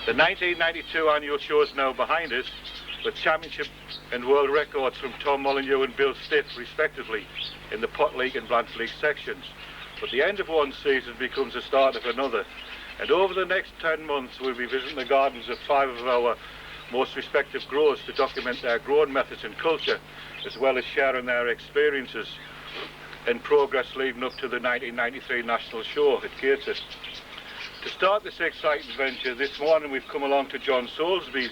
The 1992 annual show is now behind us, with championship and world records from Tom Molyneux and Bill Stiff, respectively, in the Pot Leek and Blanche Leek sections. But the end of one season becomes the start of another, and over the next 10 months we'll be visiting the gardens of 5 of our most respected growers to document their growing methods and culture, as well as sharing their experiences and progress leading up to the 1993 National Show at Gateshead. To start this exciting venture, this morning we've come along to John Soulsby's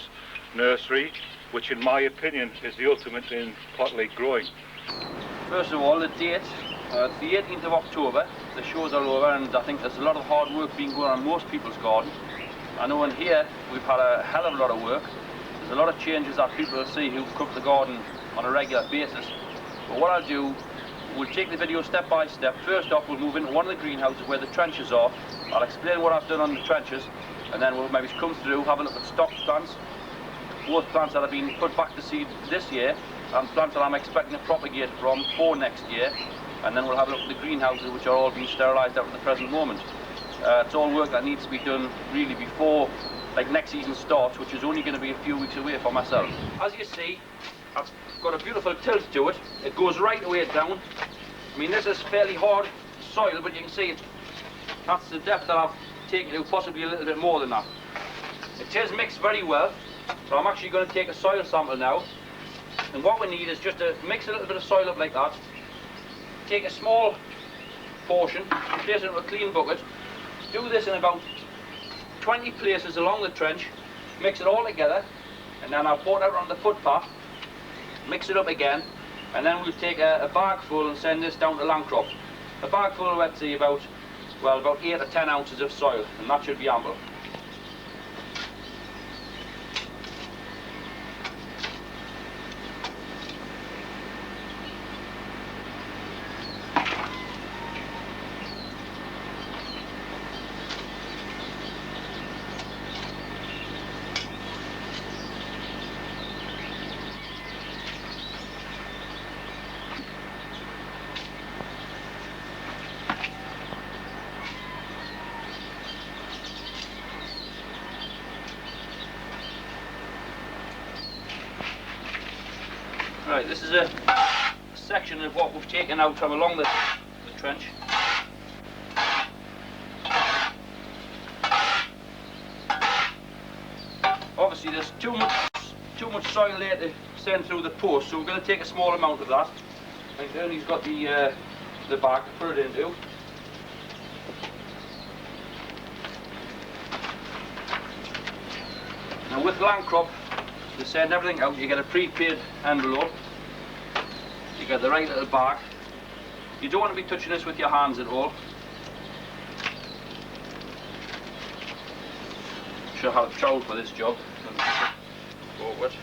nursery, which in my opinion is the ultimate in pot leek growing. First of all, the date, it's the 18th of October. The shows are over, and I think there's a lot of hard work being going on most people's garden. I know in here we've had a hell of a lot of work. There's a lot of changes that people will see who cook the garden on a regular basis. But what I'll do, we'll take the video step by step. First off, we'll move into one of the greenhouses where the trenches are. I'll explain what I've done on the trenches, and then we'll maybe come through, have a look at stock plants, both plants that have been put back to seed this year, and plants that I'm expecting to propagate from for next year. And then we'll have a look at the greenhouses, which are all being sterilised out at the present moment. It's all work that needs to be done really before next season starts, which is only going to be a few weeks away for myself. As you see, it's got a beautiful tilt to it. It goes right the way down. I mean, this is fairly hard soil, but you can see that's the depth that I've taken to, possibly a little bit more than that. It is mixed very well, so I'm actually going to take a soil sample now. And what we need is just to mix a little bit of soil up like that. Take a small portion, place it in a clean bucket. Do this in about 20 places along the trench. Mix it all together, and then I'll pour it out on the footpath. Mix it up again, and then we'll take a bag full and send this down to Landcrop. A bag full, let's say about 8 or 10 ounces of soil, and that should be ample. Right, this is a section of what we've taken out from along the trench. Obviously there's too much soil there to send through the post, so we're going to take a small amount of that. I think Ernie's got the bag to put it into. Now with Landcrop, to send everything out, you get a prepaid envelope. You get the right little bag. You don't want to be touching this with your hands at all. Should have a trowel for this job. Forward.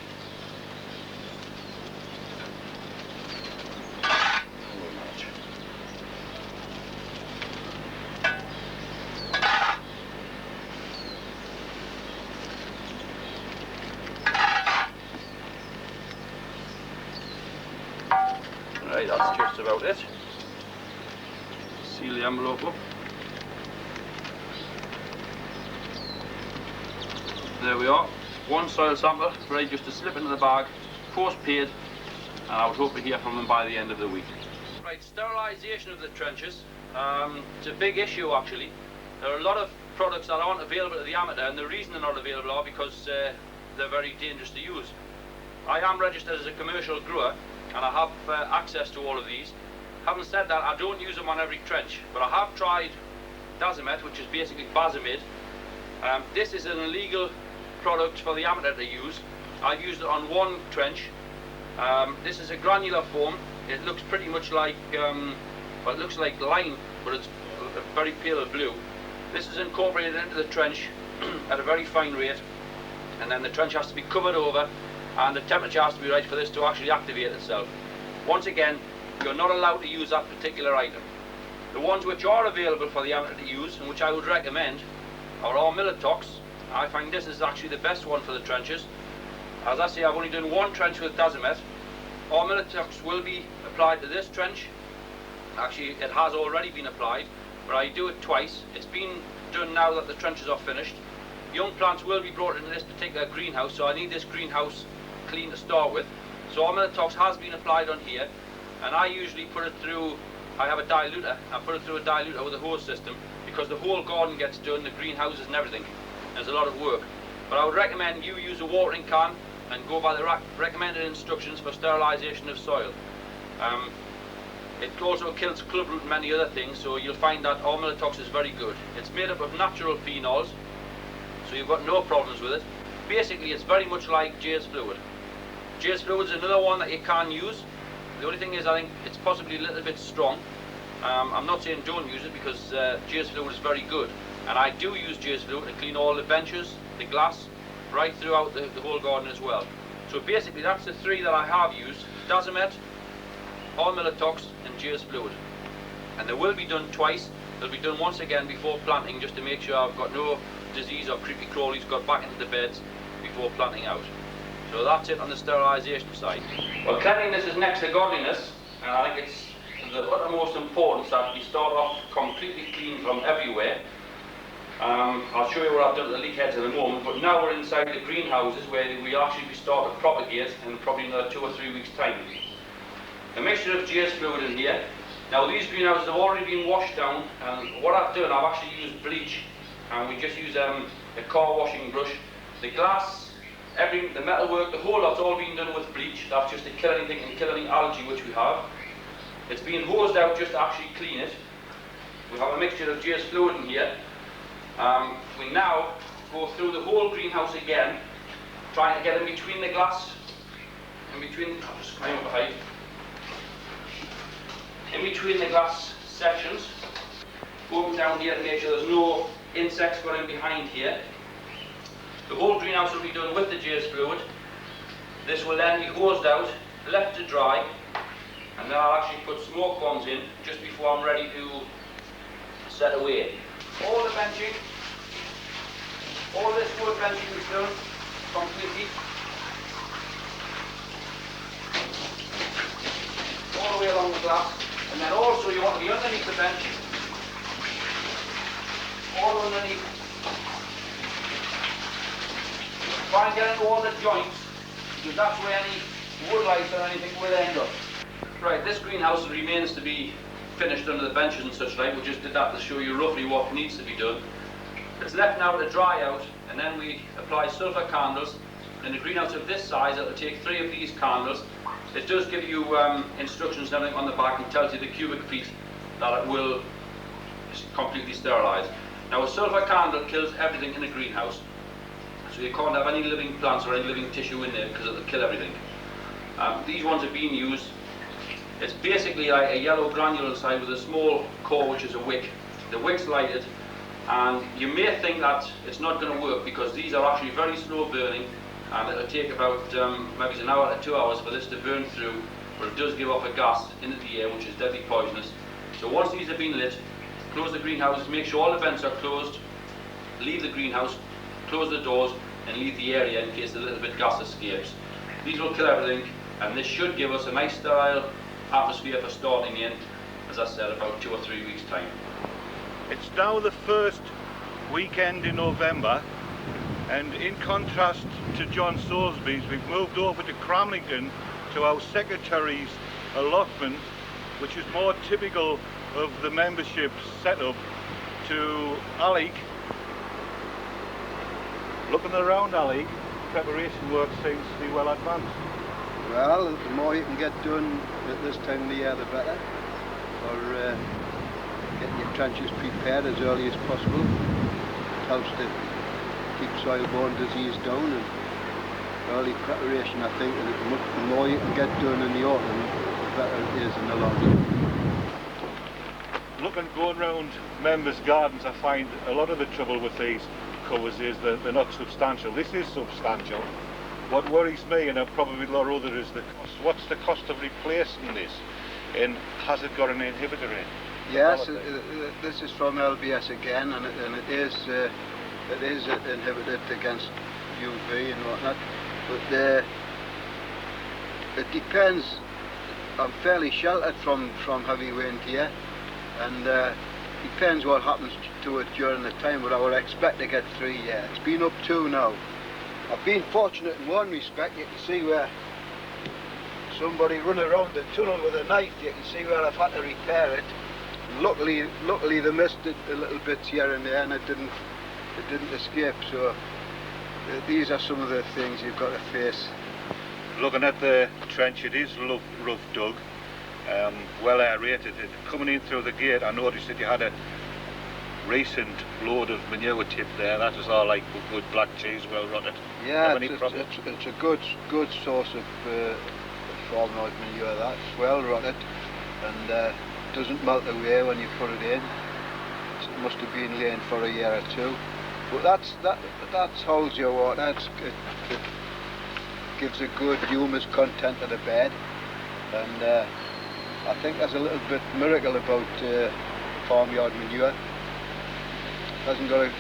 Right, that's just about it. Seal the envelope up. There we are. One soil sample ready just to slip into the bag, post paid, and I would hope to hear from them by the end of the week. Right, sterilisation of the trenches. It's a big issue actually. There are a lot of products that aren't available to the amateur, and the reason they're not available are because they're very dangerous to use. I am registered as a commercial grower, and I have access to all of these. Having said that, I don't use them on every trench, but I have tried Dazimet, which is basically Bazimid. This is an illegal product for the amateur to use. I've used it on one trench. This is a granular form. It looks pretty much like, well, it looks like lime, but it's a very pale blue. This is incorporated into the trench at a very fine rate, and then the trench has to be covered over, and the temperature has to be right for this to actually activate itself. Once again, you're not allowed to use that particular item. The ones which are available for the amateur to use, and which I would recommend, are our Militox. I find this is actually the best one for the trenches. As I say, I've only done one trench with Dazimet. Our Militox will be applied to this trench. Actually, it has already been applied, but I do it twice. It's been done now that the trenches are finished. young plants will be brought into this particular greenhouse, so I need this greenhouse clean to start with. So Molyneux has been applied on here, and I usually put it through, I have a diluter, I put it through a diluter with a hose system, because the whole garden gets done, the greenhouses and everything. There's a lot of work. But I would recommend you use a watering can and go by the recommended instructions for sterilisation of soil. It also kills clubroot and many other things, so you'll find that our Molyneux is very good. It's made up of natural phenols, so you've got no problems with it. Basically, it's very much like Jay's fluid. Jay's fluid is another one that you can use. The only thing is, I think it's possibly a little bit strong. I'm not saying don't use it, because Jay's fluid is very good. And I do use Jay's fluid to clean all the benches, the glass, right throughout the whole garden as well. So basically, that's the three that I have used: Dazomet, our Molyneux and Jay's fluid. And they will be done twice. They'll be done once again before planting, just to make sure I've got no disease or creepy crawlies got back into the beds before planting out. So that's it on the sterilisation side. Well, cleanliness is next to godliness, and I think it's the uttermost importance that you start off completely clean from everywhere. I'll show you what I've done to the leek heads in a moment, but now we're inside the greenhouses where we actually start to propagate in probably another 2 or 3 weeks' time. A mixture of Jay's fluid in here. Now these greenhouses have already been washed down, and what I've done, I've actually used bleach, and we just use a car washing brush. The glass, the metalwork, the whole lot's all been done with bleach. That's just to kill anything and kill any algae which we have. It's been hosed out just to actually clean it. We have a mixture of Jay's fluid in here. We now go through the whole greenhouse again, trying to get in between the glass, I'll just come over behind. In between the glass sections, going down here to make sure there's no insects got in behind here. The whole greenhouse will be done with the Jay's fluid. This will then be hosed out, left to dry, and then I'll actually put smoke bombs in just before I'm ready to set away. All the benching, all this wood benching is done completely. All the way along the glass. And then also you want to be underneath the bench, all underneath. Try and get into all the joints, because that's where any wood lice or anything will end up. Right, this greenhouse remains to be finished under the benches and such like. We just did that to show you roughly what needs to be done. It's left now to dry out, and then we apply sulphur candles. In a greenhouse of this size, it'll take 3 of these candles. It does give you instructions and everything on the back, and tells you the cubic feet that it will completely sterilise. Now a sulphur candle kills everything in a greenhouse, so you can't have any living plants or any living tissue in there because it'll kill everything. These ones are being used. It's basically like a yellow granule inside with a small core which is a wick. The wick's lighted, and you may think that it's not going to work because these are actually very slow burning, and it'll take about maybe an hour to 2 hours for this to burn through, but it does give off a gas into the air which is deadly poisonous. So once these have been lit, close the greenhouses, make sure all the vents are closed, leave the greenhouse, close the doors, and leave the area in case a little bit gas escapes. These will kill everything, and this should give us a nice sterile atmosphere for starting in, as I said, about 2 or 3 weeks' time. It's now the first weekend in November, and in contrast to John Soulsby's, we've moved over to Cramlington to our secretary's allotment, which is more typical of the membership setup, to Alec. Looking around, Alec, preparation work seems to be well advanced. Well, the more you can get done at this time of the year, the better. For getting your trenches prepared as early as possible. It helps to keep soil-borne disease down, and early preparation, I think, and the more you can get done in the autumn, the better it is in the long run. Looking, going round members' gardens, I find a lot of the trouble with these covers is that they're not substantial. This is substantial. What worries me, and probably a lot of others, is the cost. What's the cost of replacing this, and has it got an inhibitor in? Yes, this is from LBS again, and it is inhibited against UV and whatnot. But it depends. I'm fairly sheltered from heavy wind here, and depends what happens to it during the time, but I would expect to get 3 years. It's been up 2 now. I've been fortunate in one respect. You can see where somebody run around the tunnel with a knife. You can see where I've had to repair it. Luckily they missed it a little bit here and there, and it didn't escape. So these are some of the things you've got to face. Looking at the trench, it is rough dug, well aerated. Coming in through the gate, I noticed that you had a recent load of manure tip there. That was all like good black cheese, well rotted. Yeah, it's a good source of farmyard manure. That's well rotted and doesn't melt away when you put it in. It must have been laying for a year or 2. But that holds your water. It gives a good humus content to the bed, and I think there's a little bit miracle about farmyard manure. It hasn't got a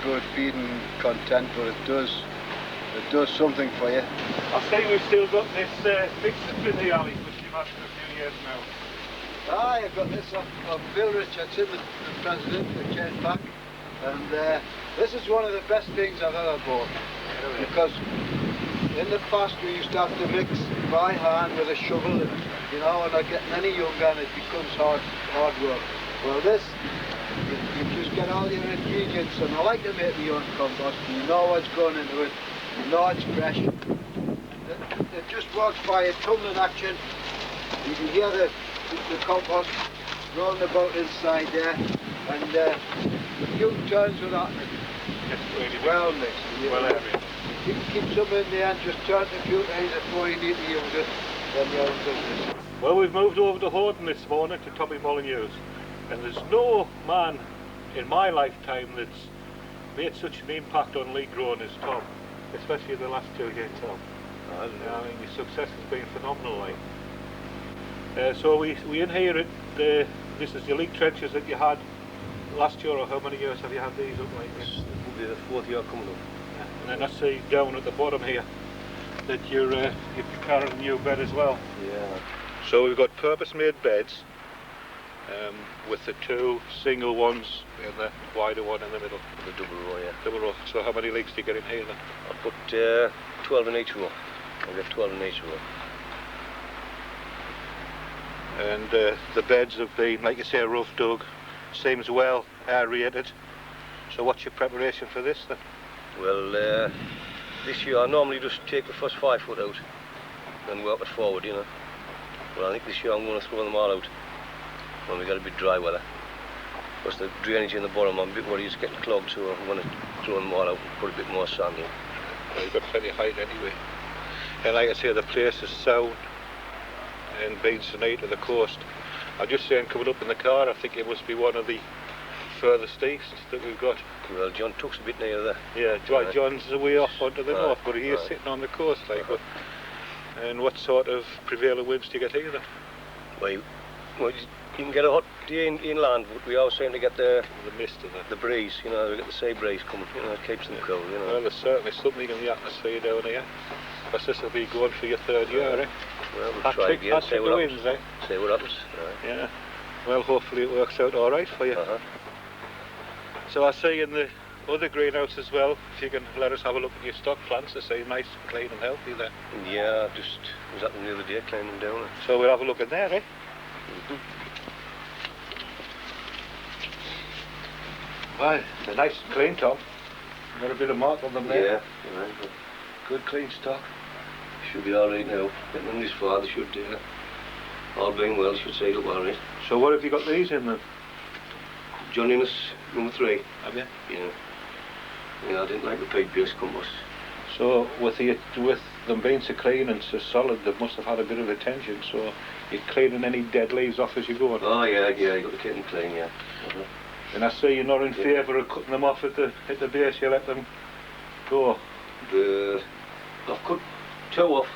good feeding content, but it does something for you. I see we've still got this mixed in the alley, which you've had for a few years now. I've got this of Bill Richardson, the president of Chempak, and this is one of the best things I've ever bought, because in the past we used to have to mix by hand with a shovel, you know, and I'm getting any younger and it becomes hard work. Well, this, you just get all your ingredients, and I like to make my own compost. You know what's going into it, you know it's fresh. It just works by a tumbling action. You can hear the compost rolling about inside there, and a few turns with that. Really well mixed. Well aerated. You can keep some in there and just turn it a few times before you need to use it, then you're in business. Well, we've moved over to Harrigan this morning to Tommy Molyneux, and there's no man in my lifetime that's made such an impact on leek growing as Tom, especially in the last 2 years, Tom. I mean, your success has been phenomenal, like. So we inherit this is your leek trenches that you had last year, or how many years have you had these up like this? It will be the 4th year coming up. And then I see down at the bottom here that you're preparing a new bed as well. Yeah. So we've got purpose-made beds with the 2 single ones and the wider one in the middle. The double row, yeah. Double row. So how many leeks do you get in here then? I'll put 12 in each row. I'll get 12 in each row. And the beds have been, like you say, rough dug, seems well aerated. So what's your preparation for this then? Well, this year I normally just take the first 5 foot out and work it forward, you know. But I think this year I'm going to throw them all out when we got a bit dry weather. Because the drainage in the bottom, I'm a bit worried it's getting clogged, so I'm going to throw them all out and put a bit more sand in. Well, you've got plenty of height anyway. And like I say, the place is sound and being so near to the coast. I'm just saying, coming up in the car, I think it must be one of the furthest east that we've got. Well, John Tuck's a bit near there. Yeah, John's away off onto the north, but he is sitting on the coast, like. But, and what sort of prevailing winds do you get here then? Well, you can get a hot day inland, but we always seem to get the mist and the breeze, you know, we get the sea breeze coming, you know, it keeps them cool, you know. Well, there's certainly something in the atmosphere down here. Because this will be going for your 3rd year, eh? Well, we'll try again, see what happens. Winds, eh? See what happens. Yeah. Well, hopefully it works out all right for you. So I see in the other greenhouse as well, if you can let us have a look at your stock plants, they seem nice and clean and healthy there. Yeah, I just was at them the other day cleaning them down. So we'll have a look in there, eh? Well, they're nice and clean, Tom. Got a bit of mark on them there. Yeah, right. Good clean stock. Should be alright now. Getting them this far, they should all being well, should say up alright. So what have you got these in then? John Innes, number 3. Have you? Yeah. Yeah, I didn't like the pig-based compost. So with them being so clean and so solid, they must have had a bit of attention. So you're cleaning any dead leaves off as you go on? Oh yeah, you got to keep them clean, yeah. And I see you're not in favour of cutting them off at the base, you let them go. I've cut 2 off,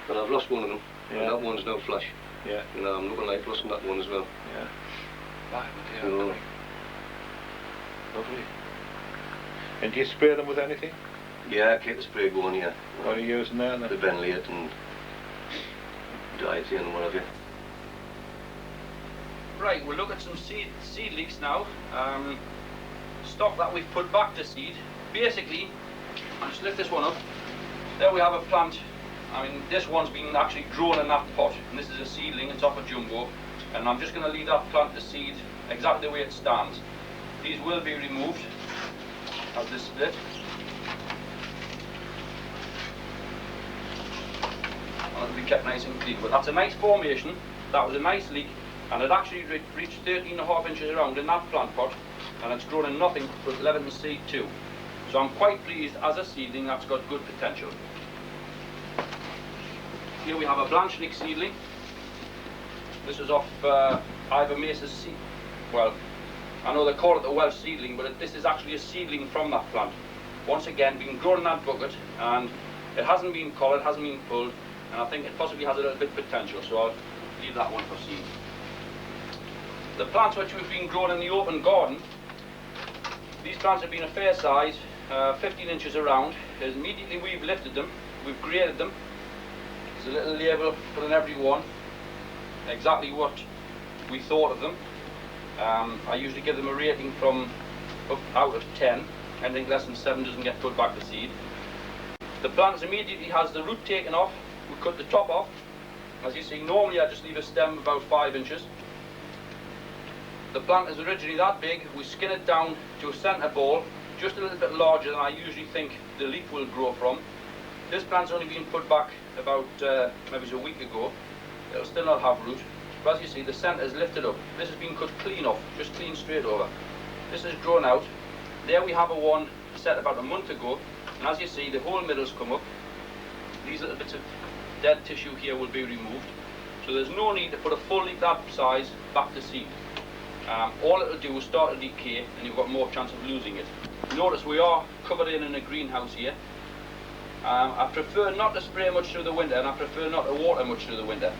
and I've lost one of them. Yeah. And that one's no flash. Yeah. You know, I'm looking like losing that one as well. Yeah. Right, So, lovely. And do you spray them with anything? yeah, I keep the spray going, yeah. What are you using there then? The benlate and diet and whatever. Right, we'll look at some seed leeks now. Stock that we've put back to seed. Basically, I'll just lift this one up. There we have a plant. I mean, this one's been actually grown in that pot, and this is a seedling. It's off a jumbo, and I'm just going to leave that plant to seed exactly the way it stands. These will be removed as this split. And it'll be kept nice and clean. But that's a nice formation. That was a nice leek, and it actually reached 13.5 inches around in that plant pot, and it's grown in nothing but 11 seed too. So I'm quite pleased as a seedling. That's got good potential. Here we have a blanch leek seedling. This is off Ivor Mace's seed. Well, I know they call it the Welsh seedling, but this is actually a seedling from that plant. Once again, been grown in that bucket, and it hasn't been collared, hasn't been pulled, and I think it possibly has a little bit of potential, so I'll leave that one for seed. The plants which we've been grown in the open garden, these plants have been a fair size, 15 inches around. Immediately we've lifted them, we've graded them. There's a little label put on every one, exactly what we thought of them. I usually give them a rating from out of 10. Anything less than 7 doesn't get put back to seed. The plant immediately has the root taken off. We cut the top off. As you see, normally I just leave a stem about 5 inches. The plant is originally that big. We skin it down to a centre ball, just a little bit larger than I usually think the leaf will grow from. This plant's only been put back about maybe a week ago. It'll still not have root. But as you see, the centre is lifted up. This has been cut clean off, just clean straight over. This is grown out. There we have a one set about a month ago, and as you see, the whole middle's come up. These little bits of dead tissue here will be removed. So there's no need to put a full leaf that size back to seed. All it'll do is start to decay, and you've got more chance of losing it. Notice we are covered in a greenhouse here. I prefer not to spray much through the winter, and I prefer not to water much through the winter.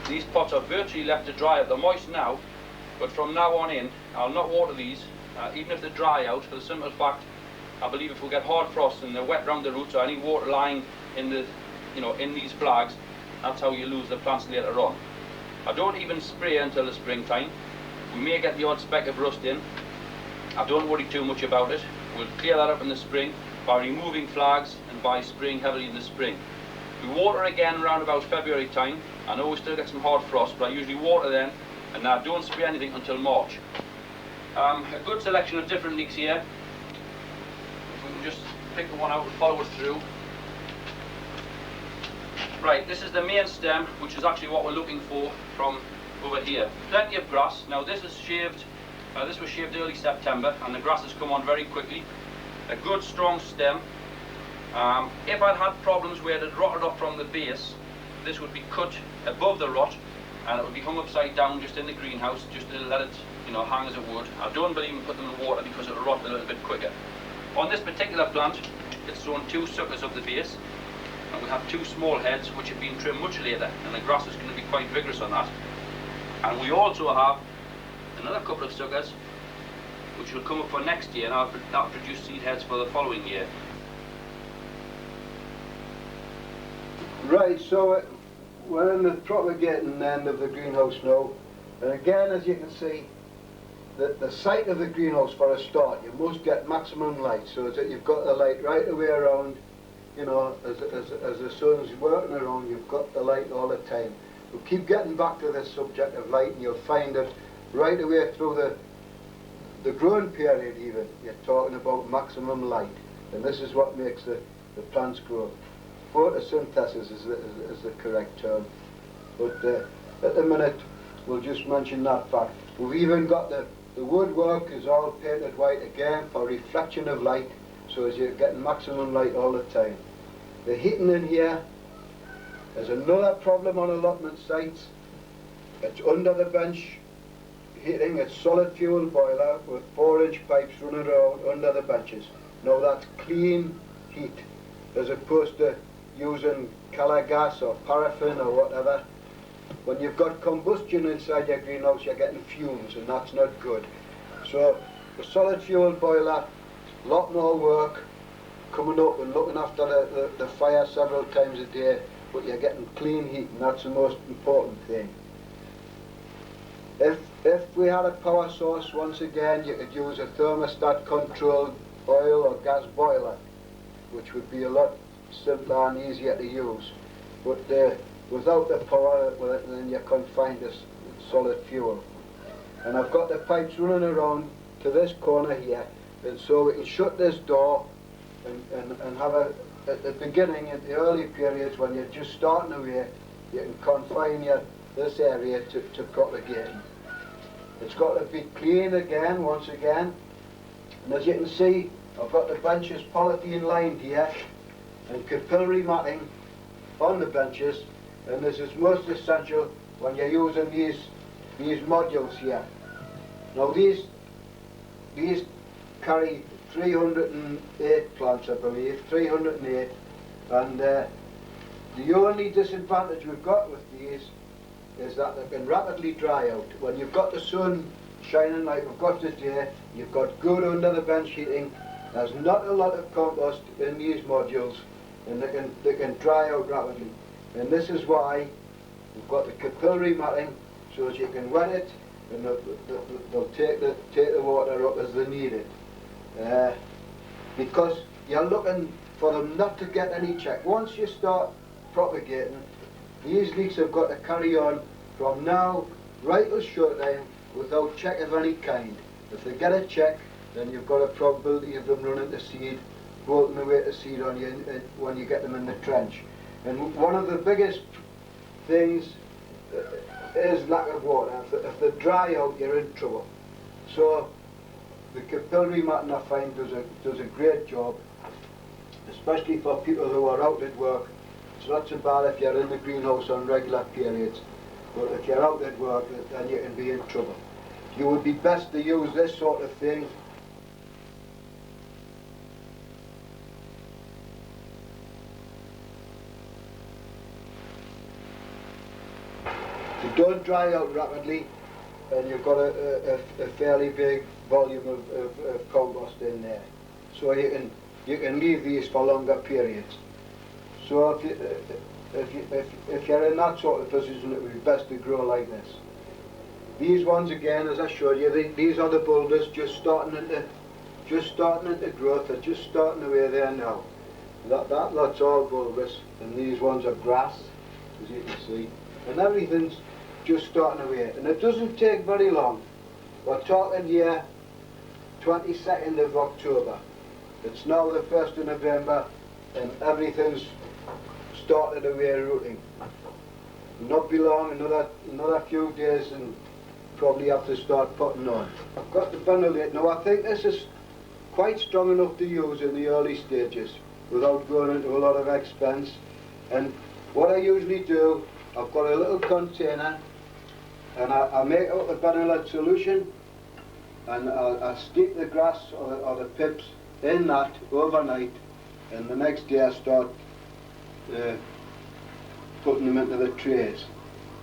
These pots are virtually left to dry out. They're moist now, but from now on in, I'll not water these, even if they dry out, for the simple fact, I believe if we get hard frost and they're wet around the roots, or any water lying in the, in these flags, that's how you lose the plants later on. I don't even spray until the springtime. We may get the odd speck of rust in. I don't worry too much about it. We'll clear that up in the spring by removing flags and by spraying heavily in the spring. We water again around about February time. I know we still get some hard frost, but I usually water then, and I don't spray anything until March. A good selection of different leeks here. If we can just pick the one out and follow it through. Right, this is the main stem, which is actually what we're looking for from over here. Plenty of grass. Now this is shaved. This was shaved early September, and the grass has come on very quickly. A good strong stem. If I'd had problems where it had rotted off from the base, this would be cut above the rot, and it would be hung upside down just in the greenhouse, just to let it, hang as it would. I don't believe in putting them in water because it will rot a little bit quicker. On this particular plant, it's thrown 2 suckers of the base, and we have 2 small heads which have been trimmed much later, and the grass is going to be quite vigorous on that. And we also have another couple of suckers which will come up for next year, and that'll produce seed heads for the following year. Right, so we're in the propagating end of the greenhouse now, and again, as you can see, the site of the greenhouse, for a start, you must get maximum light, so that you've got the light right the way around. As the sun's working around, you've got the light all the time. We'll keep getting back to this subject of light, and you'll find it right away through the growing period even. You're talking about maximum light, and this is what makes the plants grow. Photosynthesis is the correct term, but at the minute we'll just mention that fact. We've even got the woodwork is all painted white again for reflection of light, so as you're getting maximum light all the time. The heating in here is another problem on allotment sites. It's under the bench heating. It's solid fuel boiler with 4-inch pipes running around under the benches. Now that's clean heat, as opposed to using colour gas or paraffin or whatever. When you've got combustion inside your greenhouse, you're getting fumes, and that's not good. So the solid fuel boiler, a lot more work, coming up and looking after the fire several times a day, but you're getting clean heat, and that's the most important thing. If If we had a power source, once again, you could use a thermostat controlled oil or gas boiler, which would be a lot simpler and easier to use. But without the power, well, then you're confined to solid fuel. And I've got the pipes running around to this corner here, and so we can shut this door and have at the beginning, at the early periods when you're just starting away, you can confine this area to propagating. It's got to be clean again, once again, and as you can see, I've got the benches polythene lined here and capillary matting on the benches, and this is most essential when you're using these modules here. Now these carry 308 plants, I believe, 308, and the only disadvantage we've got with these is that they can rapidly dry out. When you've got the sun shining like we've got today, you've got good under the bench heating, there's not a lot of compost in these modules, and they can dry out rapidly. And this is why we've got the capillary matting, so that you can wet it, and they'll take the water up as they need it. Because you're looking for them not to get any check. Once you start propagating, these leeks have got to carry on from now right till short time without check of any kind. If they get a check, then you've got a probability of them running to seed, bolting away to seed on you when you get them in the trench. And one of the biggest things is lack of water. If they dry out, you're in trouble. So the capillary matting, I find, does a great job, especially for people who are out at work. It's not so bad if you're in the greenhouse on regular periods, but if you're out at work, then you can be in trouble. You would be best to use this sort of thing to don't dry out rapidly, and you've got a fairly big volume of compost in there. So you can leave these for longer periods. So if you're in that sort of position, it would be best to grow like this. These ones, again, as I showed you, these are the boulders just starting into growth. They're just starting away there now. That lot's all bulbous, and these ones are grass, as you can see, and everything's just starting away. And it doesn't take very long. We're talking here 22nd of October. It's now the 1st of November, and everything's started away rooting. Not be long, another few days, and probably have to start putting on. I've got the benylate. Now I think this is quite strong enough to use in the early stages without going into a lot of expense. And what I usually do, I've got a little container, and I make out the benylate solution, and I steep the grass or the pips in that overnight, and the next day I start putting them into the trays,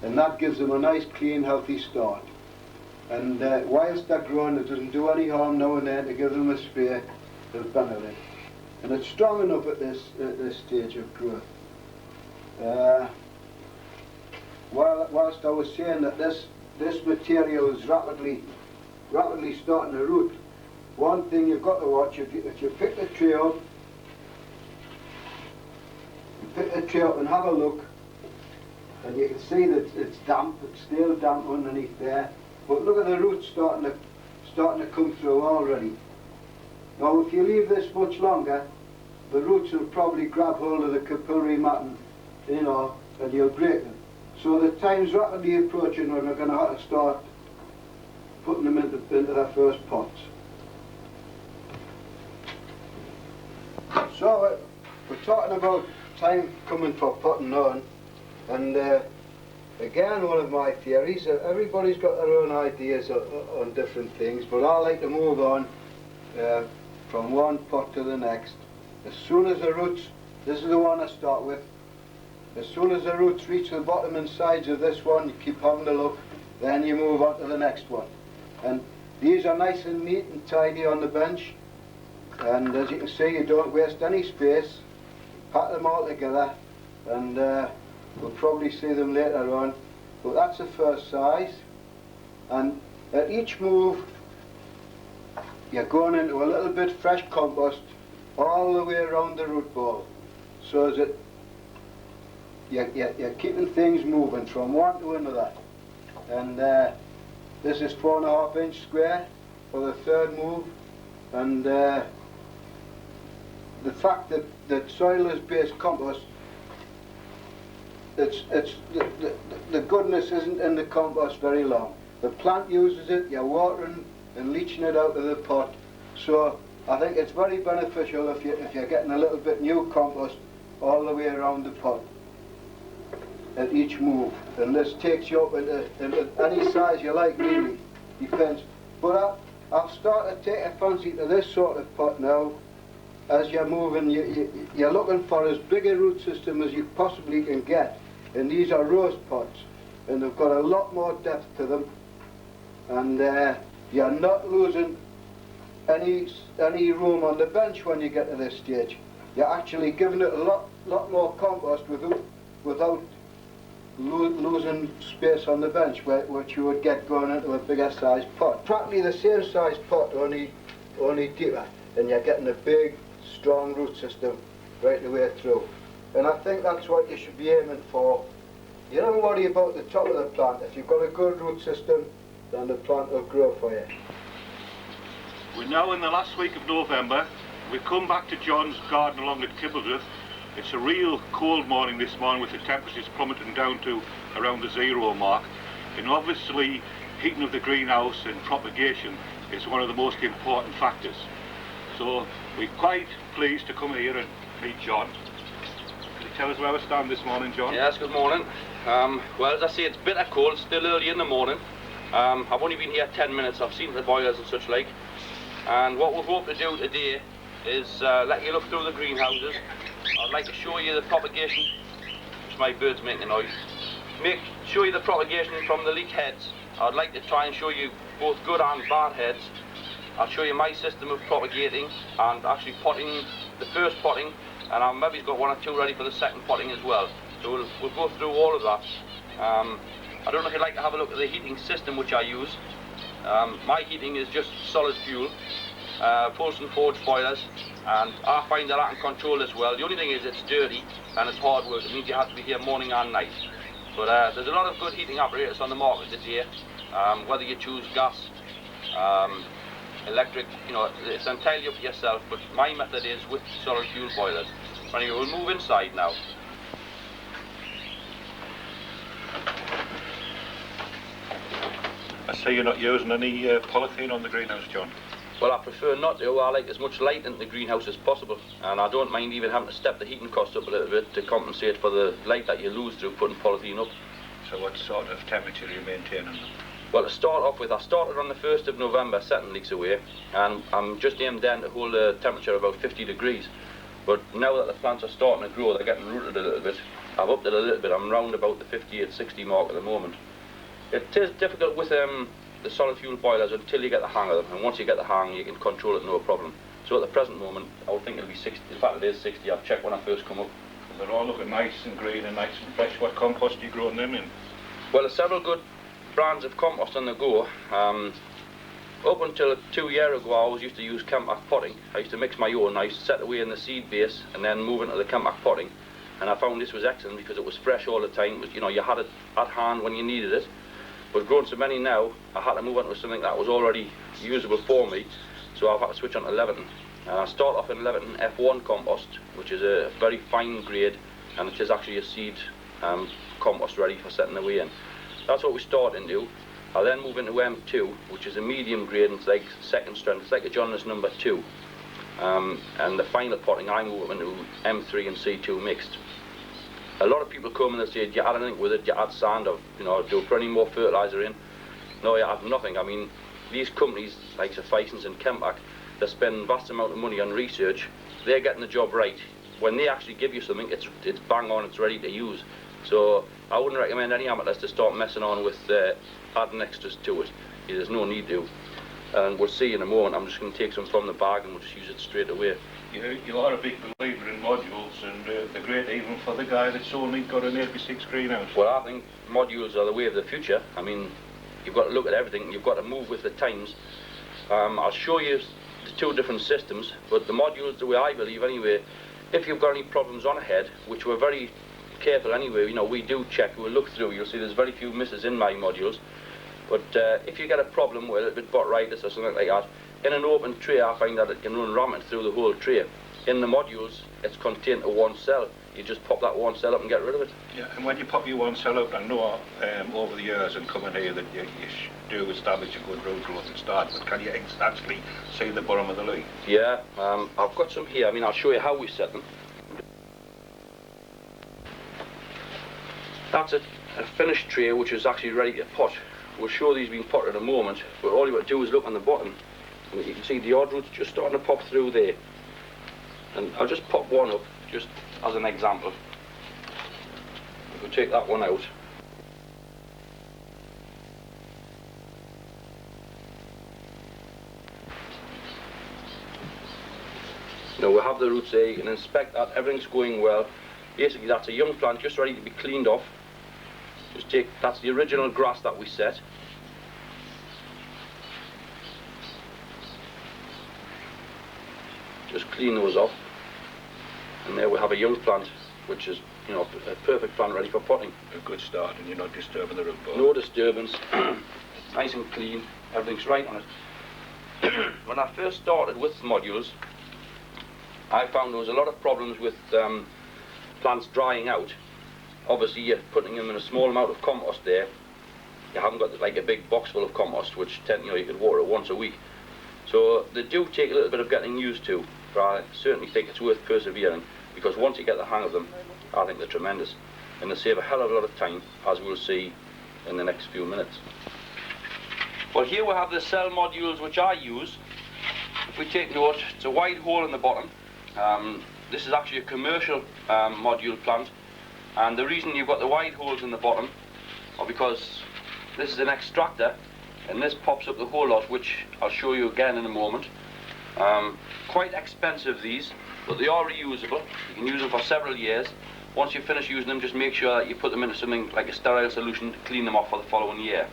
and that gives them a nice clean healthy start. And whilst they're growing, it doesn't do any harm now and then to give them a spray of benylate, and it's strong enough at this stage of growth. Whilst I was saying that this material is rapidly starting to root, one thing you've got to watch, if you pick the tray up, and have a look, and you can see that it's damp, it's still damp underneath there, but look at the roots starting to come through already. Now if you leave this much longer, the roots will probably grab hold of the capillary matting, you know, and you'll break them. So the time's rapidly approaching when we're going to have to start putting them into their first pots. So we're talking about time coming for potting on, and again, one of my theories, everybody's got their own ideas on different things, but I like to move on from one pot to the next. As soon as the roots, this is the one I start with, as soon as the roots reach the bottom and sides of this one, you keep having a look, then you move on to the next one. And these are nice and neat and tidy on the bench, and as you can see, you don't waste any space. Pat them all together, and we'll probably see them later on. But that's the first size, and At each move, you're going into a little bit fresh compost all the way around the root ball, so that you're keeping things moving from one to another. And this is 4.5 inch square for the third move, and the fact that soilless based compost, the goodness isn't in the compost very long. The plant uses it, you're watering and leaching it out of the pot, so I think it's very beneficial if you're getting a little bit new compost all the way around the pot at each move. And this takes you up into any size you like, really, depends. But I've started to take a fancy to this sort of pot now. As you're moving, you're looking for as big a root system as you possibly can get, and these are rose pots, and they've got a lot more depth to them, and you're not losing any room on the bench when you get to this stage. You're actually giving it a lot more compost without losing space on the bench, which you would get going into a bigger sized pot. Practically the same size pot, only deeper, and you're getting a big, strong root system right the way through. And I think that's what you should be aiming for. You don't worry about the top of the plant. If you've got a good root system, then the plant will grow for you. We're now in the last week of November. We've come back to John's garden along at Kibblesworth. It's a real cold morning this morning, with the temperatures plummeting down to around the 0 mark. And obviously heating of the greenhouse and propagation is one of the most important factors. So we're quite pleased to come here and meet John. Can you tell us where we stand this morning, John? Yes, good morning. Well, as I say, it's bitter cold, still early in the morning. I've only been here 10 minutes, I've seen the boilers and such like. And what we hope to do today is let you look through the greenhouses. I'd like to show you the propagation. It's my birds making a noise. Show you the propagation from the leek heads. I'd like to try and show you both good and bad heads. I'll show you my system of propagating and actually potting, the first potting, and I've maybe got 1 or 2 ready for the second potting as well. So we'll go through all of that. I don't know if you'd like to have a look at the heating system which I use. My heating is just solid fuel, Folsom Forge boilers, and I find that I can control this well. The only thing is it's dirty and it's hard work. It means you have to be here morning and night. But there's a lot of good heating apparatus on the market today, whether you choose gas, electric, you know, it's entirely up to yourself, but my method is with solid fuel boilers. Anyway, we'll move inside now. I see you're not using any polythene on the greenhouse, John. Well, I prefer not to. I like as much light in the greenhouse as possible, and I don't mind even having to step the heating cost up a little bit to compensate for the light that you lose through putting polythene up. So what sort of temperature are you maintaining? Well, to start off with, I started on the 1st of November setting leeks away, and I'm just aimed then to hold a temperature of about 50 degrees. But now that the plants are starting to grow, they're getting rooted a little bit. I've upped it a little bit. I'm round about the 58, 60 mark at the moment. It is difficult with the solid fuel boilers until you get the hang of them, and once you get the hang, you can control it no problem. So at the present moment, I would think it'll be 60. In fact, it is 60. I've checked when I first come up. And they're all looking nice and green and nice and fresh. What compost are you growing them in? Well, there's several good brands of compost on the go. Up until 2 years ago, I always used to use Chempak potting. I used to mix my own. I used to set away in the seed base and then move into the Chempak potting. And I found this was excellent because it was fresh all the time. It was, you know, you had it at hand when you needed it. But growing so many now, I had to move on to something that was already usable for me. So I've had to switch on to Leviton. And I start off in Leviton F1 compost, which is a very fine grade, and it is actually a seed compost ready for setting away in. That's what we start into. I'll then move into M2, which is a medium grade, and it's like second strength. It's like a John's number 2. And the final potting, I move into M3 and C2 mixed. A lot of people come and they say, do you add anything with it? Do you add sand, or, you know, do you put any more fertilizer in? No, you add nothing. I mean, these companies like Sufficence and Chempak, they spend vast amount of money on research. They're getting the job right. When they actually give you something, it's bang on, it's ready to use. So I wouldn't recommend any amateurs to start messing on with adding extras to it. There's no need to. And we'll see in a moment. I'm just going to take some from the bag and we'll just use it straight away. You are a big believer in modules, and they're great even for the guy that's only got an 86 greenhouse. Well, I think modules are the way of the future. I mean, you've got to look at everything, you've got to move with the times. I'll show you the two different systems, but the modules, the way I believe anyway, if you've got any problems on a head, which we're very careful anyway, you know, we do check, we'll look through, you'll see there's very few misses in my modules, but if you get a problem with a bit botrytis or something like that, in an open tray I find that it can run rampant through the whole tray. In the modules, it's contained to one cell. You just pop that one cell up and get rid of it. Yeah, and when you pop your one cell up, I know over the years and coming here that you do establish a good root growth and start, but can you actually see the bottom of the leek? Yeah, I've got some here. I mean, I'll show you how we set them. That's a finished tray which is actually ready to pot. We'll show these being potted in a moment, but all you've got to do is look on the bottom. And you can see the odd roots just starting to pop through there. And I'll just pop one up, just as an example. If we take that one out. Now we have the roots there, you can inspect that, everything's going well. Basically that's a young plant just ready to be cleaned off. Just take, that's the original grass that we set. Just clean those off. And there we have a young plant, which is, you know, a perfect plant ready for potting. A good start, and you're not disturbing the root ball. No disturbance. Nice and clean, everything's right on it. When I first started with modules, I found there was a lot of problems with plants drying out. Obviously you're putting them in a small amount of compost there. You haven't got like a big box full of compost, which you could water it once a week. So they do take a little bit of getting used to, but I certainly think it's worth persevering, because once you get the hang of them, I think they're tremendous. And they save a hell of a lot of time, as we'll see in the next few minutes. Well, here we have the cell modules which I use. If we take note, it's a wide hole in the bottom. This is actually a commercial module plant, and the reason you've got the wide holes in the bottom are because this is an extractor, and this pops up the whole lot, which I'll show you again in a moment. Quite expensive these, but they are reusable. You can use them for several years. Once you finish using them, just make sure that you put them into something like a sterile solution to clean them off for the following year.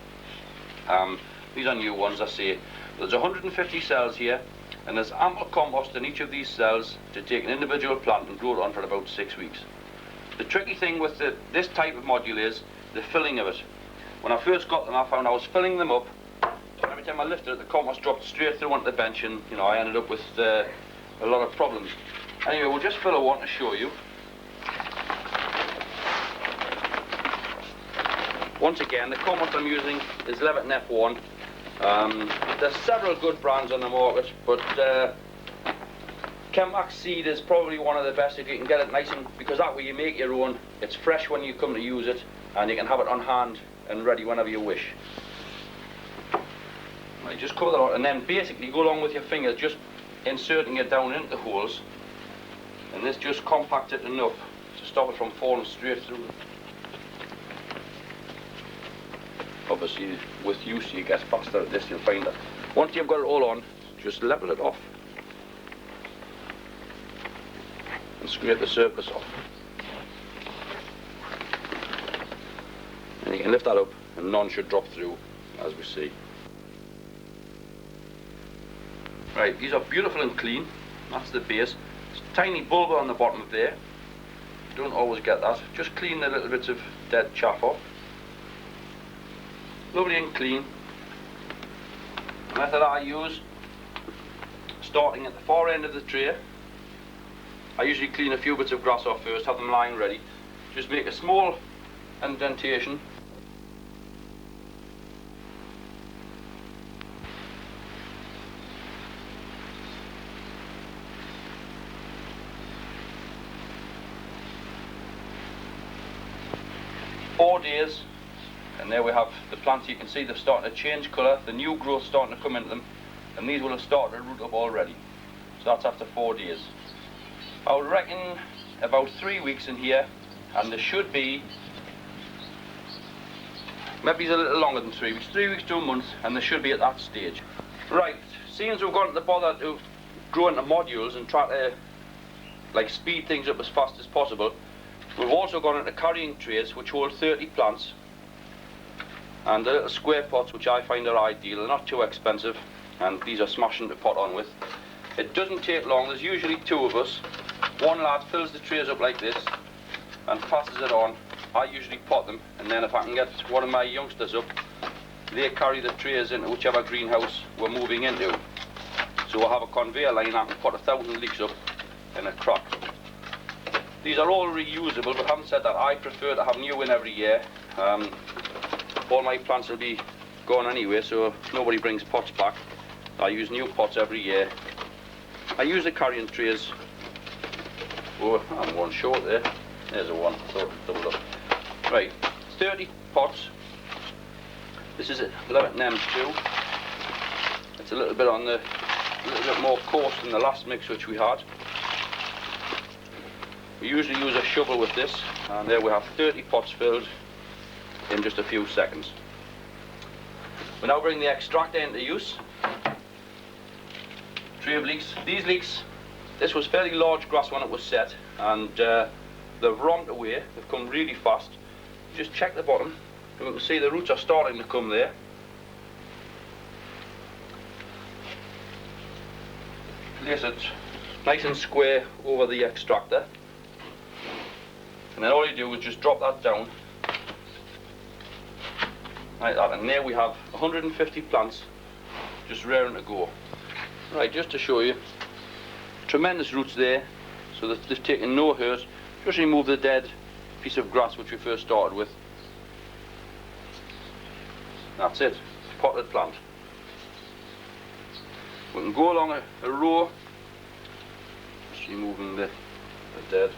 These are new ones, I say. There's 150 cells here, and there's ample compost in each of these cells to take an individual plant and grow it on for about 6 weeks. The tricky thing with this type of module is the filling of it. When I first got them, I found I was filling them up, and every time I lifted it, the compost dropped straight through onto the bench, and you know, I ended up with a lot of problems. Anyway, we'll just fill a one to show you. Once again, the compost I'm using is Levitt F1. There's several good brands on the market, but Chempak seed is probably one of the best if you can get it nice, and because that way you make your own. It's fresh when you come to use it, and you can have it on hand and ready whenever you wish. Right, just cover that out, and then basically go along with your fingers, just inserting it down into the holes, and this just compacts it enough to stop it from falling straight through. Obviously, with use you get faster at this, you'll find that. Once you've got it all on, just level it off and scrape the surface off. And you can lift that up and none should drop through, as we see. Right, these are beautiful and clean. That's the base. There's a tiny bulb on the bottom there. You don't always get that. Just clean the little bits of dead chaff off. Lovely and clean. The method I use, starting at the far end of the tray, I usually clean a few bits of grass off first, have them lying ready. Just make a small indentation. Four days. And there we have the plants. You can see they're starting to change colour, the new growth starting to come into them, and these will have started to root up already. So that's after 4 days. I would reckon about 3 weeks in here, and there should be, maybe it's a little longer than 3 weeks, 3 weeks to a month, and they should be at that stage. Right, seeing as we've gone to the bother to grow into modules and try to like speed things up as fast as possible, we've also gone into carrying trays which hold 30 plants. And the little square pots, which I find are ideal, they're not too expensive, and these are smashing to pot on with. It doesn't take long. There's usually two of us. One lad fills the trays up like this and passes it on. I usually pot them, and then if I can get one of my youngsters up, they carry the trays into whichever greenhouse we're moving into. So we'll have a conveyor line. I can put 1,000 leeks up in a crack. These are all reusable, but having said that, I prefer to have new in every year. All my plants will be gone anyway, so if nobody brings pots back, I use new pots every year. I use the carrying trays. Oh, I'm one short there. There's a one. So double up. Right, 30 pots. This is 11 M2. It's a little bit more coarse than the last mix which we had. We usually use a shovel with this, and there we have 30 pots filled in just a few seconds. We now bring the extractor into use. Tray of leeks. These leeks, this was fairly large grass when it was set, and they've romped away. They've come really fast. Just check the bottom, and we can see the roots are starting to come there. Place it nice and square over the extractor, and then all you do is just drop that down like that, and there we have 150 plants just raring to go. Right, just to show you, tremendous roots there, so that they've taken no hurt. Just remove the dead piece of grass which we first started with. That's it, potted plant. We can go along a row, just removing the dead.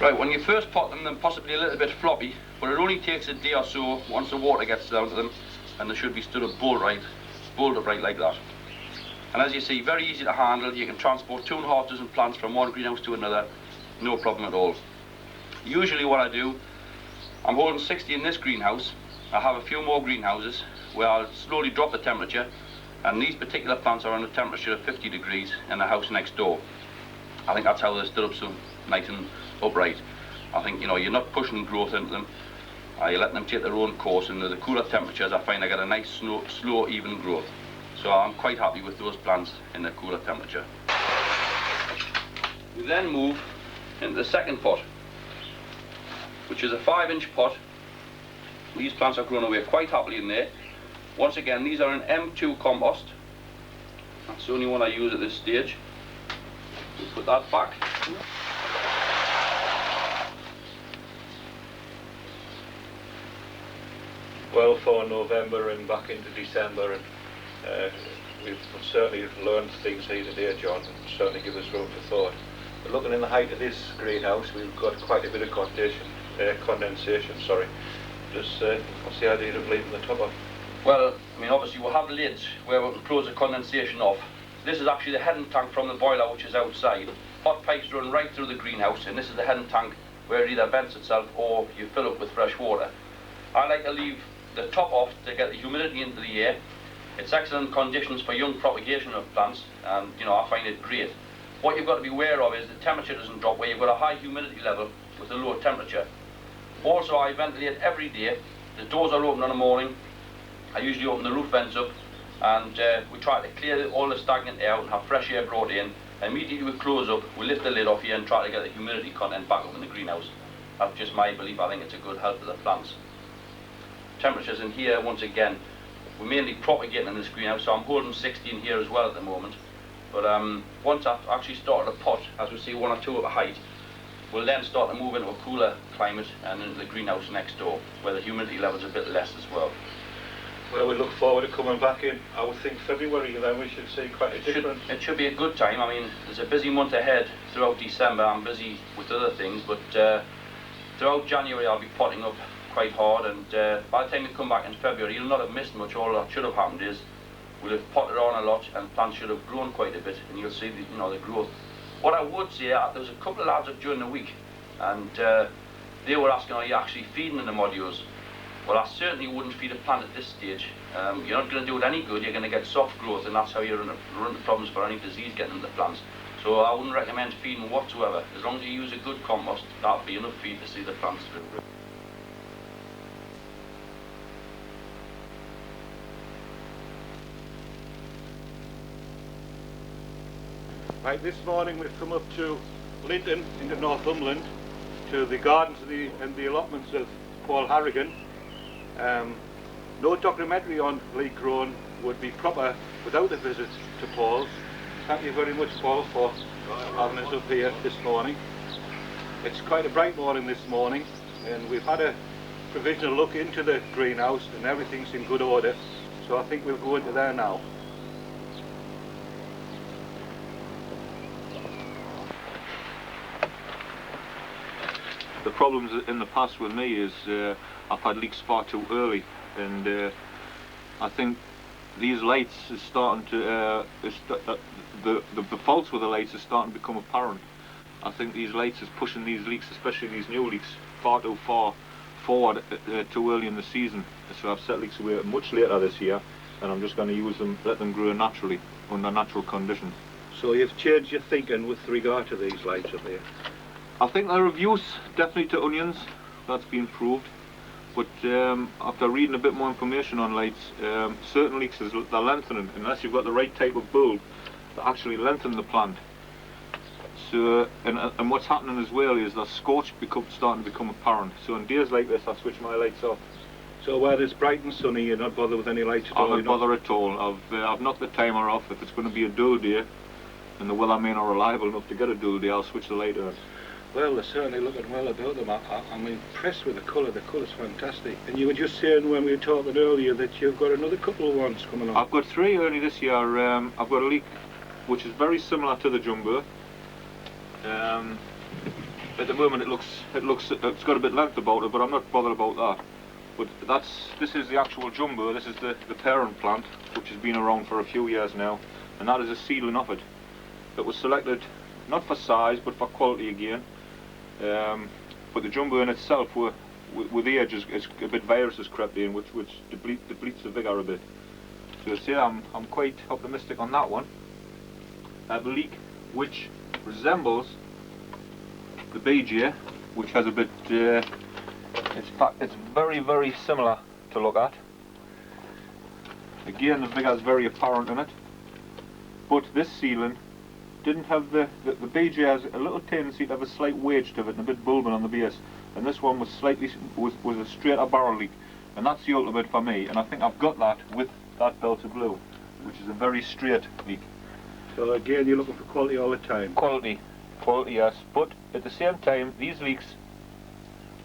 Right, when you first pot them, they're possibly a little bit floppy, but it only takes a day or so once the water gets down to them, and they should be stood up bolt upright like that. And as you see, very easy to handle. You can transport 2.5 dozen plants from one greenhouse to another, no problem at all. Usually what I do, I'm holding 60 in this greenhouse. I have a few more greenhouses where I'll slowly drop the temperature, and these particular plants are on a temperature of 50 degrees in the house next door. I think that's how they're stood up so nice and upright. I think, you know, you're not pushing growth into them. You let them take their own course, and at the cooler temperatures I find I get a nice slow even growth. So I'm quite happy with those plants in the cooler temperature. We then move into the second pot, which is a 5-inch pot. These plants are grown away quite happily in there. Once again, these are an M2 compost. That's the only one I use at this stage. We'll put that back. Well, for November and back into December, and we've certainly learned things here today, John, and certainly give us room for thought. But looking in the height of this greenhouse, we've got quite a bit of condensation. What's the idea of leaving the top off? Well, I mean, obviously we'll have lids where we can close the condensation off. This is actually the heading tank from the boiler, which is outside. Hot pipes run right through the greenhouse, and this is the heading tank where it either vents itself or you fill up with fresh water. I like to leave the top off to get the humidity into the air. It's excellent conditions for young propagation of plants, and you know, I find it great. What you've got to be aware of is the temperature doesn't drop where you've got a high humidity level with a low temperature. Also, I ventilate every day. The doors are open in the morning. I usually open the roof vents up, and we try to clear all the stagnant air out and have fresh air brought in. Immediately we close up, we lift the lid off here and try to get the humidity content back up in the greenhouse. That's just my belief. I think it's a good help to the plants. Temperatures in here, once again, we're mainly propagating in this greenhouse, so I'm holding 60 in here as well at the moment. But once I've actually started a pot, as we see 1 or 2 at a height, we'll then start to move into a cooler climate and into the greenhouse next door, where the humidity level's a bit less as well. Well, we look forward to coming back in. I would think February, then we should see quite a difference. It should be a good time. I mean, there's a busy month ahead throughout December. I'm busy with other things, but throughout January I'll be potting up quite hard, and by the time we come back in February, you'll not have missed much. All that should have happened is we'll have potted on a lot, and plants should have grown quite a bit, and you'll see the growth What I would say, there was a couple of lads up during the week, and they were asking, are you actually feeding in the modules? Well, I certainly wouldn't feed a plant at this stage. You're not going to do it any good. You're going to get soft growth, and that's how you run into problems for any disease getting into the plants. So I wouldn't recommend feeding whatsoever. As long as you use a good compost, that'll be enough feed to see the plants through. Right, this morning we've come up to Linton into Northumberland to the gardens and the allotments of Paul Harrigan. No documentary on leek growing would be proper without a visit to Paul's. Thank you very much, Paul, for having us up here this morning. It's quite a bright morning this morning, and we've had a provisional look into the greenhouse and everything's in good order, so I think we'll go into there now. The problems in the past with me is I've had leaks far too early, and I think these lights is starting to the faults with the lights is starting to become apparent. I think these lights is pushing these leaks, especially these new leaks, far too far forward too early in the season. So I've set leeks away much later this year, and I'm just going to use them, let them grow naturally under natural conditions. So you've changed your thinking with regard to these lights up here? I think they're of use definitely to onions. That's been proved. But after reading a bit more information on lights, certain leeks they're lengthening, unless you've got the right type of bulb, they actually lengthen the plant. So and what's happening as well is the scorch starting to become apparent. So on days like this, I switch my lights off. So where it's bright and sunny, you're not bothered with any lights at all? I'm not bothered at all. I've knocked the timer off. If it's going to be a dull day, and the weather may not reliable enough to get a dull day, I'll switch the light on. Well, they're certainly looking well about them. I'm impressed with the colour. The colour's fantastic. And you were just saying when we were talking earlier that you've got another couple of ones coming on. I've got 3 Ernie this year. I've got a leek which is very similar to the jumbo. At the moment it's got a bit length about it, but I'm not bothered about that. But this is the actual jumbo. This is the parent plant, which has been around for a few years now, and that is a seedling of it. It was selected not for size but for quality again. But the jumbo in itself, with the age, is a bit virus has crept in, which depletes the vigour a bit. So say I'm quite optimistic on that one. I have a leek which resembles the BJ, which has a bit. It's very, very similar to look at. Again, the vigour is very apparent in it. But this seedling didn't have the BJ has a little tendency to have a slight wedge to it and a bit bulbing on the base, and this one was was a straighter barrel leek, and that's the ultimate for me. And I think I've got that with that Belter Blue, which is a very straight leek. So again, you're looking for quality all the time. Quality, yes. But at the same time, these leeks,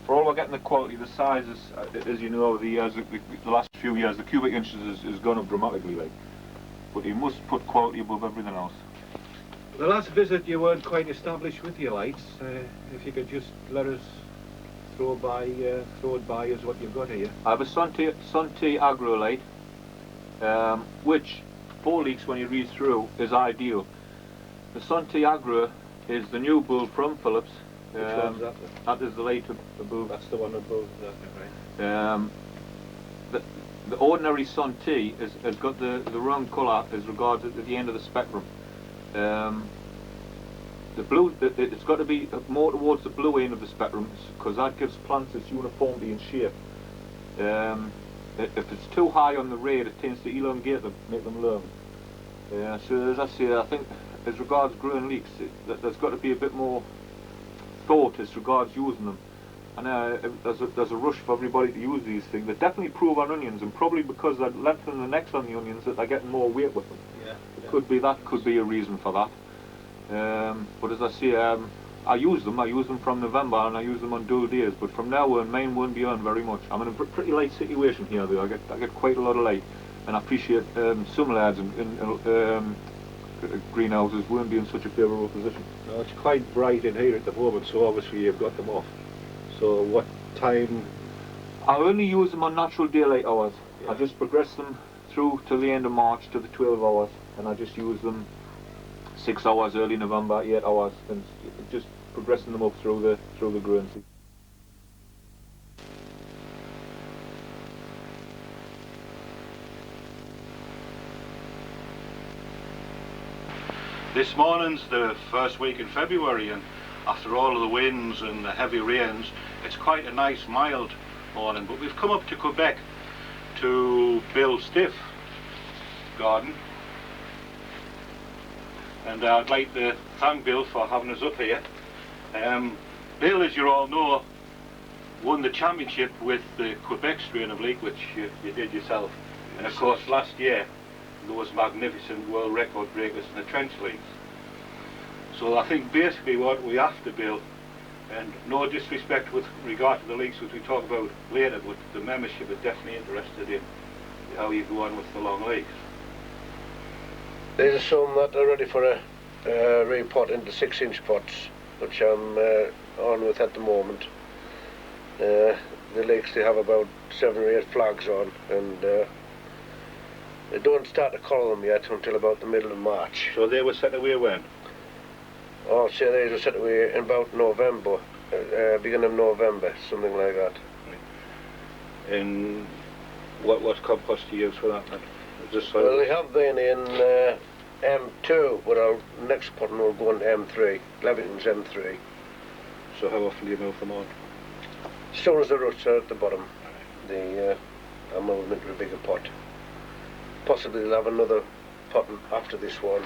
for all we're getting the quality, the sizes, as you know, over the years, the last few years, the cubic inches has gone up dramatically, like. But you must put quality above everything else. The last visit you weren't quite established with your lights. If you could just let us throw it by us what you've got here. I have a Sunti Agro light, which for leeks, when you read through, is ideal. The Sunti Agro is the new bulb from Philips. Which one's that? That is the light above. That's the one above that, right? The ordinary Sunti has got the wrong colour as regards at the end of the spectrum. The blue, it's got to be more towards the blue end of the spectrum, because that gives plants its uniformity and shape. If it's too high on the red, it tends to elongate them, make them long. So as I say, I think as regards growing leeks, there's got to be a bit more thought as regards using them. And there's a rush for everybody to use these things. They definitely improve on onions, and probably because they're lengthening the necks on the onions, that they're getting more weight with them. That could be a reason for that. But as I say, I use them from November, and I use them on dull days. But from now on, mine won't be on very much. I'm in a pretty light situation here, though. I get quite a lot of light, and I appreciate some lads in greenhouses won't be in such a favourable position. No, it's quite bright in here at the moment, so obviously you've got them off. So what time? I only use them on natural daylight hours. Yeah. I just progress them through to the end of March to the 12 hours, and I just use them 6 hours early November, 8 hours, and just progressing them up through the growing season. This morning's the first week in February, and after all of the winds and the heavy rains, it's quite a nice mild morning. But we've come up to Quebec to Bill Stiff's garden, and I'd like to thank Bill for having us up here. Bill, as you all know, won the championship with the Quebec strain of leek, which you did yourself. And of course last year, those magnificent world record breakers in the trench leeks. So I think basically what we have to Bill, and no disrespect with regard to the leeks which we talk about later, but the membership are definitely interested in how you go on with the long leeks. These are some that are ready for a repot into 6-inch pots, which I'm on with at the moment. The leeks, they have about 7 or 8 flags on, and they don't start to colour them yet until about the middle of March. So they were set away when? Oh, say these were set away in about November, beginning of November, something like that. And what compost do you use for that then? Well, they have been in M2, but our next potting will go into M3, Levington's M3. So how often do you move them on? As soon as the roots are at the bottom, I'll move them into a bigger pot. Possibly they'll have another potting after this one,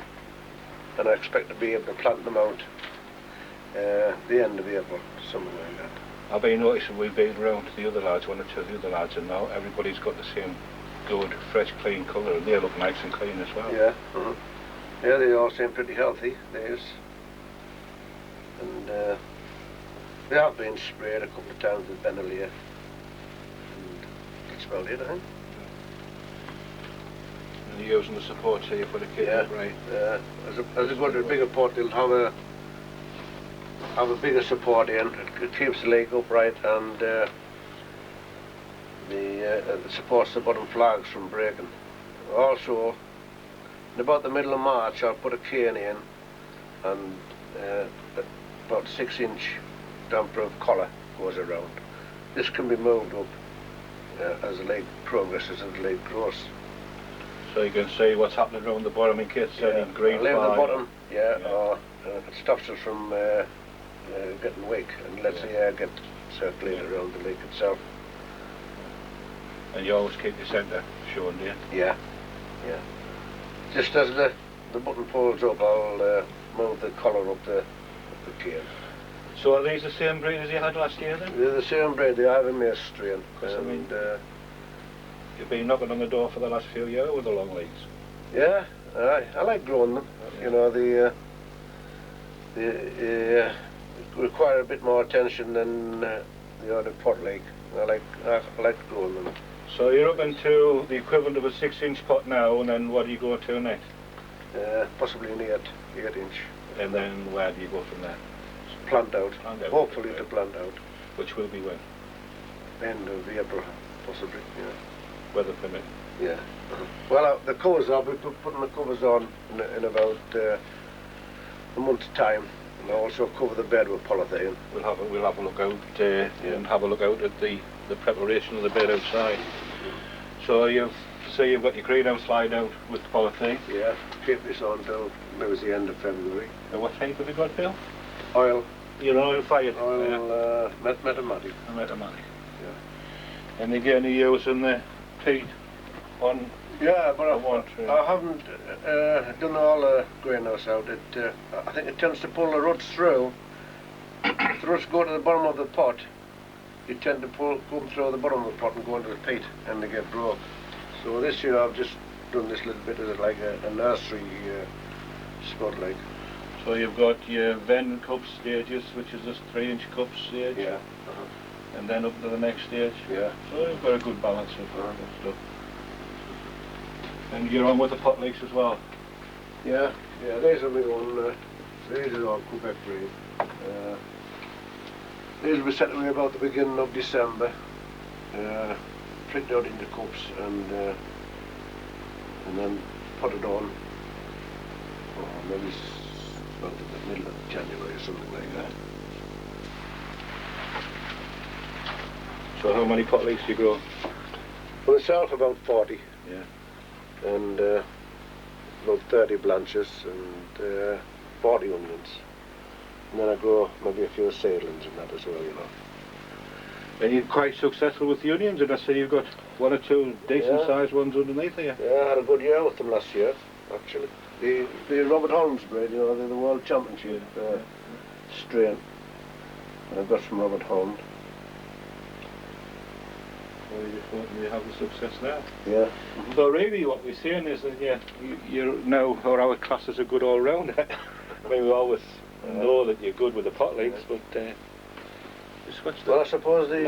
and I expect to be able to plant them out the end of April, something like that. I've been noticing we've been around to the other lads, one or two of the other lads, and now everybody's got the same good, fresh, clean colour, and they look nice and clean as well. Yeah, yeah, they all seem pretty healthy, these. And they have been sprayed a couple of times with Benelier. And that's about it, I think. And you're using the support here for the kid, yeah, right? As it goes to a bigger pot, they'll have a bigger support in. It keeps the leek upright, and it supports the bottom flags from breaking. Also, in about the middle of March, I'll put a cane in, and about 6-inch damper of collar goes around. This can be moved up as the leek progresses and the leek grows. So you can see what's happening around the bottom in case Yeah, any green leave the fly. bottom, or it stops us from getting weak and lets the air get circulated around the leek itself. And you always keep the centre showing, do you? Yeah, yeah. Just as the button pulls up, I'll move the collar up the cane. So are these the same breed as you had last year then? They're the same breed, they have a maize strain. I mean, you've been knocking on the door for the last few years with the long leeks. Yeah, I like growing them. You know, they require a bit more attention than the other pot leek. I like growing them. So you're up into the equivalent of a 6-inch pot now, and then what do you go to next? Possibly an 8-inch. And then where do you go from there? Plant out. Plant out. Hopefully to plant out. Which will be when? End of April, possibly, yeah. Weather permit. Yeah. Well, the covers, I'll be putting the covers on in about a month's time. And I'll also cover the bed with polythene. We'll have a look out and have a look out at the preparation of the bed outside. So you've got your greenhouse lined out with polythene. Yeah. Keep this on till maybe the end of February. And what type have you got, Bill? Oil. You're oil fired. Oil, metamatic. Metamatic. Yeah. And again, you're using the peat on. Yeah, but I haven't done all the greenhouse out. I think it tends to pull the roots through. If the roots go to the bottom of the pot, you tend to come through the bottom of the pot and go into the peat, and they get broke. So this year I've just done this little bit of like a nursery spot like. So you've got your Venn cup stages, which is this 3-inch cup stage. Yeah. And then up to the next stage. Yeah. So you've got a good balance of stuff. And you're on with the pot leeks as well. Yeah. Yeah. These are my own. These are all Quebec breed. These were set away about the beginning of December. Pricked out into cups and then potted on. Oh, maybe about in the middle of January or something like that. So how many pot leeks do you grow? For myself, about 40. Yeah. And about 30 blanches and 40 onions. And then I grow maybe a few seedlings and that as well, you know. And you're quite successful with the onions, and I say you've got one or two decent sized ones underneath here. Yeah, I had a good year with them last year, actually. The Robert Holmes breed, you know, they're the World Championship strain. And I've got from Robert Holmes. Well, you just want to have the success there. Yeah. So really what we're saying is that you're now, or our class is a good all-rounder. I mean, we always know that you're good with the pot leeks, but just what's the... Well, I suppose they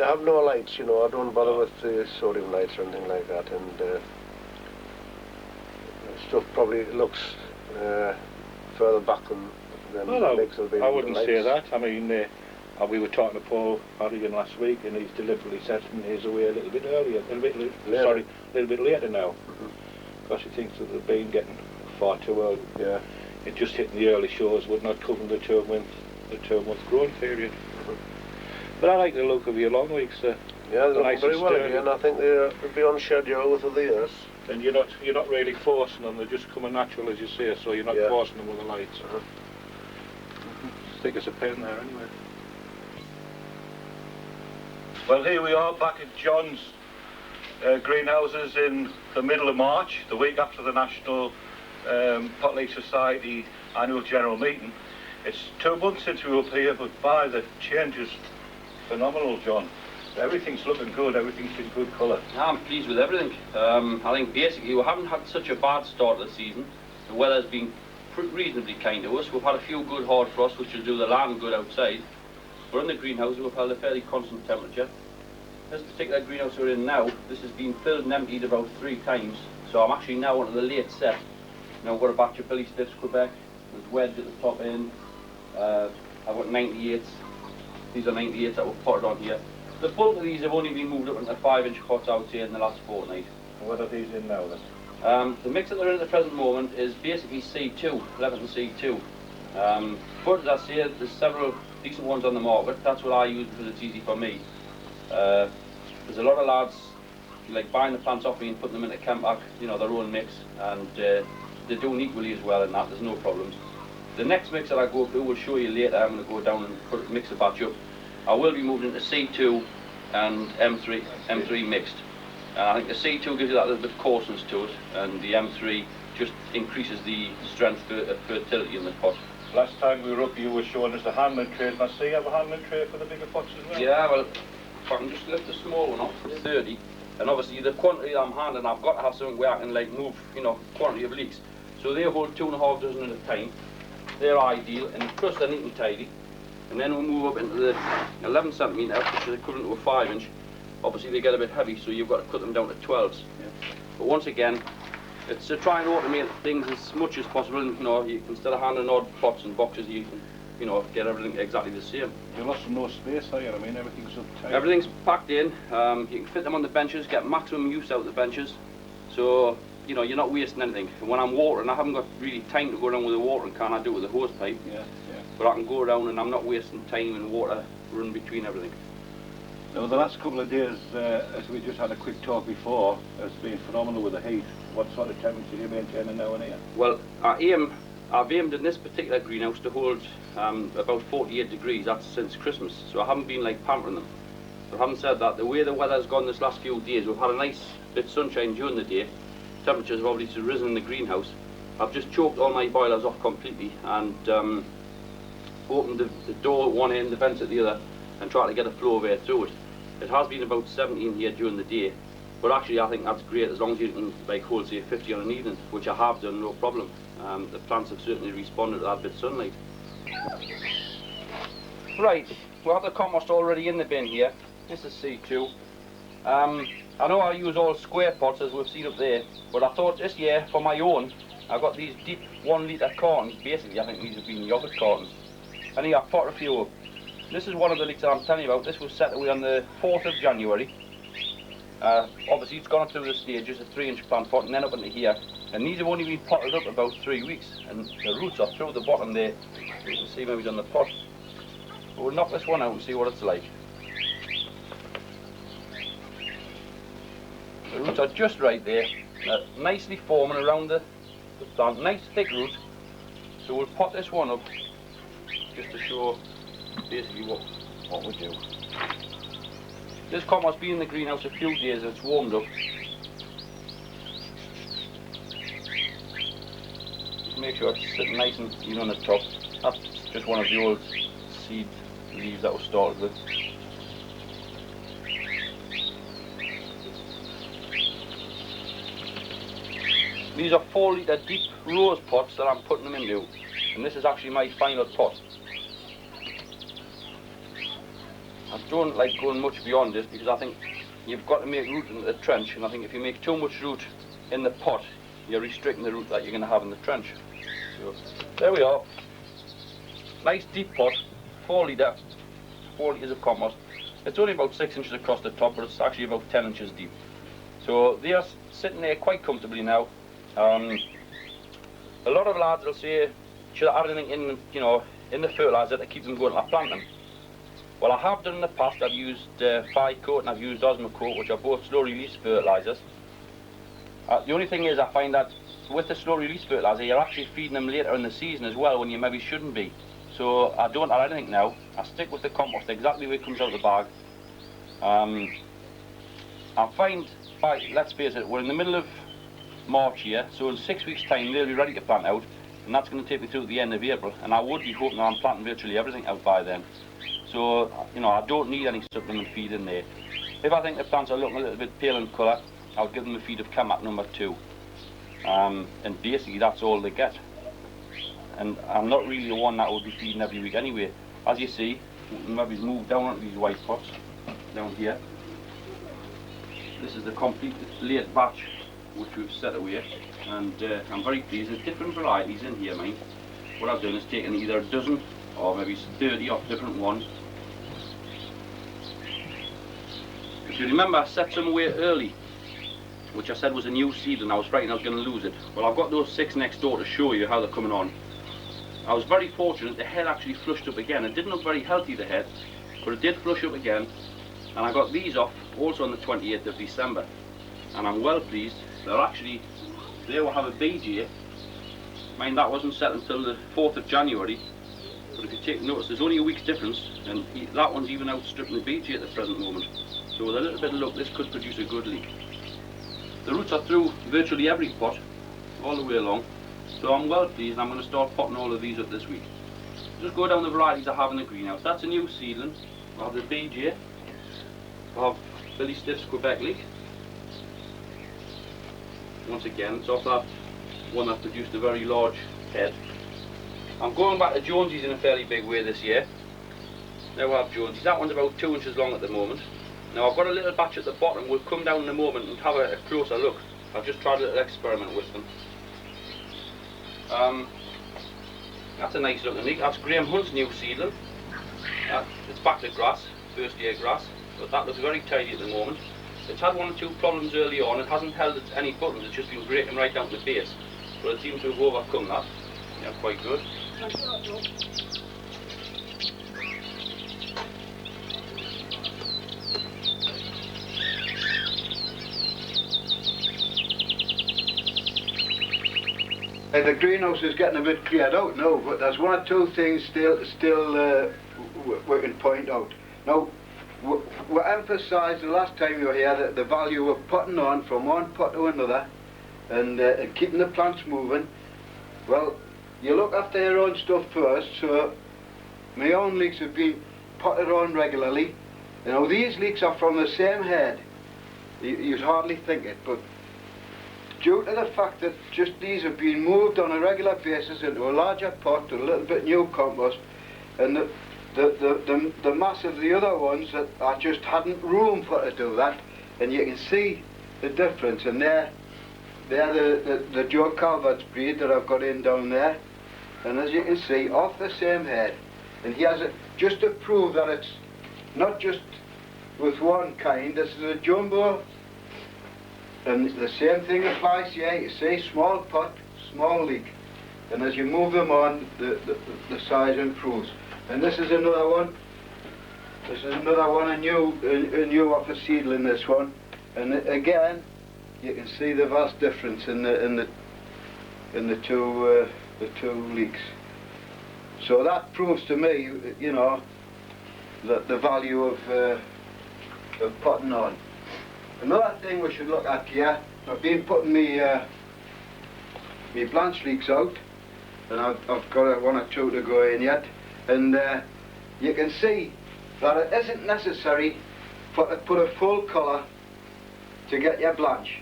have no lights, you know. I don't bother with the sodium lights or anything like that, and stuff probably looks further back than well, legs will be. I wouldn't say that. I mean, we were talking to Paul Harrigan last week, and he's deliberately setting his away a little bit earlier, a little bit later now, because he thinks that they've been getting far too early. Yeah. It just hitting the early shows would not cover the 2-month growing period. But I like the look of your long weeks. Yeah, they look nice very and well sturdy. again. I think they'll be on schedule with the years. And you're not really forcing them; they're just coming natural, as you say. So you're not forcing them with the lights. Thick as a pen there, anyway. Well, here we are back at John's greenhouses in the middle of March, the week after the National Pot Leek Society annual general meeting. It's 2 months since we were up here, but by the change is phenomenal, John. Everything's looking good, everything's in good colour. I'm pleased with everything. I think basically we haven't had such a bad start to the season. The weather's been reasonably kind to us. We've had a few good hard frosts which will do the land good outside. But in the greenhouse we've held a fairly constant temperature. This particular greenhouse we're in now, this has been filled and emptied about 3 times. So I'm actually now onto the late set. Now I've got a batch of Billy Stiffs Quebec. There's wedge at the top end. I've got 98s. These are 98s that were potted on here. The bulk of these have only been moved up into 5-inch pots, I would say, in the last fortnight. And what are these in now then? The mix that they're in at the present moment is basically C2, 11 C2. But as I say, there's several decent ones on the market. That's what I use because it's easy for me. There's a lot of lads who like buying the plants off me and putting them into Chempak, you know, their own mix, and they're doing equally as well in that. There's no problems. The next mix that I go through, we'll show you later. I'm going to go down and mix the batch up. I will be moving into C2 and M3 mixed. I think the C2 gives you that little bit of coarseness to it, and the M3 just increases the strength of fertility in the pot. Last time we were up, you were showing us the handling trays. Now, see, you have a handling tray for the bigger pots as well? Yeah, well, if I can just lift the small one off, 30, and obviously the quantity that I'm handling, I've got to have something where I can like move, you know, quantity of leeks. So they hold 2.5 dozen at a time. They're ideal, and plus they're neat and tidy. And then we'll move up into the 11 centimetre, which is equivalent to a 5-inch. Obviously they get a bit heavy, so you've got to cut them down to 12s. Yeah. But once again, it's to try and automate things as much as possible. And, you know, instead of handling odd pots and boxes, you can, you know, get everything exactly the same. You lost no space here. I mean, everything's up tight. Everything's packed in. You can fit them on the benches, get maximum use out of the benches. So, you know, you're not wasting anything. And when I'm watering, I haven't got really time to go around with a watering can. I do it with a hose pipe. Yeah. But I can go around and I'm not wasting time and water running between everything. Now, the last couple of days, as we just had a quick talk before, has been phenomenal with the heat. What sort of temperature are you maintaining now in here? Well, I've aimed in this particular greenhouse to hold about 48 degrees. That's since Christmas. So I haven't been like pampering them. But having said that, the way the weather's gone this last few days, we've had a nice bit of sunshine during the day. Temperatures have obviously risen in the greenhouse. I've just choked all my boilers off completely and opened the door at one end, the vents at the other, and tried to get a flow of air through it. It has been about 17 here during the day, but actually I think that's great as long as you can like hold say 50 on an evening, which I have done, no problem. The plants have certainly responded to that bit of sunlight. Right, we have the compost already in the bin here. This is C2. I know I use all square pots as we've seen up there, but I thought this year for my own, I got these deep 1 litre cartons. Basically I think these have been yoghurt cartons. And here I've potted a few up. This is one of the leeks that I'm telling you about. This was set away on the 4th of January. Obviously it's gone through the stages, a 3-inch plant pot, and then up into here. And these have only been potted up about 3 weeks, and the roots are through the bottom there. You can see maybe on the pot. But we'll knock this one out and see what it's like. The roots are just right there, nicely forming around the plant, nice thick root. So we'll pot this one up just to show basically what we do. This compost been in the greenhouse a few days and it's warmed up. Just make sure it's sitting nice and even on the top. That's just one of the old seed leaves that was started with. These are 4 litre deep rose pots that I'm putting them into, and this is actually my final pot. I don't like going much beyond this because I think you've got to make root into the trench, and I think if you make too much root in the pot, you're restricting the root that you're going to have in the trench. So there we are. Nice deep pot, 4 litres of compost. It's only about 6 inches across the top, but it's actually about 10 inches deep. So they are sitting there quite comfortably now. A lot of lads will say, should I add anything in, in the fertiliser to keep them going till I plant them? Well, I have done in the past. I've used 5-coat and I've used Osmocote, which are both slow release fertilisers. The only thing is I find that with the slow release fertiliser, you're actually feeding them later in the season as well when you maybe shouldn't be. So I don't add anything now. I stick with the compost exactly where it comes out of the bag. I find, let's face it, we're in the middle of March here, so in 6 weeks' time they'll be ready to plant out, and that's going to take me through to the end of April, and I would be hoping that I'm planting virtually everything out by then. So, I don't need any supplement feed in there. If I think the plants are looking a little bit pale in colour, I'll give them a feed of Chempak number 2. And basically that's all they get. And I'm not really the one that will be feeding every week anyway. As you see, we can maybe move down onto these white pots, down here. This is the complete late batch which we've set away, and I'm very pleased. There's different varieties in here, mind. What I've done is taken either a dozen or maybe 30 off different ones. If you remember, I set some away early, which I said was a new seed, and I was frightened I was going to lose it. Well, I've got those 6 next door to show you how they're coming on. I was very fortunate. The head actually flushed up again. It didn't look very healthy, the head, but it did flush up again, and I got these off also on the 28th of December, and I'm well pleased. They will have a BJ. Mind, that wasn't set until the 4th of January, but if you take notice, there's only a week's difference, and that one's even outstripping the BJ at the present moment. So with a little bit of luck, this could produce a good leek. The roots are through virtually every pot, all the way along, so I'm well pleased, and I'm going to start potting all of these up this week. Just go down the varieties I have in the greenhouse. That's a new seedling. I have the BJ, I have Billy Stiff's Quebec leek. Once again, it's off that one that produced a very large head. I'm going back to Jonesy's in a fairly big way this year. Now I have Jonesy's. That one's about 2 inches long at the moment. Now I've got a little batch at the bottom. We'll come down in a moment and have a closer look. I've just tried a little experiment with them. That's a nice looking leek. That's Graham Hunt's new seedling. It's back to grass, first year grass, but that looks very tidy at the moment. It's had 1 or 2 problems early on. It hasn't held any buttons, it's just been breaking right down to the base. But it seems to have overcome that. Yeah, quite good. The greenhouse is getting a bit cleared out now, but there's 1 or 2 things still we can point out. Now, we emphasised the last time you were here that the value of potting on from one pot to another and keeping the plants moving. Well, you look after your own stuff first, so my own leeks have been potted on regularly. You know, these leeks are from the same head. You'd hardly think it, but due to the fact that just these have been moved on a regular basis into a larger pot with a little bit new compost, and the mass of the other ones that I just hadn't room for to do that, and you can see the difference. And they're the Joe Calvert's breed that I've got in down there, and as you can see, off the same head. And he has it just to prove that it's not just with one kind. This is a jumbo And the same thing applies here. You see, small pot, small leek. And as you move them on, the size improves. And this is another one. This is another one, a new off a seedling, this one. And again, you can see the vast difference in the two leeks. So that proves to me, you know, that the value of potting on. Another thing we should look at here, I've been putting me blanch leeks out, and I've got one or two to go in yet, and you can see that it isn't necessary to put a full colour to get your blanch.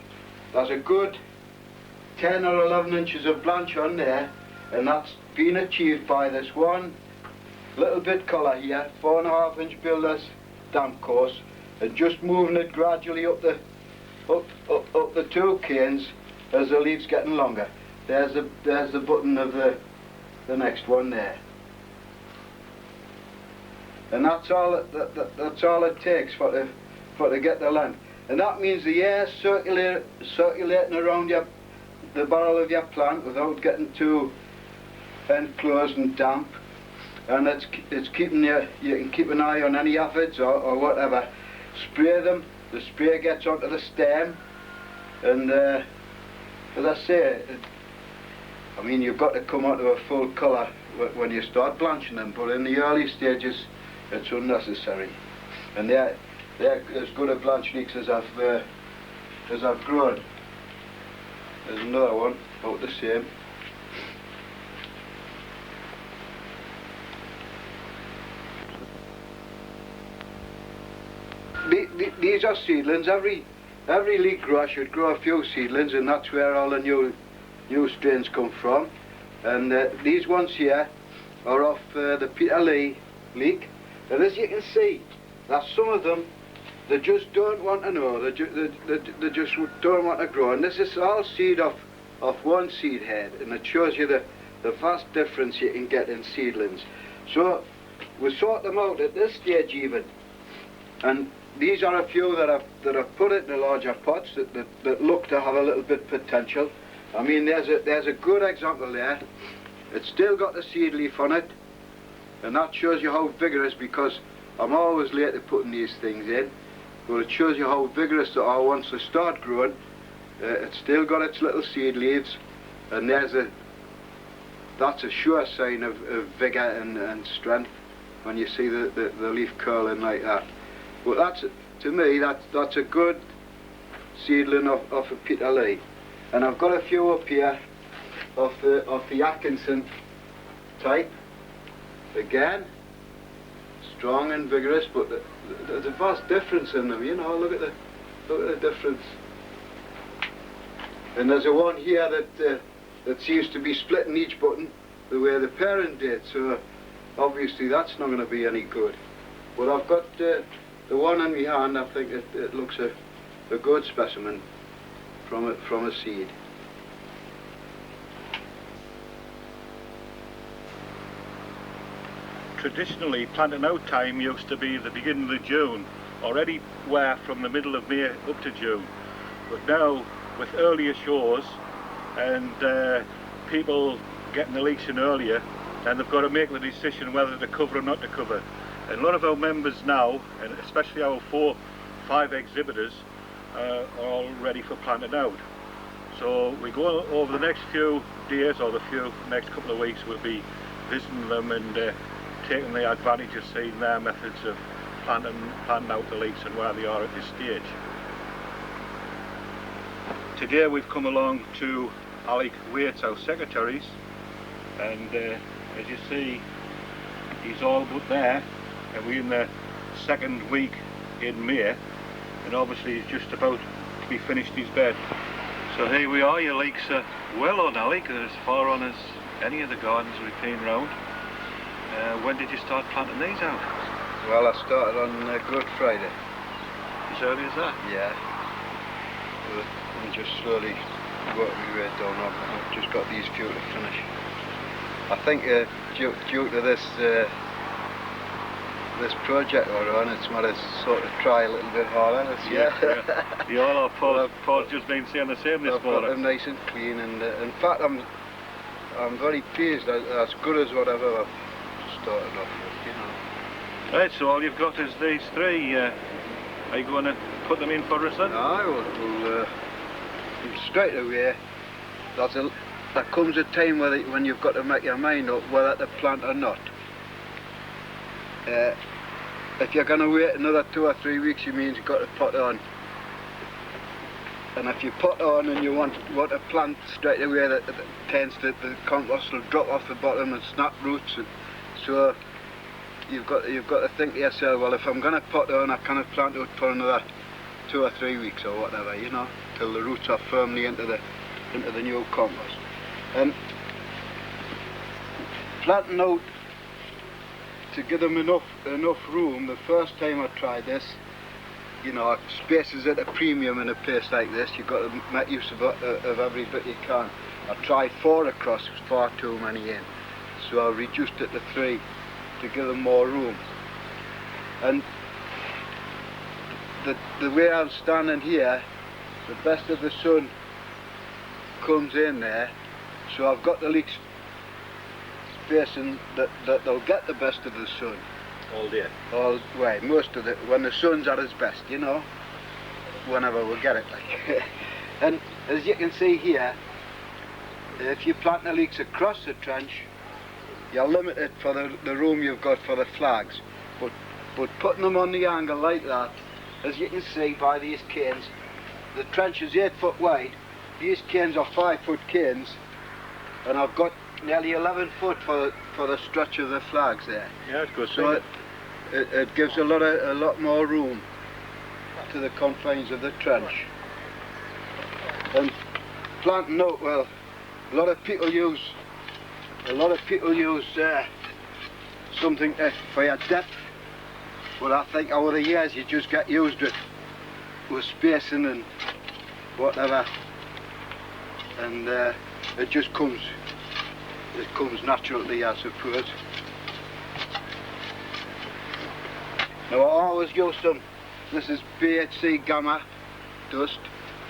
There's a good 10 or 11 inches of blanch on there, and that's been achieved by this one little bit colour here, 4.5 inch builder's damp course, and just moving it gradually up the two canes as the leaf's getting longer. There's the button of the next one there, and that's all it takes for to get the length. And that means the air circulating around the barrel of your plant without getting too enclosed and damp, and it's keeping you can keep an eye on any aphids or whatever. Spray them, the spray gets onto the stem, and as I say, I mean, you've got to come onto a full colour when you start blanching them, but in the early stages it's unnecessary. And they're as good at blanch leeks as I've grown. There's another one about the same. These are seedlings. Every leek grower should grow a few seedlings, and that's where all the new strains come from. And these ones here are off the Peter Lee leek. And as you can see, that some of them, they just don't want to know. They just don't want to grow. And this is all seed off one seed head, and it shows you the vast difference you can get in seedlings. So we sort them out at this stage even, and these are a few that I've put it in the larger pots that look to have a little bit potential. I mean, there's a good example there. It's still got the seed leaf on it, and that shows you how vigorous, because I'm always late at putting these things in, but it shows you how vigorous they are once they start growing. It's still got its little seed leaves, and that's a sure sign of vigour and strength when you see the leaf curling like that. But to me, that's a good seedling off a Peter Lee. And I've got a few up here of the Atkinson type. Again, strong and vigorous, but there's a vast difference in them. You know, look at the difference. And there's a one here that seems to be splitting each button the way the parent did. So obviously that's not going to be any good. But I've got the one in my hand. I think it looks a good specimen from a seed. Traditionally, planting out time used to be the beginning of June, or anywhere from the middle of May up to June. But now, with earlier shows and people getting the leeks in earlier, then they've got to make the decision whether to cover or not to cover. And a lot of our members now, and especially our 4-5 exhibitors, are all ready for planting out. So we go over the next few days, or the next couple of weeks, we'll be visiting them and taking the advantage of seeing their methods of planting out the leeks and where they are at this stage. Today we've come along to Alec Waite's, our secretaries, and as you see, he's all but there, and we're in the second week in May, and obviously he's just about to be finished his bed. So here we are. Your leeks are well on, Alec. They're as far on as any of the gardens we've been round. When did you start planting these out? Well, I started on Good Friday. As early as that? Yeah. And just slowly worked my way down. I've just got these few to finish. I think due to this this project we're on, it's made us sort of try a little bit harder this year. Yeah. The all our Paul's just been saying the same this I've got morning. them nice and clean, and in fact I'm very pleased. As good as whatever I've started off with, you know. Right, so all you've got is these three. Are you going to put them in for us then? I will straight away. There comes a time when you've got to make your mind up whether to plant or not. If you're going to wait another 2 or 3 weeks, it means you've got to pot on. And if you pot on and you want to plant straight away, that tends to, the compost will drop off the bottom and snap roots. So you've got to think to yourself, well, if I'm going to pot on, I can't plant it for another 2 or 3 weeks or whatever, you know, till the roots are firmly into the new compost. And planting out to give them enough room. The first time I tried this, you know, space is at a premium in a place like this. You've got to make use of every bit you can. I tried 4 across, it was far too many in, so I reduced it to 3 to give them more room. And the way I'm standing here, the best of the sun comes in there, so I've got the leeks facing that they'll get the best of the sun. All day? Well, most of it, when the sun's at its best, you know, whenever we get it, like. And as you can see here, if you plant the leeks across the trench, you're limited for the room you've got for the flags. But putting them on the angle like that, as you can see by these canes, the trench is 8 foot wide. These canes are 5 foot canes, and I've got nearly 11 foot for the stretch of the flags there. Yeah, it's good. So it gives a lot more room to the confines of the trench. And planting out, well, a lot of people use something for your depth, but I think over the years you just get used with spacing and whatever, and it just comes naturally, I suppose. Now I always use some, this is BHC Gamma dust,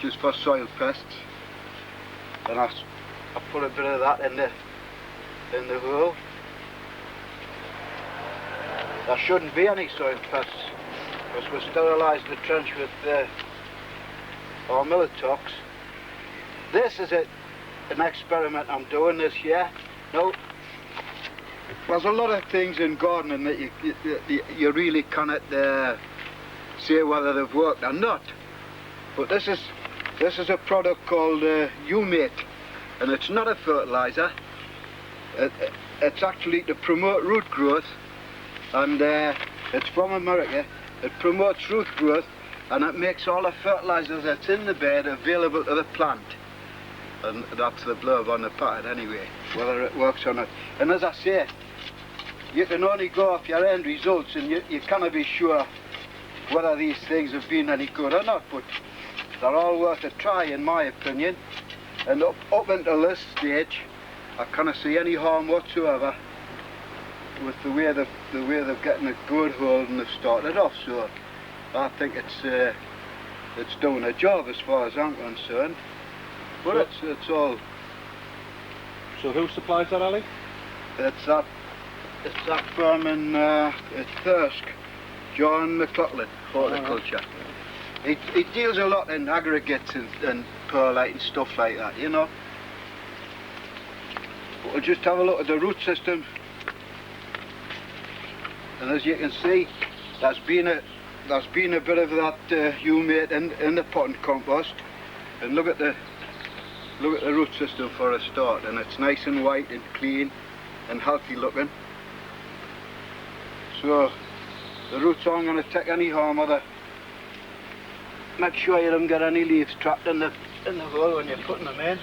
just for soil pests, and I put a bit of that in the hole. There shouldn't be any soil pests, because we sterilise the trench with our Militox. This is an experiment I'm doing this year. Now, there's a lot of things in gardening that you really cannot say whether they've worked or not. But this is a product called Humate, and it's not a fertiliser. It's actually to promote root growth, and it's from America. It promotes root growth, and it makes all the fertilisers that's in the bed available to the plant. And that's the blurb on the packet anyway, whether it works or not. And as I say, you can only go off your end results, and you cannot be sure whether these things have been any good or not, but they're all worth a try in my opinion. And up until this stage, I cannot see any harm whatsoever with the way they've gotten a good hold and they've started off. So I think it's doing a job as far as I'm concerned. But it's all. So who supplies that, Ali? It's that firm in Thirsk, John McLaughlin, Horticulture. He deals a lot in aggregates and perlite and stuff like that, you know. But we'll just have a look at the root system. And as you can see, there's been a bit of that humate in the potting compost. And look at the root system for a start, and it's nice and white and clean and healthy looking. So the roots aren't going to take any harm of Make sure you don't get any leaves trapped in the hole when you're putting them in.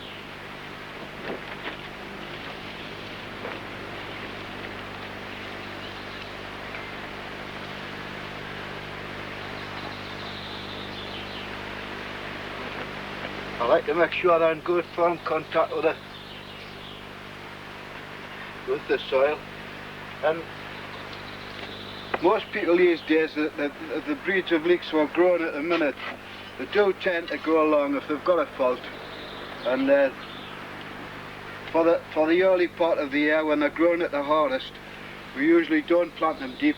I like to make sure they're in good firm contact with the soil. And most people these days, the breeds of leeks who are growing at the minute, they do tend to go along if they've got a fault. And for the early part of the year, when they're growing at the hardest, we usually don't plant them deep.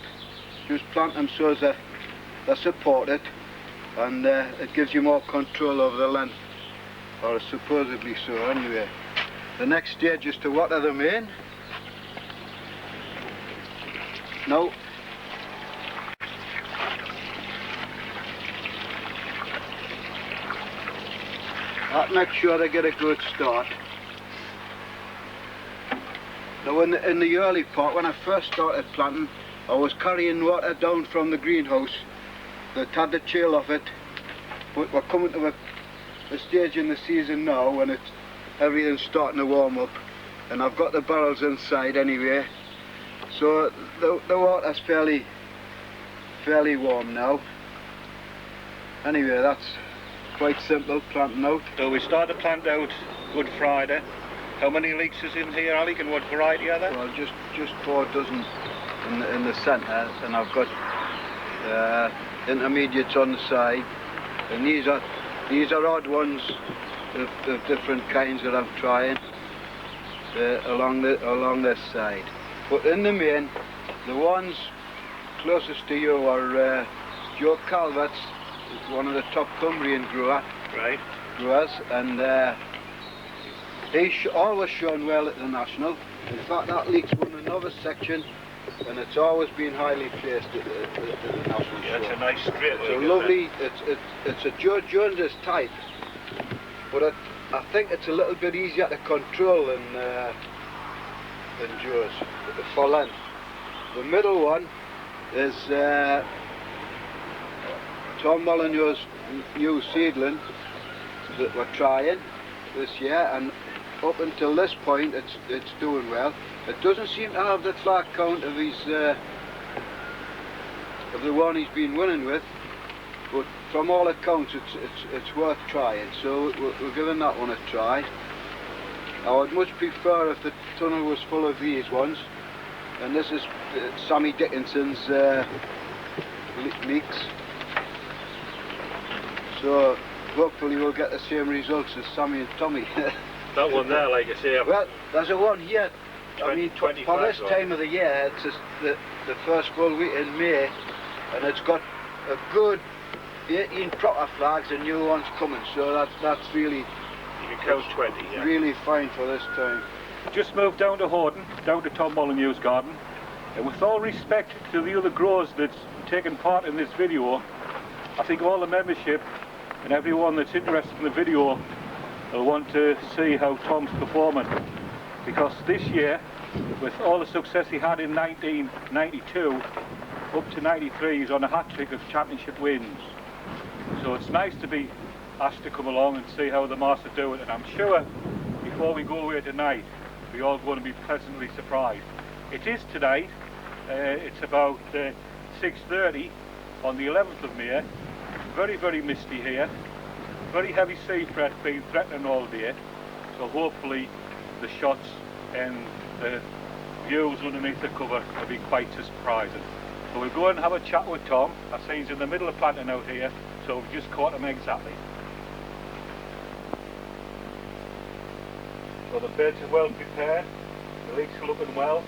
Just plant them so as they're supported, and it gives you more control over the length, or supposedly so anyway. The next stage is to water them in. No. That makes sure they get a good start. Now in the early part, when I first started planting, I was carrying water down from the greenhouse that had the chill of it. But we're coming to a stage in the season now when everything's starting to warm up, and I've got the barrels inside anyway, so the water's fairly warm now. Anyway, that's quite simple, planting out. So we start to plant out Good Friday. How many leeks is in here, Alec, and what variety are they? Well, just 4 dozen in the centre, and I've got intermediates on the side, and these are odd ones of different kinds that I'm trying along this side. But in the main, the ones closest to you are Joe Calvert's, one of the top Cumbrian growers, and he's always shown well at the National. In fact, that leek's won the novice section, and it's always been highly placed at the National. Yeah, it's a nice straight. It's a lovely, it's a Joe Jones's type, but I think it's a little bit easier to control than Joe's for length. The middle one is Tom Molyneux's new seedling that we're trying this year, and up until this point it's doing well. It doesn't seem to have the flag count of the one he's been winning with, but from all accounts it's worth trying, so we're giving that one a try. I would much prefer if the tunnel was full of these ones, and this is Sammy Dickinson's leeks, so hopefully we'll get the same results as Sammy and Tommy. That one there, like I say. Well, there's a one here. I mean, for this on. time of the year, it's the first full week in May, and it's got a good 18 proper flags and new ones coming, so that's really, you can count 20, yeah. Really fine for this time. Just moved down to Horton, down to Tom Molyneux's garden, and with all respect to the other growers that's taken part in this video, I think all the membership and everyone that's interested in the video will want to see how Tom's performing, because this year, with all the success he had in 1992 up to 93, he's on a hat-trick of championship wins. So it's nice to be asked to come along and see how the master do it, and I'm sure before we go away tonight we're all going to be pleasantly surprised. It is tonight, it's about 6:30 on the 11th of May. Very, very misty here. Very heavy sea threat being threatening all day, so hopefully the shots and the views underneath the cover will be quite surprising. So we'll go and have a chat with Tom. I see he's in the middle of planting out here, so we've just caught him exactly. So the beds are well prepared, the leeks are looking well,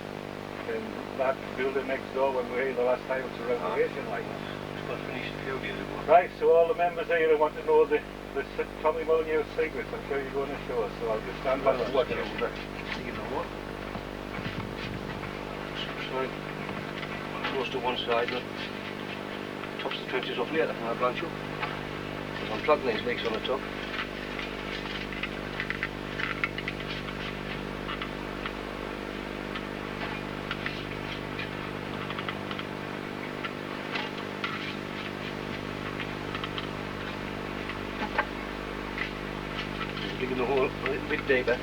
and that building next door when we were here the last time was a renovation like that. It's finished a few years ago. Right, so all the members here who want to know the Tommy Molyneux secrets, I'm sure you're going to show us, so I'll just stand back and watch it. You know what? Sorry. Close to one side, but tops the trenches off later and I'll branch up. Because I'm planting these leeks on the top. Digging the hole a little bit deeper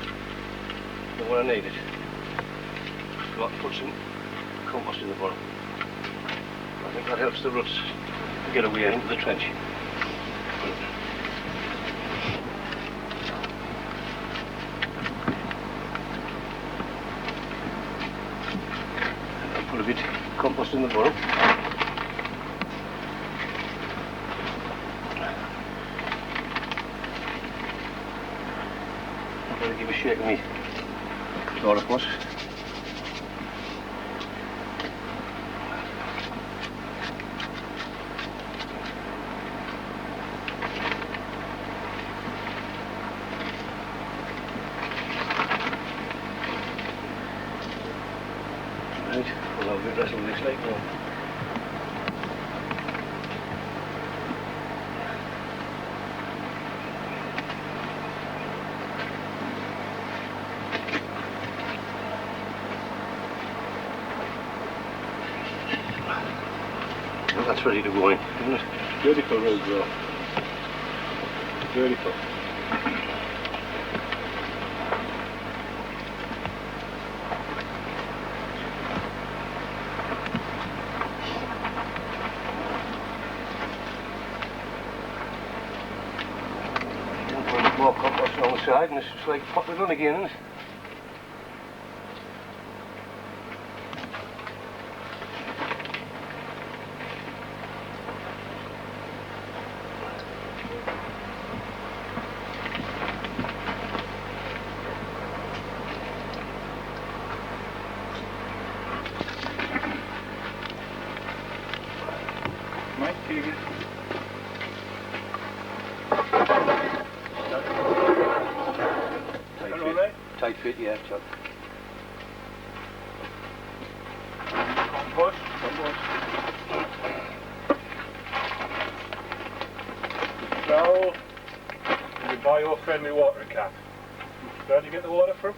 than what I needed. So I'll put some compost in the bottom. I think that helps the roots get away into the trench. I'll put a bit of compost in the bottom. I'll give a shake of me. Sort of course. Right, we'll have a bit wrestle this like now. That's ready to go in, isn't it? Beautiful road grow. Beautiful. More compost on the side and it's just like popping it on again, isn't it? Tight fit, yeah, Chuck. Compost. Trowel. And your bio-friendly watering cap. Where do you get the water from?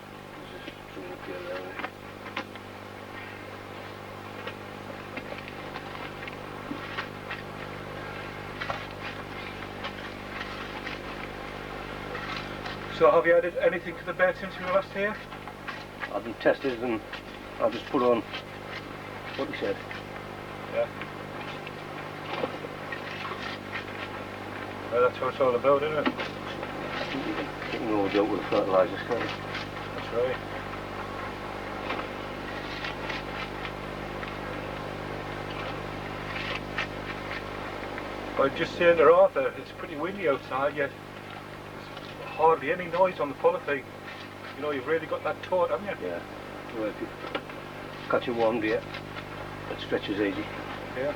So have you added anything to the bed since you were last here? I haven't tested and I've just put on what he said. Yeah. Well, that's what it's all about, isn't it? You can all joke with the fertilisers, can't you? That's right. I was just saying to Arthur, it's pretty windy outside yet. There's hardly any noise on the polythene. You know, you've really got that taut, haven't you? Yeah. Well, if you catch a warm day, it stretches easy. Yeah.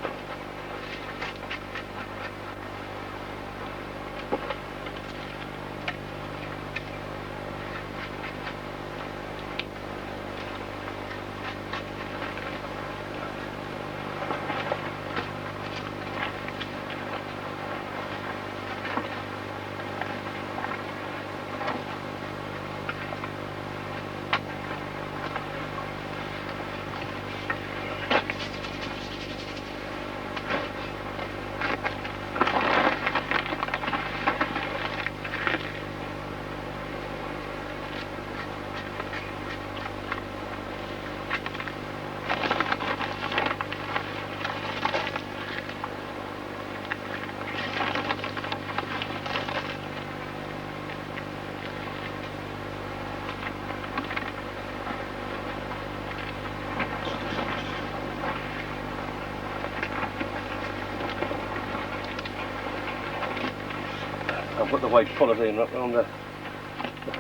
I've got the white polythene wrapped around the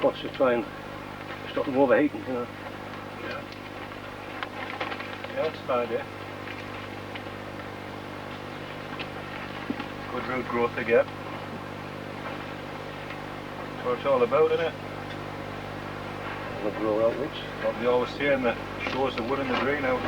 pots to try and stop them overheating, you know. Yeah. Yeah, that's an idea. Good root growth again. That's what it's all about, isn't it? They'll grow outwards. What they always say in the shows, the wood and the green out.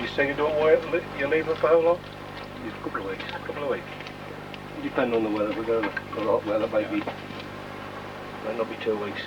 You say you don't wait, you leave them for how long? Just a couple of weeks. A couple of weeks. Depending on the weather, we're going to a hot weather, might not be 2 weeks.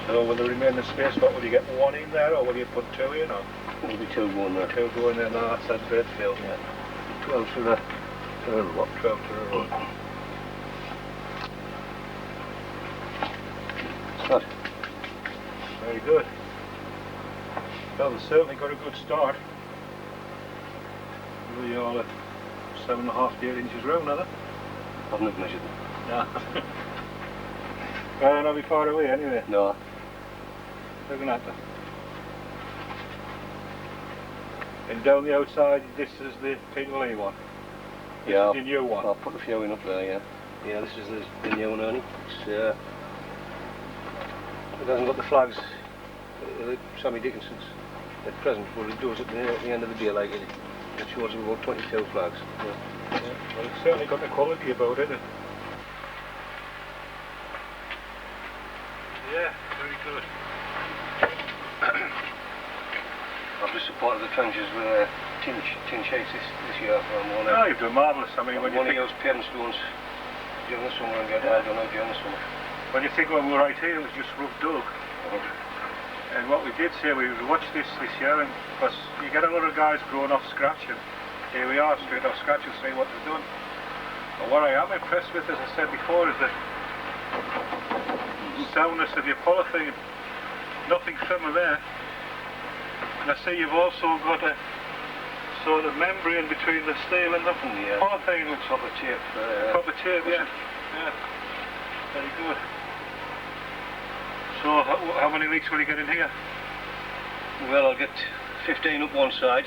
So will there remain the space, but will you get one in there, or will you put two in, or? There'll be 2 going there. Two going in, no, that's great field. Yeah. 12 to the lot. 12 to the road. That. Very good. Well, they've certainly got a good start. Really all at 7.5 to 8 inches round, are they? I've not measured them. Yeah. Well, they're not be far away anyway. No. Looking at them. And down the outside, this is the Lee one. This Yeah. is the new one. I'll put a few in up there, yeah. Yeah, this is the new one, Ernie. It hasn't got the flags, Sammy Dickinson's at present, but it does at the end of the day, like it shows about 22 flags. Yeah. Well, it's certainly got the quality about it. Yeah, very good. I've just supported the trenches with tin sheets this year. Oh, you've done marvellous. I mean, when you one of think, those paving stones during the summer and get I don't know during the summer. when you think when we were right here, it was just rough dug. And what we did say, we watched this year, and because you get a lot of guys growing off scratch, and here we are, straight off scratch, and see what they've done. But what I am impressed with, as I said before, is the soundness of your polythene. Nothing thinner there. And I see you've also got a sort of membrane between the steel and the polythene. Copper tape. Copper tape, yeah. Yeah. Very good. So, how many leeks will you get in here? Well, I'll get 15 up one side.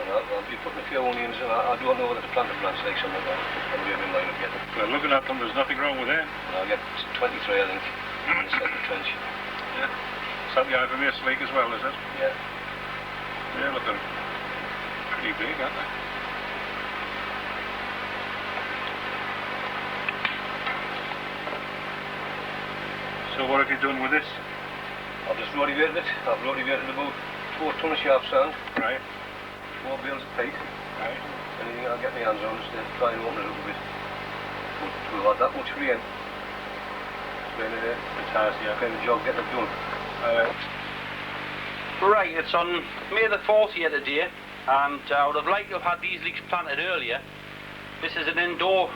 And I'll be putting a few onions, and I don't know whether to plant the plants like some of them. I'm going to be in line up yet. Well, looking at them, there's nothing wrong with them. And I'll get 23, I think, in the second trench. Yeah. Is that the Ivermeer leek as well, is it? Yeah. Yeah, look, they're pretty big, aren't they? So what have you done with this? I've just rotivated it. I've rotivated about 4 ton of sharp sand. Right. 4 bales of peat. Right. Anything I'll get my hands on just to try and open it a little bit. But we've had that much rain. It's been a kind of job getting it done. Right, it's on May the 4th here today, and I would have liked to have had these leeks planted earlier. This is an indoor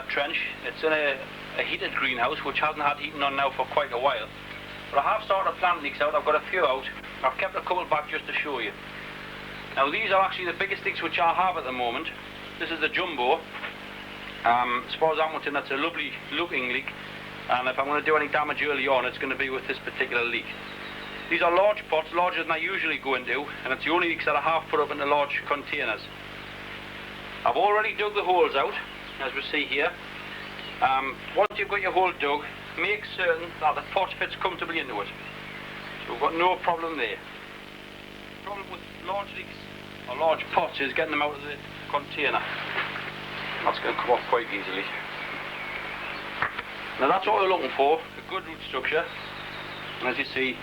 trench. It's in a heated greenhouse, which hasn't had heating on now for quite a while. But I have started to plant leeks out. I've got a few out. I've kept a couple back just to show you. Now these are actually the biggest leeks which I have at the moment. This is the jumbo. As far as I'm concerned, that's a lovely looking leek. And if I'm going to do any damage early on, it's going to be with this particular leek. These are large pots, larger than I usually go into, and it's the only leeks that I have put up into large containers. I've already dug the holes out, as we see here. Once you've got your hole dug, make certain that the pot fits comfortably into it. So we've got no problem there. The problem with large leeks or large pots is getting them out of the container. That's going to come off quite easily. Now that's what we're looking for, a good root structure. And as you see,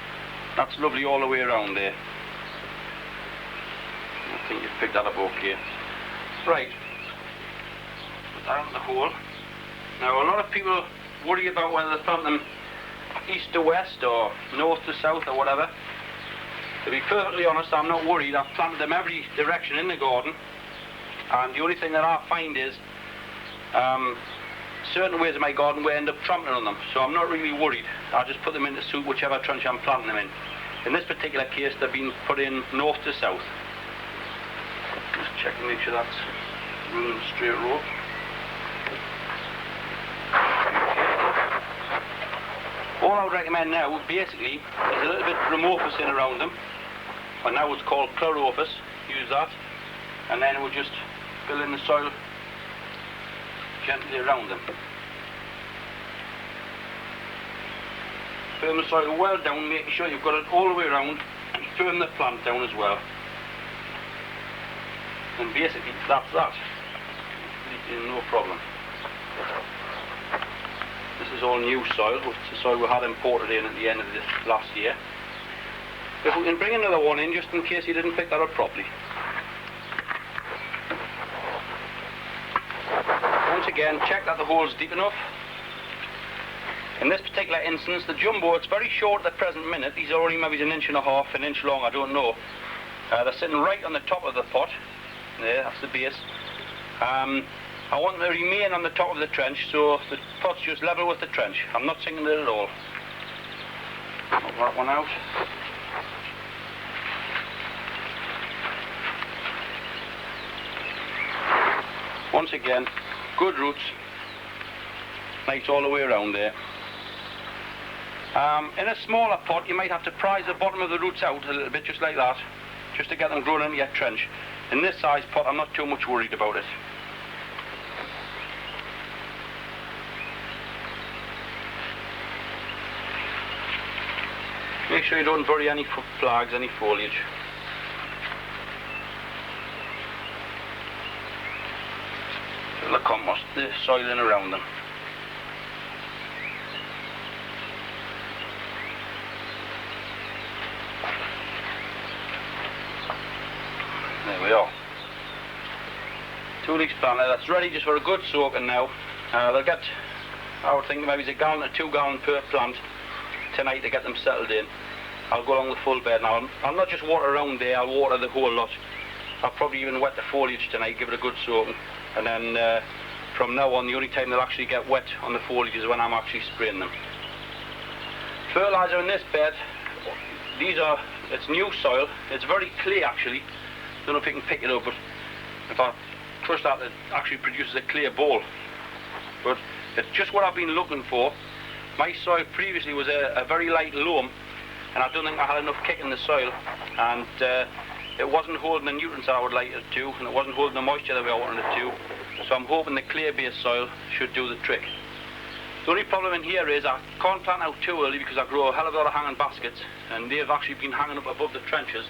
that's lovely all the way around there. I think you've picked that up okay. Right. Put that in the hole. Now a lot of people worry about whether they plant them east to west or north to south or whatever. To be perfectly honest, I'm not worried. I've planted them every direction in the garden, and the only thing that I find is certain ways of my garden we end up trampling on them, so I'm not really worried. I just put them in to suit whichever trench I'm planting them in. In this particular case, they've been put in north to south. Just check and make sure that's running a straight row. All I would recommend now, basically, is a little bit of Ramorphous in around them. And now it's called Chlorophus. Use that. And then we'll just fill in the soil gently around them. Firm the soil well down, making sure you've got it all the way around, and firm the plant down as well. And basically that's that. No problem. This is all new soil, which is the soil we had imported in at the end of this last year. If we can bring another one in, just in case you didn't pick that up properly. Once again, check that the hole's deep enough. In this particular instance, the jumbo, it's very short at the present minute. These are only maybe an inch and a half, an inch long, I don't know. They're sitting right on the top of the pot. There, that's the base. I want them to remain on the top of the trench, so the pot's just level with the trench. I'm not sinking it at all. Knock that one out. Once again, good roots. Nice all the way around there. In a smaller pot, you might have to prise the bottom of the roots out a little bit, just like that, just to get them growing into your trench. In this size pot, I'm not too much worried about it. Make sure you don't bury any flags, any foliage. Fill the compost, the soil in around them. There we are. 2 leeks planted, that's ready just for a good soaking now. They'll get, I would think maybe it's 1 gallon to 2 gallons per plant tonight to get them settled in. I'll go along the full bed now. I'll not just water around there, I'll water the whole lot. I'll probably even wet the foliage tonight, give it a good soaking. And then from now on, the only time they'll actually get wet on the foliage is when I'm actually spraying them. Fertiliser in this bed, it's new soil. It's very clear actually. Don't know if you can pick it up, but if I crush that, it actually produces a clear ball. But it's just what I've been looking for. My soil previously was a very light loam, and I don't think I had enough kick in the soil, and it wasn't holding the nutrients I would like it to, and it wasn't holding the moisture that we wanted it to. So I'm hoping the clay-based soil should do the trick. The only problem in here is I can't plant out too early because I grow a hell of a lot of hanging baskets, and they've actually been hanging up above the trenches.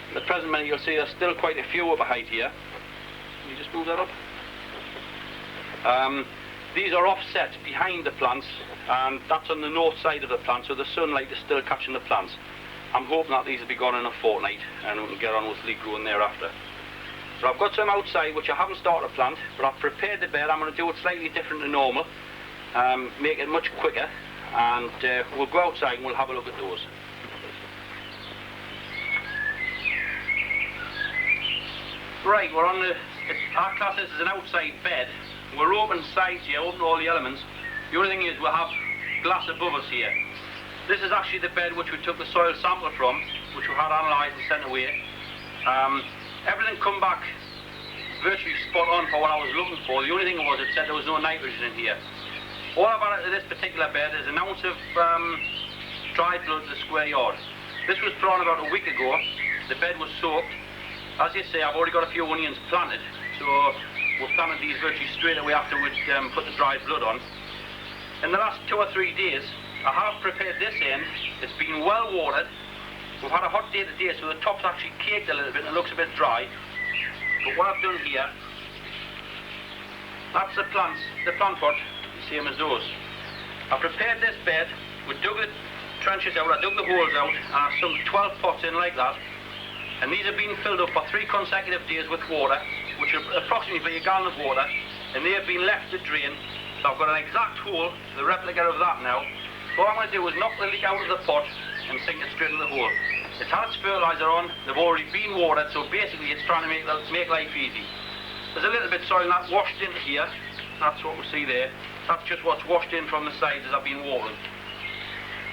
At the present minute, you'll see there's still quite a few up a height here. Can you just move that up? These are offset behind the plants, and that's on the north side of the plant, so the sunlight is still catching the plants. I'm hoping that these will be gone in a fortnight, and we can get on with leek growing thereafter. So I've got some outside which I haven't started to plant, but I've prepared the bed. I'm going to do it slightly different than normal, make it much quicker, and we'll go outside and we'll have a look at those. Right, we're on our class this is an outside bed. We're open sides here, open all the elements. The only thing is we'll have glass above us here. This is actually the bed which we took the soil sample from, which we had analysed and sent away. Everything come back virtually spot on for what I was looking for. The only thing was it said there was no nitrogen in here. All I've added to this particular bed is an ounce of dried blood to the square yard. This was put on about a week ago. The bed was soaked. As you say, I've already got a few onions planted, so we've planted these virtually straight away after we'd put the dried blood on. In the last 2 or 3 days, I have prepared this end. It's been well watered. We've had a hot day today, so the top's actually caked a little bit and it looks a bit dry. But what I've done here, that's the plant pot, the same as those. I prepared this bed. We dug the trenches out, I dug the holes out, and I sunk 12 pots in like that. And these have been filled up for 3 consecutive days with water, which are approximately 1 gallon of water, and they have been left to drain. So I've got an exact hole, the replica of that now. So what I'm going to do is knock the leek out of the pot and sink it straight in the hole. It's had its fertiliser on, they've already been watered, so basically it's trying to make life easy. There's a little bit of soil that's washed into here, that's what we see there. That's just what's washed in from the sides as I've been watering.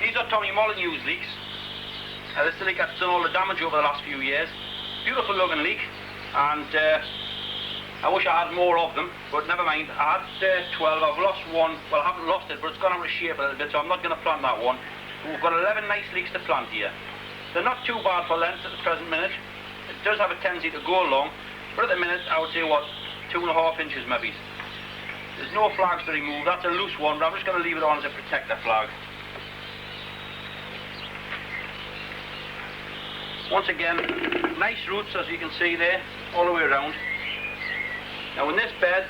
These are Tommy Molyneux leeks. This is the leek that's done all the damage over the last few years. Beautiful looking leek, and I wish I had more of them, but never mind. I had 12, I've lost one. Well, I haven't lost it, but it's gone out of shape a little bit, so I'm not going to plant that one. But we've got 11 nice leeks to plant here. They're not too bad for length at the present minute. It does have a tendency to go long, but at the minute I would say, what, 2.5 inches maybe. There's no flags to remove. That's a loose one, but I'm just going to leave it on as a protector flag. Once again, nice roots as you can see there, all the way around. Now in this bed,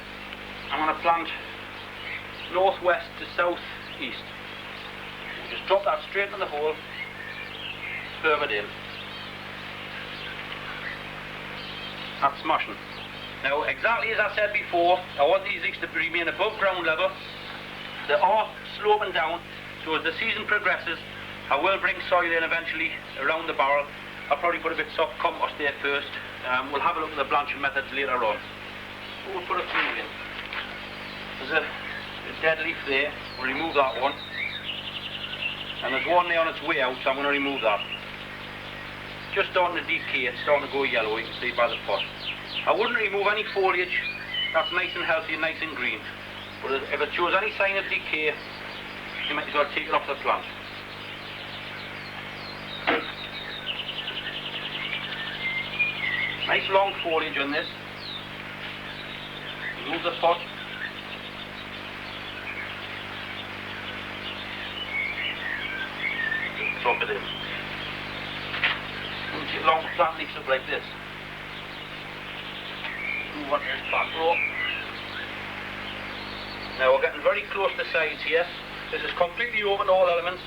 I'm going to plant northwest to southeast. Just drop that straight into the hole, firm it in. That's smashing. Now, exactly as I said before, I want these leeks to remain above ground level. They are sloping down, so as the season progresses, I will bring soil in eventually around the barrel. I'll probably put a bit soft compost there first. We'll have a look at the blanching methods later on. We'll put a few in. There's a dead leaf there. We'll remove that one. And there's one there on its way out, so I'm going to remove that. Just starting to decay, it's starting to go yellow, you can see by the pot. I wouldn't remove any foliage. That's nice and healthy and nice and green. But if it shows any sign of decay, you might as well take it off the plant. Nice long foliage on this. Remove the pot. Drop it in. Take long plant leaves up like this. Move on to this back row. Now we're getting very close to sides here. This is completely open to all elements.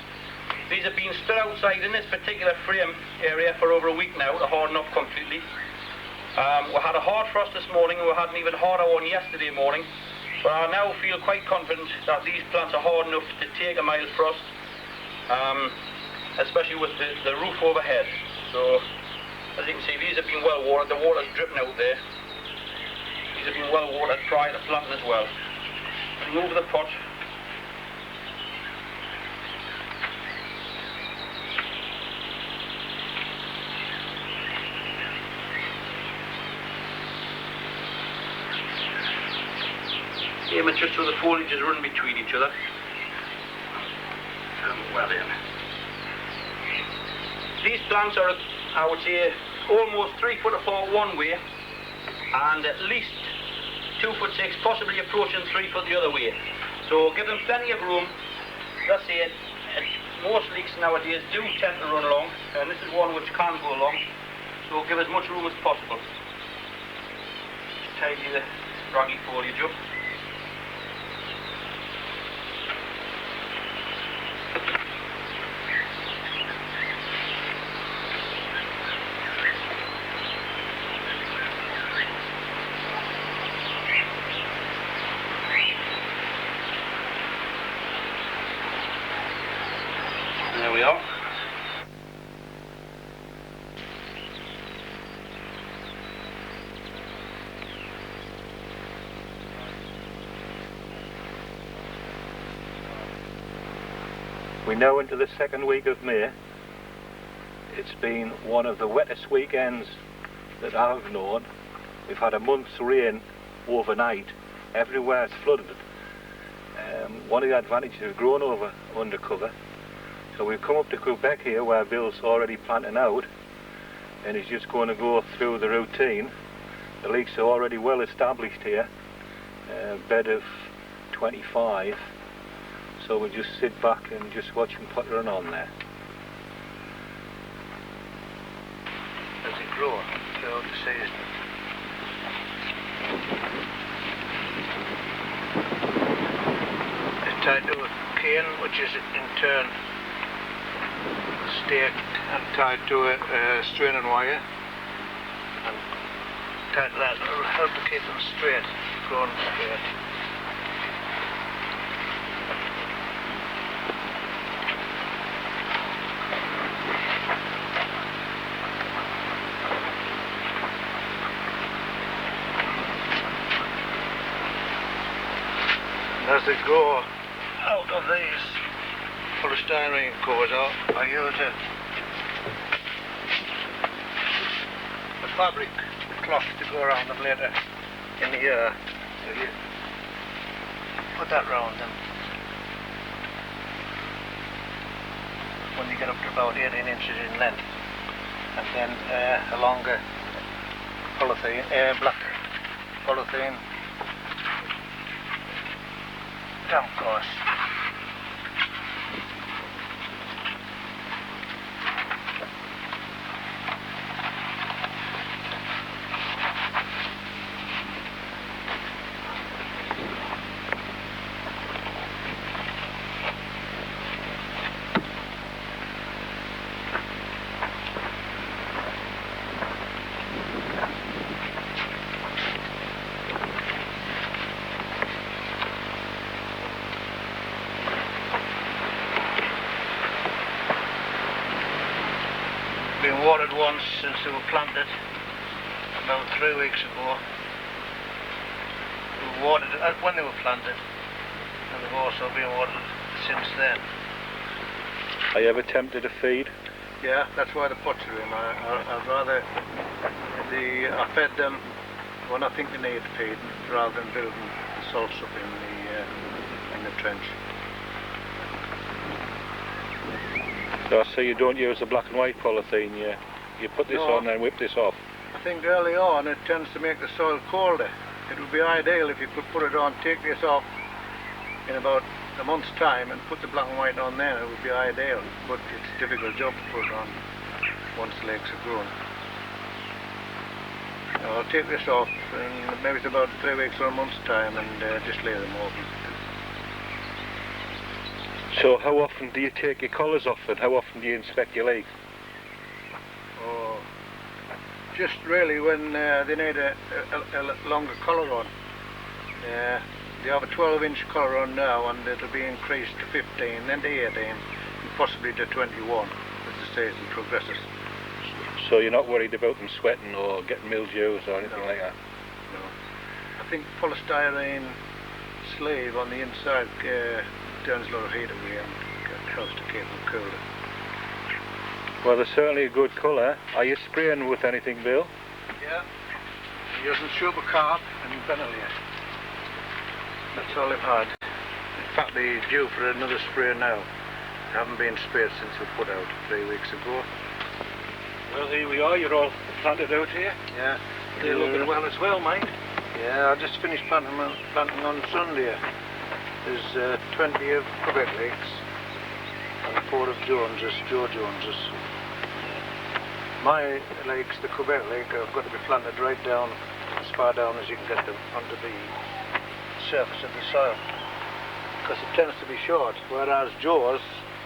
These have been stood outside in this particular frame area for over a week now to harden up completely. We had a hard frost this morning and we had an even harder one yesterday morning. But I now feel quite confident that these plants are hard enough to take a mild frost, especially with the roof overhead. So, as you can see, these have been well watered. The water's dripping out there. These have been well watered prior to planting as well. Remove the pot. Aim it just so the foliage is running between each other. Well in. These plants are, I would say, almost 3 foot apart one way, and at least 2'6", possibly approaching 3 foot the other way. So give them plenty of room. That's it. Most leeks nowadays do tend to run along, and this is one which can go along. So give as much room as possible. Just tidy the raggy foliage up. There we are. We're now into the second week of May. It's been one of the wettest weekends that I've known. We've had a month's rain overnight. Everywhere it's flooded. One of the advantages of growing over undercover. So we've come up to Quebec here where Bill's already planting out and he's just going to go through the routine. The leeks are already well established here, bed of 25, so we'll just sit back and just watch him puttering on there. As they grow throughout the season. It's tied to a cane, which is in turn staked and tied to a straining wire, and tied to that will help to keep them straight, growing straight. And as they grow out of these polystyrene covers out, I use a fabric cloth to go around them later in the year. So you put that round them when you get up to about 18 inches in length, and then a longer polythene, black polythene down course. been watered once since they were planted, about 3 weeks ago. We watered it when they were planted, and they've also been watered since then. Are you ever tempted to feed? Yeah, that's why the pots are in. I'd rather I fed them when I think they need feeding, rather than building the salts up in the trench. So I see you don't use the black and white polythene. You put this on and whip this off. I think early on it tends to make the soil colder. It would be ideal if you could put it on, take this off in about a month's time and put the black and white on then. It would be ideal, but it's a difficult job to put it on once the leeks are grown. Now, I'll take this off in maybe it's about 3 weeks or a month's time and just lay them open. So how often do you take your collars off and how often do you inspect your leeks? Oh, just really when they need a longer collar on. They have a 12-inch collar on now, and it'll be increased to 15, then to 18, and possibly to 21 as the season progresses. So you're not worried about them sweating or getting mildews or anything like that? No. I think polystyrene sleeve on the inside turns a lot of heat away and helps to keep them cooler. Well, they're certainly a good colour. Are you spraying with anything, Bill? Yeah. I'm using super carb and ventilate. That's all I've had. In fact, they're due for another spray now. They haven't been sprayed since we put out 3 weeks ago. Well, here we are. You're all planted out here. Yeah. They're looking well as well, mate. Yeah, I just finished planting on Sunday. There's 20 of Quebec leeks and 4 of Joe Jones's. My leeks, the Quebec leek, have got to be planted right down, as far down as you can get them onto the surface of the soil, because it tends to be short, whereas Joe's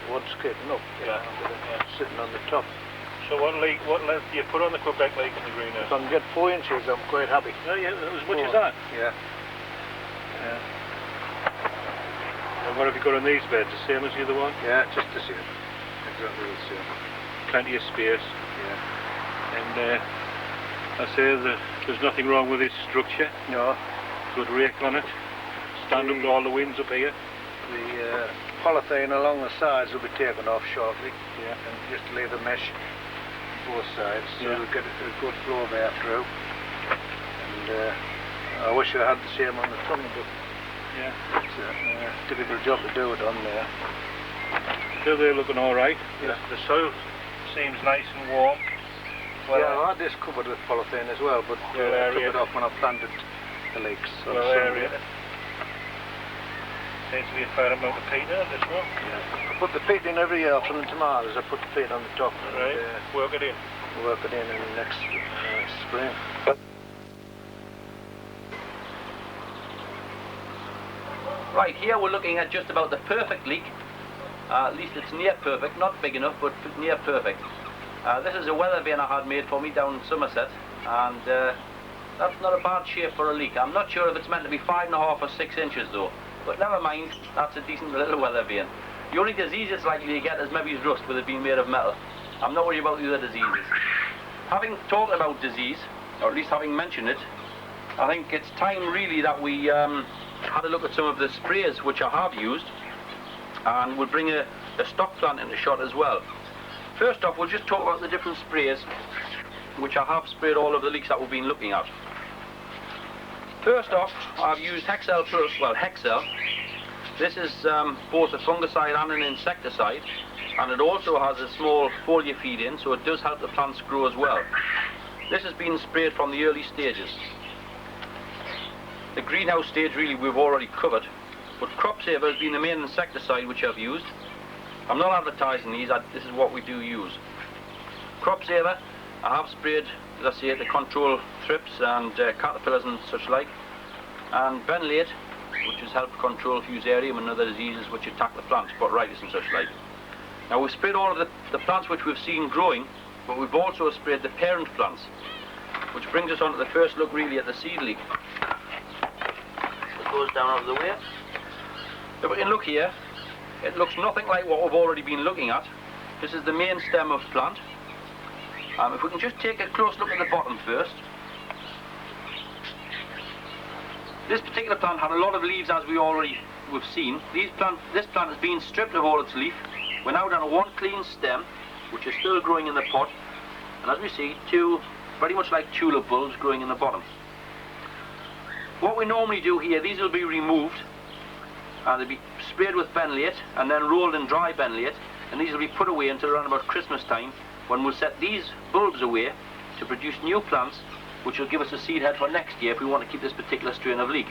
what's getting up, sitting on the top. So what length do you put on the Quebec leek in the greenhouse? If I can get 4 inches, I'm quite happy. Oh, yeah, as much as that? Yeah. And what have you got on these beds? The same as the other one? Yeah, just the same. Exactly the same. Plenty of space. Yeah. And I say there's nothing wrong with this structure. No. Good rake on it. Stand up to all the winds up here. The polythene along the sides will be taken off shortly. Yeah. And just leave a mesh both sides, so Yeah. we'll get a good flow of air through. And I wish I had the same on the tunnel, but Yeah. it's a difficult job to do it on there. Still they're looking all right. Yeah. The soil seems nice and warm. Well, I had this covered with polythene as well, but Well I took aerated. it off when I planted the leeks. on Well Sunday. aerated. Seems to be a fair amount of peat in it as well. Yeah. I put the peat in every year from the tomatoes. I put the peat on the top and Right. Work it in. work it in the next spring. Right, here we're looking at just about the perfect leek. At least it's near perfect, not big enough, but near perfect. This is a weather vane I had made for me down in Somerset, and that's not a bad shape for a leek. I'm not sure if it's meant to be 5.5 or 6 inches though, but never mind, that's a decent little weather vane. The only disease it's likely to get is maybe rust with it being made of metal. I'm not worried about the other diseases. Having talked about disease, or at least having mentioned it, I think it's time really that we had a look at some of the sprays which I have used, and we'll bring a stock plant into shot as well. First off, we'll just talk about the different sprays which I have sprayed all of the leeks that we've been looking at. First off, I've used Hexel Plus, well, Hexel. This is both a fungicide and an insecticide, and it also has a small foliar feed in, so it does help the plants grow as well. This has been sprayed from the early stages. The greenhouse stage really we've already covered, but Crop Saver has been the main insecticide which I've used. I'm not advertising these, this is what we do use. Crop Saver, I have sprayed, as I say, to control thrips and caterpillars and such like. And Ventilate, which has helped control fusarium and other diseases which attack the plants, botryotis and such like. Now we've sprayed all of the plants which we've seen growing, but we've also sprayed the parent plants, which brings us on to the first look really at the seed leek. It goes down out of the way. If we can look here, it looks nothing like what we've already been looking at. This is the main stem of plant. If we can just take a close look at the bottom first. This particular plant had a lot of leaves, as we've seen. This plant has been stripped of all its leaf. We're now down to one clean stem, which is still growing in the pot. And as we see, two very much like tulip bulbs growing in the bottom. What we normally do here, these will be removed, and they'll be sprayed with benlate and then rolled in dry benlate, and these will be put away until around about Christmas time, when we'll set these bulbs away to produce new plants, which will give us a seed head for next year if we want to keep this particular strain of leek.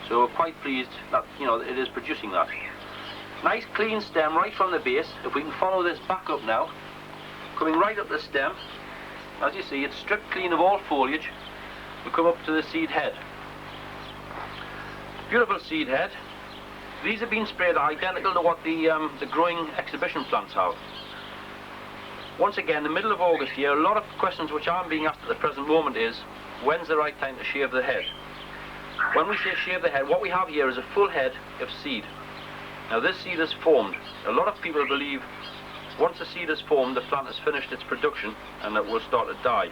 So we're quite pleased that, you know, it is producing that. Nice clean stem right from the base. If we can follow this back up now, coming right up the stem, as you see, it's stripped clean of all foliage. We come up to the seed head. Beautiful seed head. These have been sprayed identical to what the growing exhibition plants have. Once again, the middle of August here, a lot of questions which I'm being asked at the present moment is, when's the right time to shave the head? When we say shave the head, what we have here is a full head of seed. Now this seed is formed. A lot of people believe once the seed is formed, the plant has finished its production and it will start to die.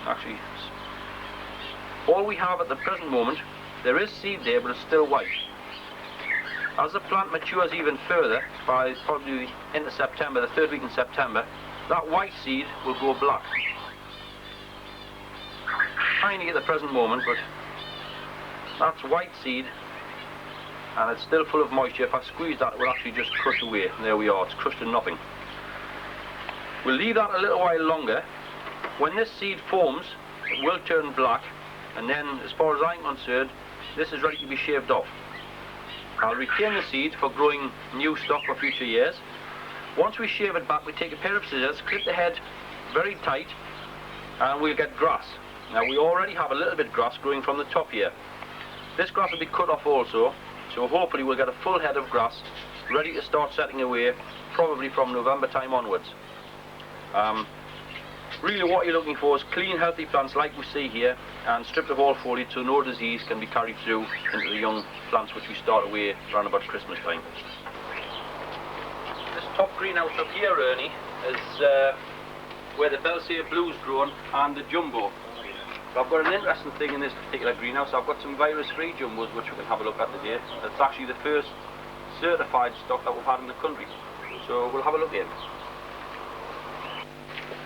Actually, all we have at the present moment, there is seed there, but it's still white. As the plant matures even further, by probably into September, the third week in September, that white seed will go black. Tiny at the present moment, but that's white seed, and it's still full of moisture. If I squeeze that, it will actually just crush away. And there we are, it's crushed to nothing. We'll leave that a little while longer. When this seed forms, it will turn black, and then, as far as I'm concerned, this is ready to be shaved off. I'll retain the seed for growing new stock for future years. Once we shave it back, we take a pair of scissors, clip the head very tight, and we'll get grass. Now we already have a little bit of grass growing from the top here. This grass will be cut off also, so hopefully we'll get a full head of grass ready to start setting away, probably from November time onwards. Really what you're looking for is clean, healthy plants like we see here, and stripped of all foliage so no disease can be carried through into the young plants which we start away around about Christmas time. This top greenhouse up here, Ernie, is where the Belsae Blue's grown and the Jumbo. So I've got an interesting thing in this particular greenhouse. I've got some virus-free Jumbos which we can have a look at today. It's actually the first certified stock that we've had in the country. So we'll have a look in.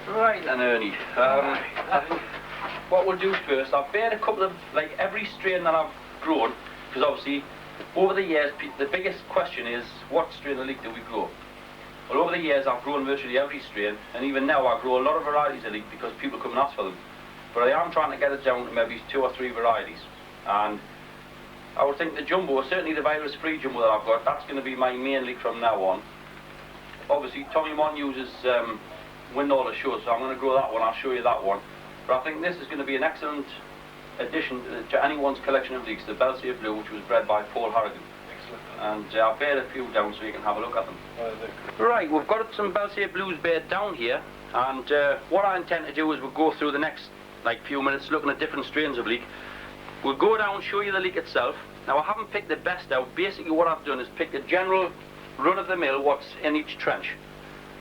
Right then, Ernie, what we'll do first, I've made a couple of, like every strain that I've grown, because obviously over the years the biggest question is, what strain of leek do we grow? Well, over the years I've grown virtually every strain, and even now I grow a lot of varieties of leek because people come and ask for them. But I am trying to get it down to maybe 2 or 3 varieties, and I would think the Jumbo, certainly the virus-free Jumbo that I've got, that's going to be my main leek from now on. Obviously Tommy Mon uses win all the shows, so I'm going to grow that one. I'll show you that one. But I think this is going to be an excellent addition to anyone's collection of leeks, the Belsae Blue, which was bred by Paul Harrigan. Excellent. And I've bared a few down so you can have a look at them. Right, we've got some Belsae Blues bared down here, and what I intend to do is we'll go through the next few minutes looking at different strains of leek. We'll go down and show you the leek itself. Now I haven't picked the best out. Basically what I've done is pick a general run-of-the-mill what's in each trench.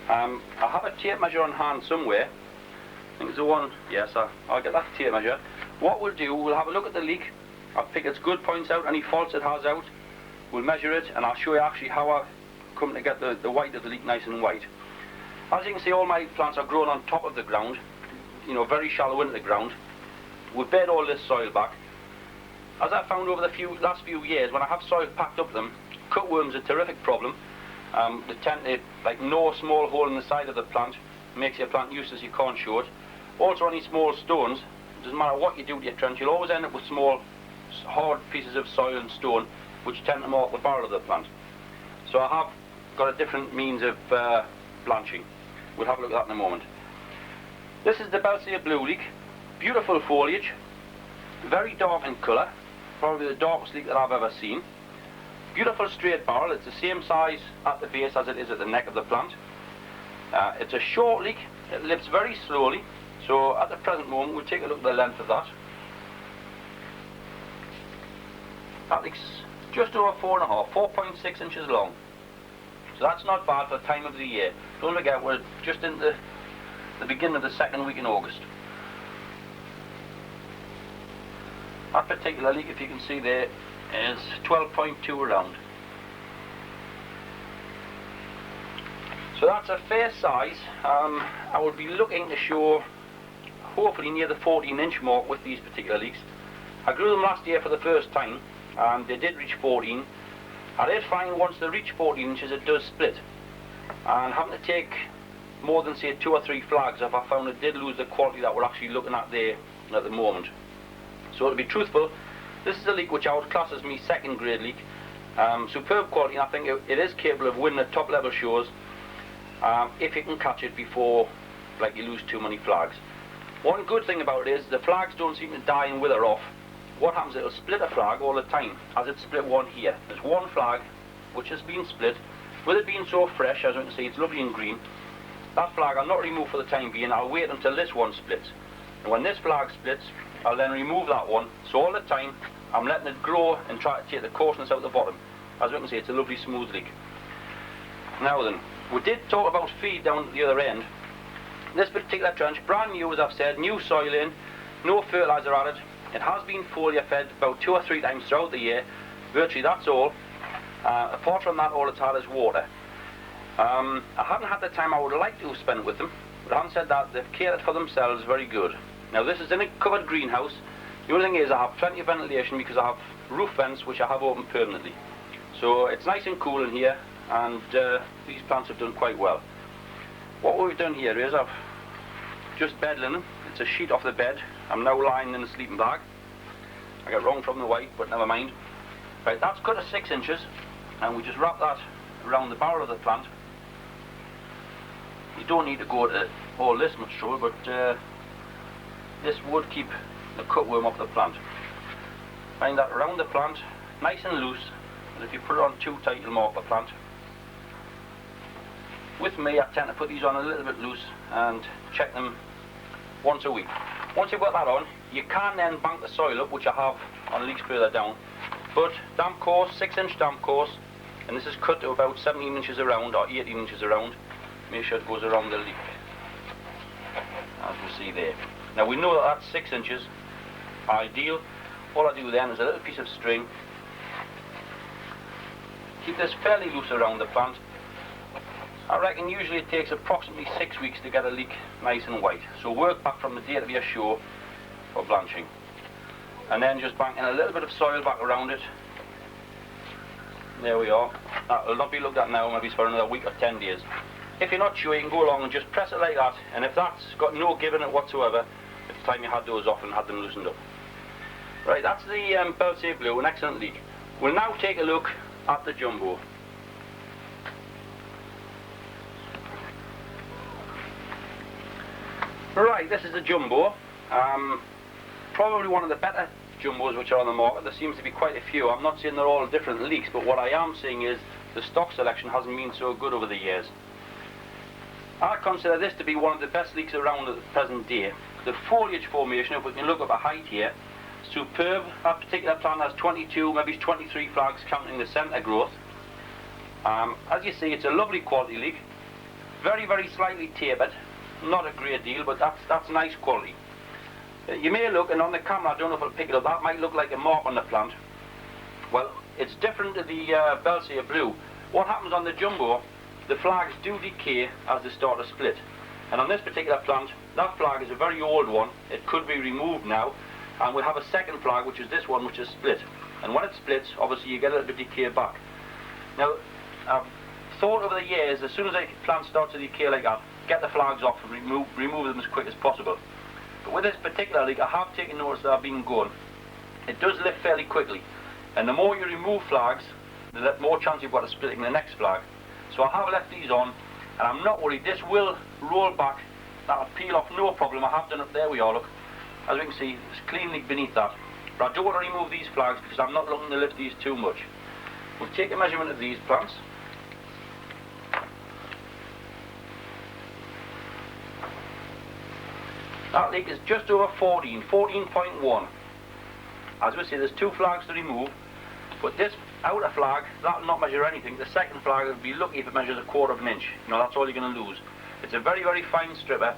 I have a tape measure on hand somewhere. I think it's the one, yes, I'll get that tape measure. What we'll do, we'll have a look at the leek. I'll pick its good points out, any faults it has out. We'll measure it, and I'll show you actually how I come to get the white of the leek nice and white. As you can see, all my plants are grown on top of the ground, you know, very shallow into the ground. We've bed all this soil back. As I found over the last few years, when I have soil packed up them, cutworm's a terrific problem. They tend to gnaw a small hole in the side of the plant, makes your plant useless, you can't show it. Also any small stones, it doesn't matter what you do to your trench, you'll always end up with small, hard pieces of soil and stone, which tend to mark the barrel of the plant. So I have got a different means of blanching. We'll have a look at that in a moment. This is the Belsae Blue leek, beautiful foliage, very dark in colour, probably the darkest leek that I've ever seen. Beautiful straight barrel, it's the same size at the base as it is at the neck of the plant. It's a short leek, it lives very slowly, so at the present moment we'll take a look at the length of that. That leek's just over 4.5, 4.6 inches long. So that's not bad for the time of the year. Don't forget, we're just into the beginning of the second week in August. That particular leek, if you can see there, is 12.2 around. So that's a fair size. I would be looking to show hopefully near the 14-inch mark with these particular leeks. I grew them last year for the first time and they did reach 14. I did find once they reach 14 inches it does split, and having to take more than say 2 or 3 flags off, I found it did lose the quality that we're actually looking at there at the moment. So to be truthful, this is a leek which I would class as my second grade leek. Superb quality, and I think it is capable of winning at top level shows if you can catch it before like you lose too many flags. One good thing about it is the flags don't seem to die and wither off. What happens, it'll split a flag all the time, as it split one here. There's one flag which has been split. With it being so fresh, as you can see, it's lovely and green. That flag I'll not remove for the time being. I'll wait until this one splits. And when this flag splits, I'll then remove that one. So all the time, I'm letting it grow and try to take the coarseness out the bottom. As you can see, it's a lovely smooth leek. Now then, we did talk about feed down at the other end. This particular trench, brand new as I've said, new soil in, no fertiliser added. It has been foliar fed about 2 or 3 times throughout the year. Virtually that's all. Apart from that, all it's had is water. I haven't had the time I would like to spend with them, but having said that, they've cared for themselves very good. Now this is in a covered greenhouse. The only thing is I have plenty of ventilation because I have roof vents which I have open permanently. So it's nice and cool in here, and these plants have done quite well. What we've done here is I've just bed linen. It's a sheet off the bed. I'm now lying in a sleeping bag. I got wrong from the weight, but never mind. Right, that's cut to 6 inches, and we just wrap that around the barrel of the plant. You don't need to go to all this much trouble, but this would keep the cutworm off the plant. Find that around the plant, nice and loose, and if you put it on too tight it'll mark the plant. With me, I tend to put these on a little bit loose and check them once a week. Once you've got that on, you can then bank the soil up, which I have on leeks further down. But damp course, 6-inch damp course, and this is cut to about 17 inches around or 18 inches around. Make sure it goes around the leek, as you see there. Now we know that that's 6 inches, ideal. All I do then is a little piece of string. Keep this fairly loose around the plant. I reckon usually it takes approximately 6 weeks to get a leek nice and white. So work back from the date of your show for blanching. And then just banking a little bit of soil back around it. There we are. That will not be looked at now, maybe it's for another week or 10 days. If you're not sure, you can go along and just press it like that, and if that's got no give in it whatsoever, it's time you had those off and had them loosened up. Right, that's the Belsier Blue, an excellent leek. We'll now take a look at the Jumbo. Right, this is the Jumbo. Probably one of the better Jumbos which are on the market. There seems to be quite a few. I'm not saying they're all different leeks, but what I am saying is the stock selection hasn't been so good over the years. I consider this to be one of the best leeks around at the present day. The foliage formation, if we can look up a height here, superb. That particular plant has 22, maybe 23 flags counting the centre growth. As you see, it's a lovely quality leek. Very, very slightly tapered. Not a great deal, but that's nice quality. You may look, and on the camera, I don't know if it'll pick it up, that might look like a mark on the plant. Well, it's different to the Belsier Blue. What happens on the Jumbo, the flags do decay as they start to split. And on this particular plant, that flag is a very old one. It could be removed now, and we'll have a second flag, which is this one, which is split. And when it splits, obviously you get a little bit of decay back. Now, I've thought over the years, as soon as a plant starts to decay like that, get the flags off and remove them as quick as possible. But with this particular leek, I have taken notice that I've been going. It does lift fairly quickly, and the more you remove flags, the more chance you've got of splitting the next flag. So I have left these on, and I'm not worried. This will roll back. That'll peel off no problem. I have done it. There we are, look. As we can see, it's cleanly beneath that. But I don't want to remove these flags because I'm not looking to lift these too much. We'll take a measurement of these plants. That leek is just over 14.1. As we say, there's 2 flags to remove, but this outer flag, that'll not measure anything. The second flag will be lucky if it measures 1/4 of an inch. You know, that's all you're going to lose. It's a very, very fine stripper,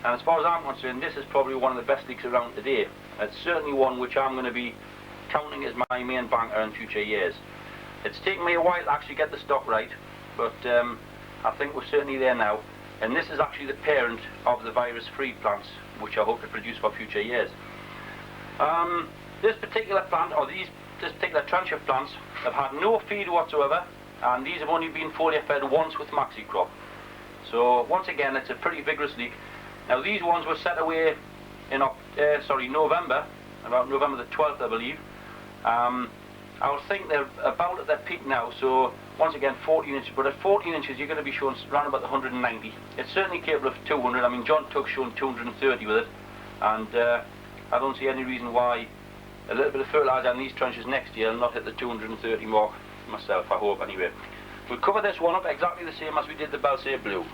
And as far as I'm concerned, this is probably one of the best leeks around today. It's certainly one which I'm going to be counting as my main banker in future years. It's taken me a while to actually get the stock right, but I think we're certainly there now. And this is actually the parent of the virus-free plants, which I hope to produce for future years. This particular plant, or this particular tranche of plants, have had no feed whatsoever, and these have only been foliar fed once with maxi crop. So once again, it's a pretty vigorous leek. Now these ones were set away in November, about November the 12th, I believe. I would think they're about at their peak now, so once again 14 inches, but at 14 inches you're going to be showing around about the 190. It's certainly capable of 200. I mean, John Tuck's shown 230 with it, and I don't see any reason why a little bit of fertiliser in these trenches next year will not hit the 230 mark myself, I hope anyway. We'll cover this one up exactly the same as we did the Belsay Blue.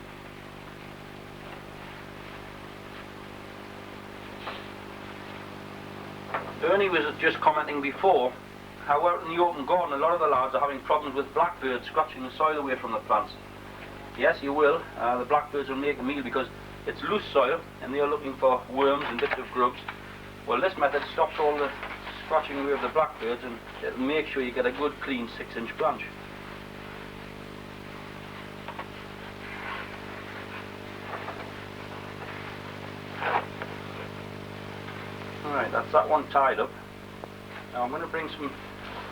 Ernie was just commenting before how out in the open garden a lot of the lads are having problems with blackbirds scratching the soil away from the plants. Yes, you will. The blackbirds will make a meal because it's loose soil and they are looking for worms and bits of grubs. Well, this method stops all the scratching away of the blackbirds, and it'll make sure you get a good clean 6-inch branch. Alright, that's that one tied up. Now I'm going to bring some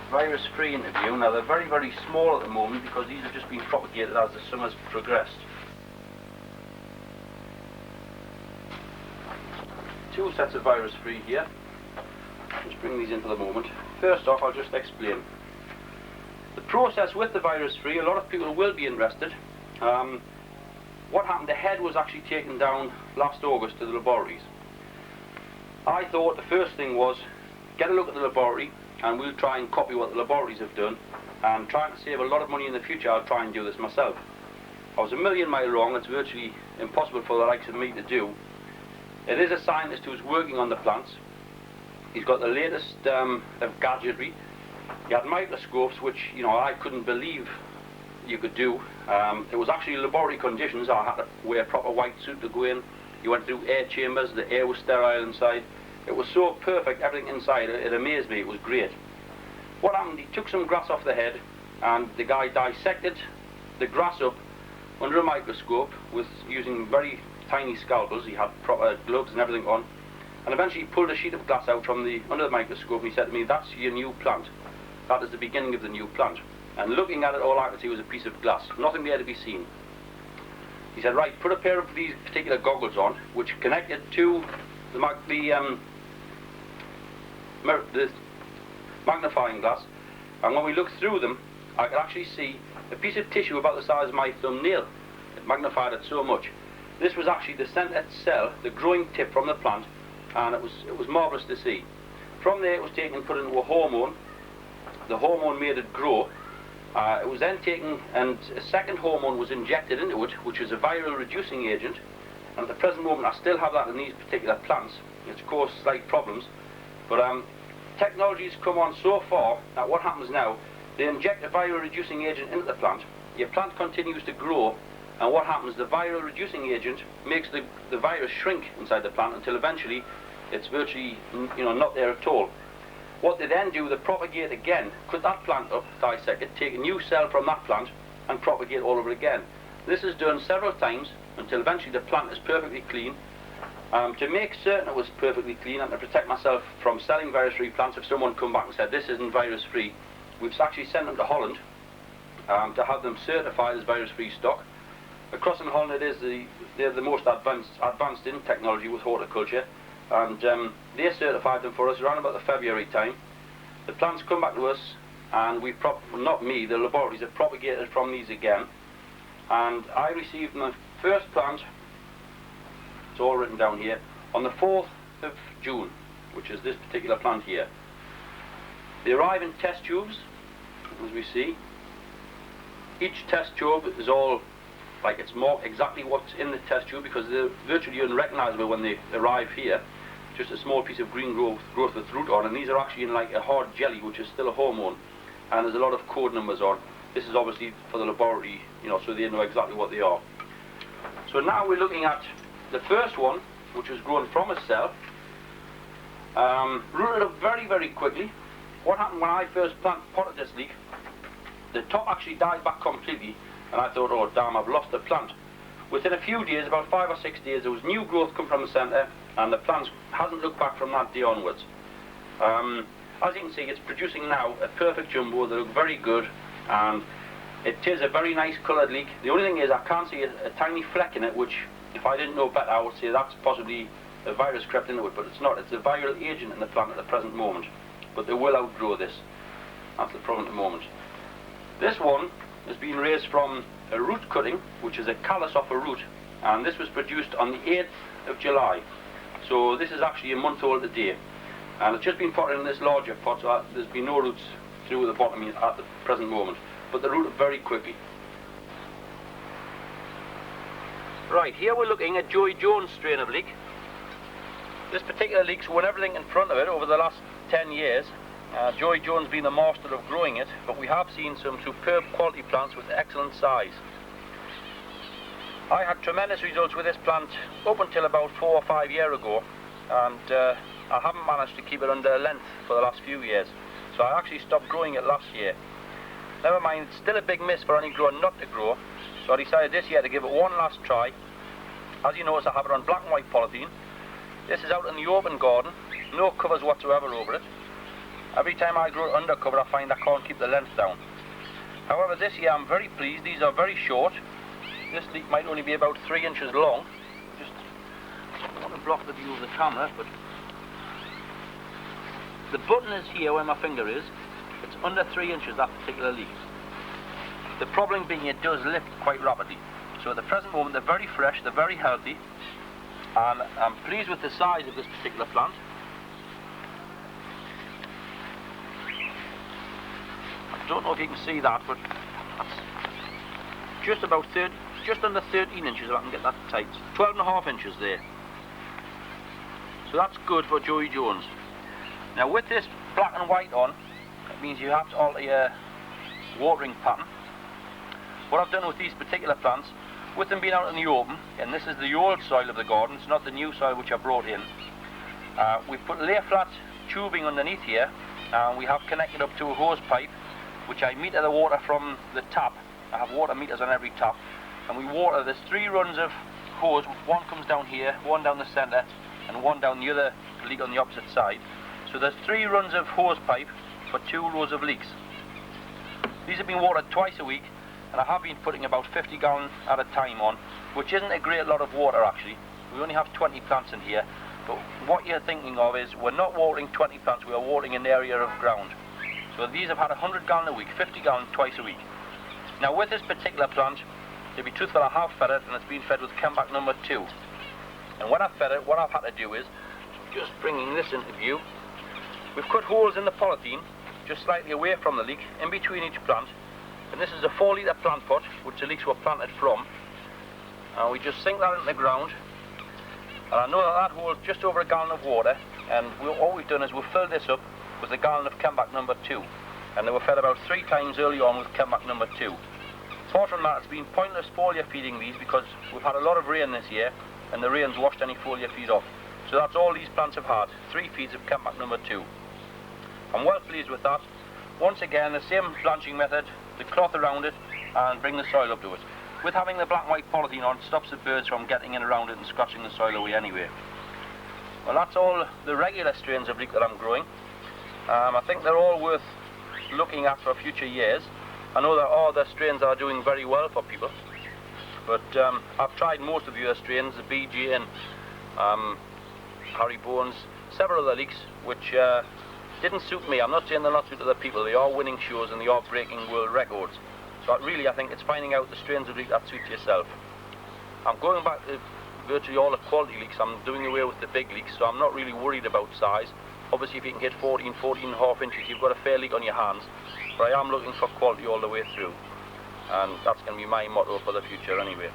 virus-free into view. Now they're very, very small at the moment because these have just been propagated as the summer's progressed. Two sets of virus-free here. Just bring these in for the moment. First off, I'll just explain. The process with the virus-free, a lot of people will be interested. What happened, the head was actually taken down last August to the laboratories. I thought the first thing was, get a look at the laboratory and we'll try and copy what the laboratories have done, and trying to save a lot of money in the future, I'll try and do this myself. I was a million miles wrong. It's virtually impossible for the likes of me to do. It is a scientist who's working on the plants. He's got the latest of gadgetry. He had microscopes which, you know, I couldn't believe you could do. It was actually laboratory conditions. I had to wear a proper white suit to go in. You went through air chambers, the air was sterile inside. It was so perfect, everything inside, it amazed me, it was great. What happened, he took some grass off the head, and the guy dissected the grass up under a microscope with using very tiny scalpels. He had proper gloves and everything on, and eventually pulled a sheet of glass out from under the microscope, and he said to me, "That's your new plant. That is the beginning of the new plant." And looking at it, all I could see was a piece of glass, nothing there to be seen. He said, "Right, put a pair of these particular goggles on, which connected to the magnifying glass, and when we looked through them, I could actually see a piece of tissue about the size of my thumbnail. It magnified it so much. This was actually the centre cell, the growing tip from the plant, and it was marvellous to see. From there, it was taken and put into a hormone. The hormone made it grow. It was then taken, and a second hormone was injected into it, which is a viral reducing agent. And at the present moment, I still have that in these particular plants. It's caused slight problems, but technology's come on so far that what happens now, they inject a viral reducing agent into the plant. Your plant continues to grow, and what happens, the viral reducing agent makes the virus shrink inside the plant until eventually it's virtually, you know, not there at all. What they then do, they propagate again, cut that plant up, dissect it, take a new cell from that plant and propagate all over again. This is done several times until eventually the plant is perfectly clean. To make certain it was perfectly clean and to protect myself from selling virus-free plants, if someone come back and said this isn't virus-free, we've actually sent them to Holland to have them certified as virus-free stock. Across in Holland, they're the most advanced in technology with horticulture, and they certified them for us around about the February time. The plants come back to us, and not me, the laboratories have propagated from these again, and I received my first plant, it's all written down here, on the 4th of June, which is this particular plant here. They arrive in test tubes, as we see. Each test tube is all, like, it's marked exactly what's in the test tube because they're virtually unrecognizable when they arrive here. Just a small piece of green growth with root on, and these are actually in like a hard jelly, which is still a hormone, and there's a lot of code numbers on. This is obviously for the laboratory, you know, so they know exactly what they are. So now we're looking at The first one, which was grown from a cell, rooted up very, very quickly. What happened when I first potted this leek, the top actually died back completely, and I thought, oh damn, I've lost the plant. Within a few days, about 5 or 6 days, there was new growth come from the centre, and the plant hasn't looked back from that day onwards. As you can see, it's producing now a perfect jumbo. They look very good, and it is a very nice coloured leek. The only thing is I can't see a tiny fleck in it, which if I didn't know better I would say that's possibly a virus crept into it, but it's not. It's a viral agent in the plant at the present moment, but they will outgrow this. That's the problem at the moment. This one has been raised from a root cutting, which is a callus off a root, and this was produced on the 8th of July. So this is actually a month old today, and it's just been potted in this larger pot, so there's been no roots through the bottom at the present moment, but they root very quickly. Right, here we're looking at Joey Jones' strain of leek. This particular leek's won everything in front of it over the last 10 years. Joey Jones being the master of growing it, but we have seen some superb quality plants with excellent size. I had tremendous results with this plant up until about 4 or 5 years ago, and I haven't managed to keep it under length for the last few years, so I actually stopped growing it last year. Never mind, it's still a big miss for any grower not to grow, so I decided this year to give it one last try. As you notice, I have it on black and white polythene. This is out in the open garden, no covers whatsoever over it. Every time I grow it under cover, I find I can't keep the length down. However, this year I'm very pleased. These are very short. This leek might only be about 3 inches long. I want to block the view of the camera, but the button is here where my finger is. It's under 3 inches, that particular leek. The problem being it does lift quite rapidly. So at the present moment they're very fresh, they're very healthy, and I'm pleased with the size of this particular plant. I don't know if you can see that, but that's just under 13 inches if I can get that tight. 12.5 inches there. So that's good for Joey Jones. Now with this black and white on, it means you have to alter your watering pattern. What I've done with these particular plants, with them being out in the open, and this is the old soil of the garden, it's not the new soil which I brought in, we've put layer flat tubing underneath here, and we have connected up to a hose pipe which I meter the water from the tap. I have water meters on every tap, and we water. There's 3 runs of hose. One comes down here, one down the centre, and one down the other leek on the opposite side. So there's 3 runs of hose pipe for 2 rows of leeks. These have been watered twice a week, and I have been putting about 50 gallons at a time on, which isn't a great lot of water actually. We only have 20 plants in here, but what you're thinking of is we're not watering 20 plants, we are watering an area of ground. So these have had 100 gallons a week, 50 gallons twice a week. Now with this particular plant, to be truthful, I have fed it, and it's been fed with Chempak number 2. And when I've fed it, what I've had to do is, just bringing this into view, we've cut holes in the polythene, just slightly away from the leek, in between each plant. And this is a 4 litre plant pot, which the leeks were planted from. And we just sink that into the ground. And I know that hole is just over a gallon of water, and all we've done is we've filled this up with a gallon of Chempak number 2. And they were fed about 3 times early on with Chempak number 2. Apart from that, it's been pointless foliar feeding these because we've had a lot of rain this year, and the rain's washed any foliar feed off. So that's all these plants have had, 3 feeds of Chempak number 2. I'm well pleased with that. Once again, the same blanching method, the cloth around it, and bring the soil up to it. With having the black and white polythene on, it stops the birds from getting in around it and scratching the soil away anyway. Well, that's all the regular strains of leek that I'm growing. I think they're all worth looking at for future years. I know there are other strains that are doing very well for people, but I've tried most of the other strains, the BG and Harry Bones, several other leeks which didn't suit me. I'm not saying they're not suited other people. They are winning shows and they are breaking world records. So really I think it's finding out the strains of leek that suit yourself. I'm going back to virtually all the quality leeks. I'm doing away with the big leeks, so I'm not really worried about size. Obviously if you can hit 14.5 inches, you've got a fair leek on your hands. But I am looking for quality all the way through. And that's going to be my motto for the future anyway.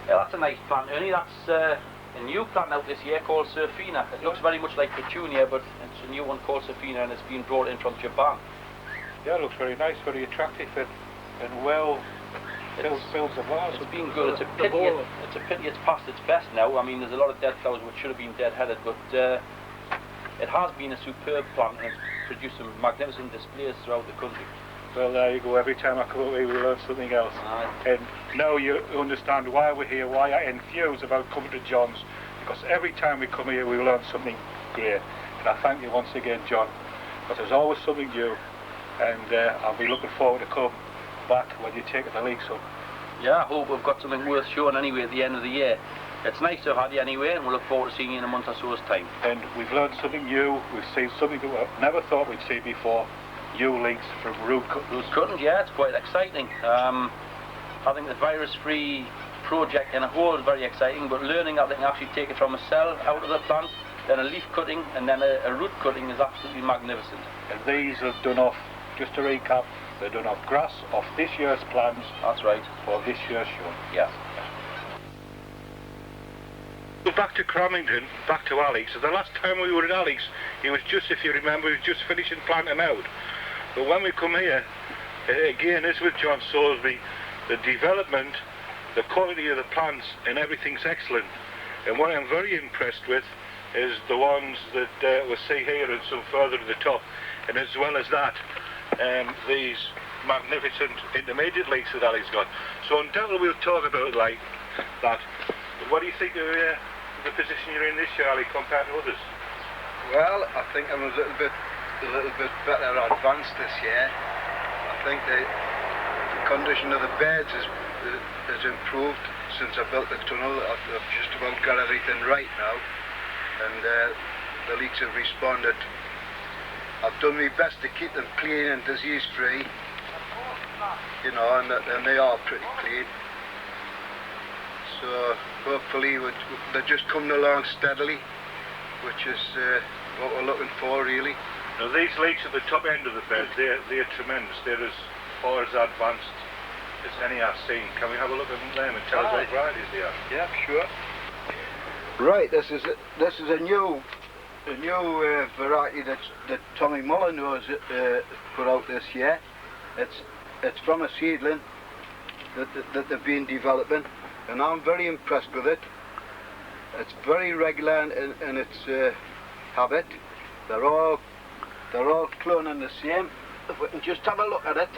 Yeah, that's a nice plant, Ernie. That's a new plant out this year called Surfina. It looks very much like Petunia, but it's a new one called Surfina, and it's been brought in from Japan. Yeah, it looks very nice, very attractive, and well Builds the vase. It's been good. It's a pity. It's a pity it's past its best now. I mean, there's a lot of dead flowers which should have been dead-headed, but it has been a superb plant and it's produced some magnificent displays throughout the country. Well, there you go. Every time I come up here, we learn something else. And now you understand why we're here, why I enthuse about coming to John's, because every time we come here, we learn something great. And I thank you once again, John, because there's always something new, and I'll be looking forward to come back when you take the leeks up. Yeah, I hope we've got something worth showing anyway at the end of the year. It's nice to have had you anyway, and we'll look forward to seeing you in a month or so's time. And we've learned something new. We've seen something that we never thought we'd see before. New leeks from root cuttings. Root cuttings, yeah, it's quite exciting. I think the virus-free project in a whole is very exciting, but learning that they can actually take it from a cell out of the plant, then a leaf cutting, and then a root cutting is absolutely magnificent. And these are done off, just to recap, they're done off grass, off this year's plants. That's right. For this year's show. Yeah. Back to Cramington, back to Alex. So the last time we were at Alex, he was just, if you remember, he was just finishing planting out. But when we come here, again, this with John Soulsby, the development, the quality of the plants and everything's excellent. And what I'm very impressed with is the ones that we see here and some further to the top. And as well as that, these magnificent intermediate leeks that Alex got. So undoubtedly we'll talk about like that. But what do you think of the position you're in this year, Ali, compared to others? Well, I think I'm a little bit better advanced this year. I think the condition of the beds has improved since I built the tunnel. I've just about got everything right now, and the leeks have responded. I've done my best to keep them clean and disease free, you know, and they are pretty clean. So hopefully they're just coming along steadily, which is what we're looking for really. Now these leeks at the top end of the bed, they're tremendous. They're as far as advanced as any I've seen. Can we have a look at them and tell us what varieties they are? Yeah, sure. Right, this is a new variety that Tommy Molyneux has put out this year. It's from a seedling that they've been developing, and I'm very impressed with it. It's very regular in its habit. They're all cloning the same. If we can just have a look at it.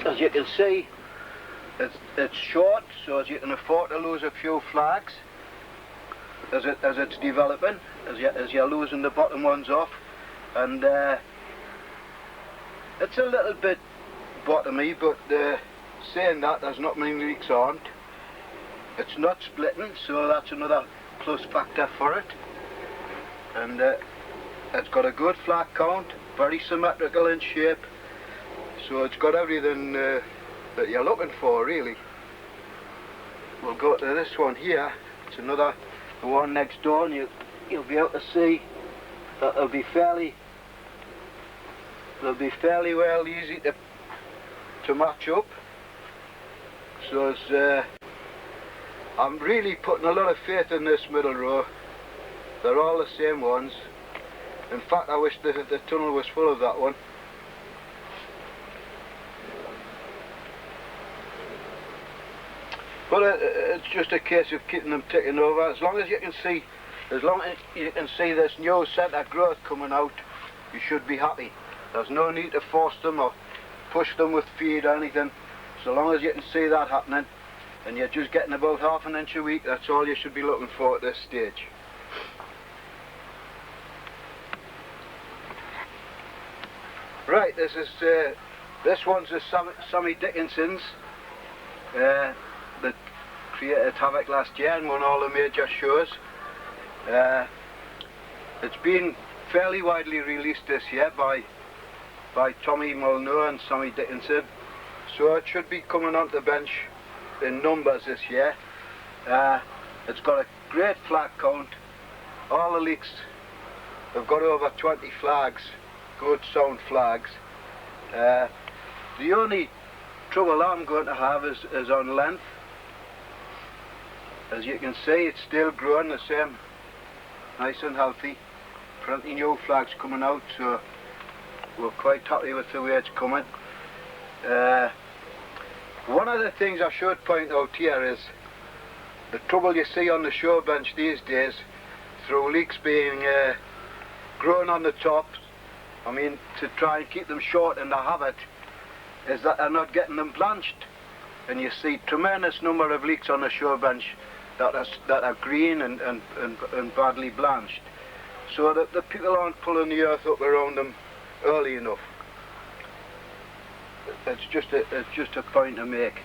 As you can see, it's short, so as you can afford to lose a few flags as it's developing, as you're losing the bottom ones off, and it's a little bit bottomy, but saying that, there's not many leeks aren't. It's not splitting, so that's another plus factor for it, and it's got a good flag count, very symmetrical in shape, so it's got everything that you're looking for really. We'll go to this one here. It's another one next door, and you'll be able to see that they'll be fairly well easy to match up. So I'm really putting a lot of faith in this middle row. They're all the same ones. In fact, I wish the tunnel was full of that one. But it's just a case of keeping them ticking over. As long as you can see this new centre growth coming out, you should be happy. There's no need to force them or push them with feed or anything. So long as you can see that happening, and you're just getting about ½ an inch a week, that's all you should be looking for at this stage. Right, this one's a Sammy Dickinson's. That created havoc last year and won all the major shows. It's been fairly widely released this year by Tommy Molyneux and Sammy Dickinson, so it should be coming onto the bench in numbers this year. It's got a great flag count. All the leeks have got over 20 flags, good sound flags. The only trouble I'm going to have is on length. As you can see, it's still growing the same, nice and healthy. Plenty new flags coming out, so we're quite happy with the way it's coming. One of the things I should point out here is the trouble you see on the show bench these days, through leeks being grown on the top, I mean, to try and keep them short in the habit, is that they're not getting them blanched. And you see tremendous number of leeks on the show bench that are green and badly blanched. So that the people aren't pulling the earth up around them early enough. It's just a point to make.